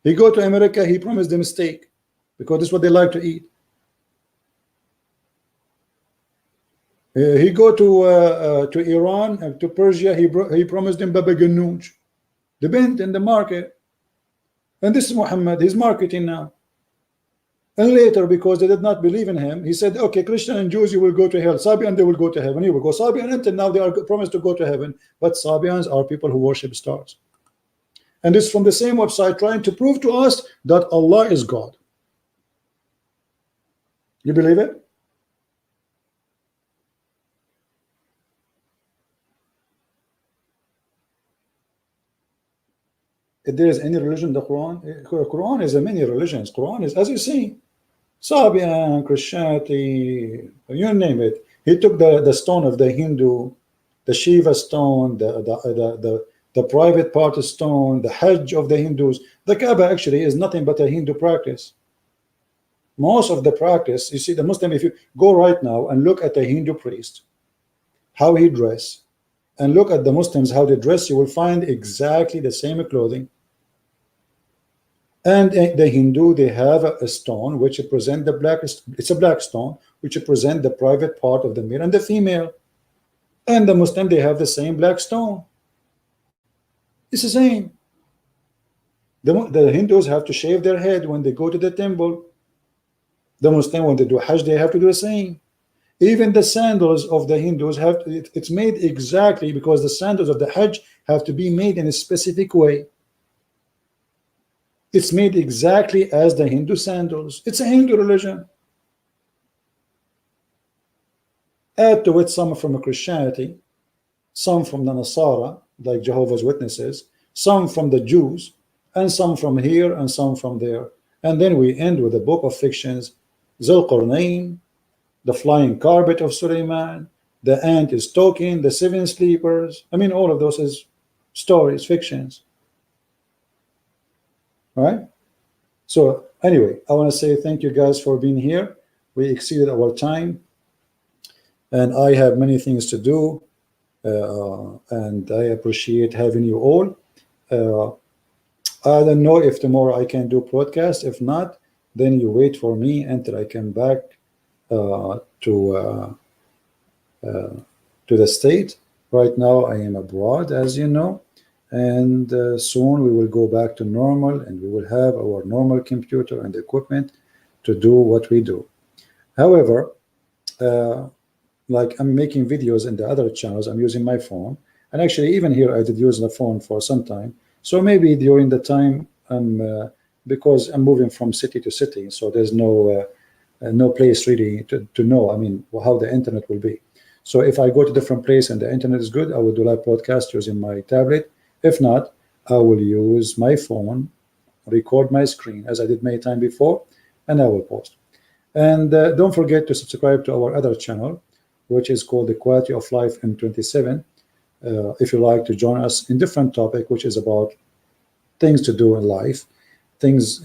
He go to America, he promised them steak, because this is what they like to eat. He go to Iran, to Persia, he promised them baba ganoush, the bent in the market. And this is Muhammad, he's marketing now. And later, because they did not believe in him, he said, okay, Christian and Jews, you will go to hell. Sabian, they will go to heaven. You will go. Sabian, until now, they are promised to go to heaven. But Sabians are people who worship stars. And this from the same website trying to prove to us that Allah is God. You believe it? If there is any religion, the Quran is a many religions. Quran is, as you see, Sabian, Christianity, you name it. He took the stone of the Hindu, the Shiva stone, the private part stone, the Hajj of the Hindus. The Kaaba actually is nothing but a Hindu practice. Most of the practice, you see, the Muslim, if you go right now and look at a Hindu priest, how he dress, and look at the Muslims, how they dress, you will find exactly the same clothing. And the Hindu, they have a stone which represent the black, it's a black stone, which represent the private part of the male and the female. And the Muslim, they have the same black stone. It's the same. The Hindus have to shave their head when they go to the temple. The Muslim, when they do Hajj, they have to do the same. Even the sandals of the Hindus have to, it's made exactly because the sandals of the Hajj have to be made in a specific way. It's made exactly as the Hindu sandals. It's a Hindu religion. Add to it some from Christianity, some from the Nasara, like Jehovah's Witnesses, some from the Jews, and some from here and some from there. And then we end with a book of fictions, Zulqarnain, the flying carpet of Suleiman, the ant is talking, the seven sleepers. I mean, all of those is stories, fictions. All right. So anyway, I want to say thank you guys for being here. We exceeded our time, and I have many things to do, and I appreciate having you all. I don't know if tomorrow I can do podcast. If not, then you wait for me until I come back to the state. Right now I am abroad, as you know, and soon we will go back to normal, and we will have our normal computer and equipment to do what we do. However, like I'm making videos in the other channels, I'm using my phone, and actually even here I did use the phone for some time. So maybe during the time because I'm moving from city to city, so there's no place really to know, I mean, how the internet will be. So if I go to different place and the internet is good, I will do live podcast using my tablet. If not, I will use my phone, record my screen as I did many times before, and I will post. And don't forget to subscribe to our other channel, which is called the Quality of Life M27. If you like to join us in different topic, which is about things to do in life. things,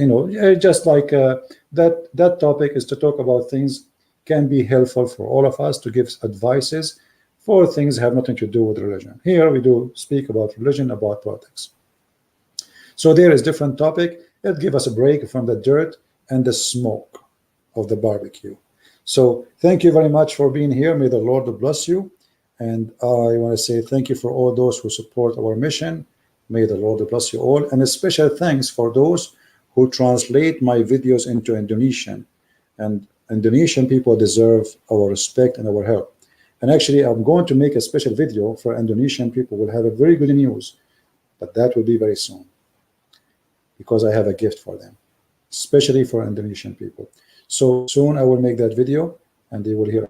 just like that topic is to talk about things can be helpful for all of us, to give advices for things have nothing to do with religion. Here we do speak about religion, about politics. So there is different topic that give us a break from the dirt and the smoke of the barbecue. So thank you very much for being here. May the Lord bless you. And I want to say thank you for all those who support our mission. May the Lord bless you all. And a special thanks for those who translate my videos into Indonesian. And Indonesian people deserve our respect and our help. And actually, I'm going to make a special video for Indonesian people. We'll have a very good news, but that will be very soon, because I have a gift for them, especially for Indonesian people. So soon I will make that video and they will hear.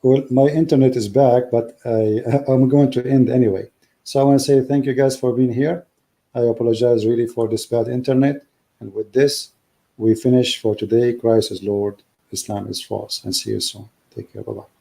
Well, my internet is back, but I'm going to end anyway. So I want to say thank you guys for being here. I apologize really for this bad internet. And with this, we finish for today. Christ is Lord, Islam is false. And see you soon. Take care. Bye-bye.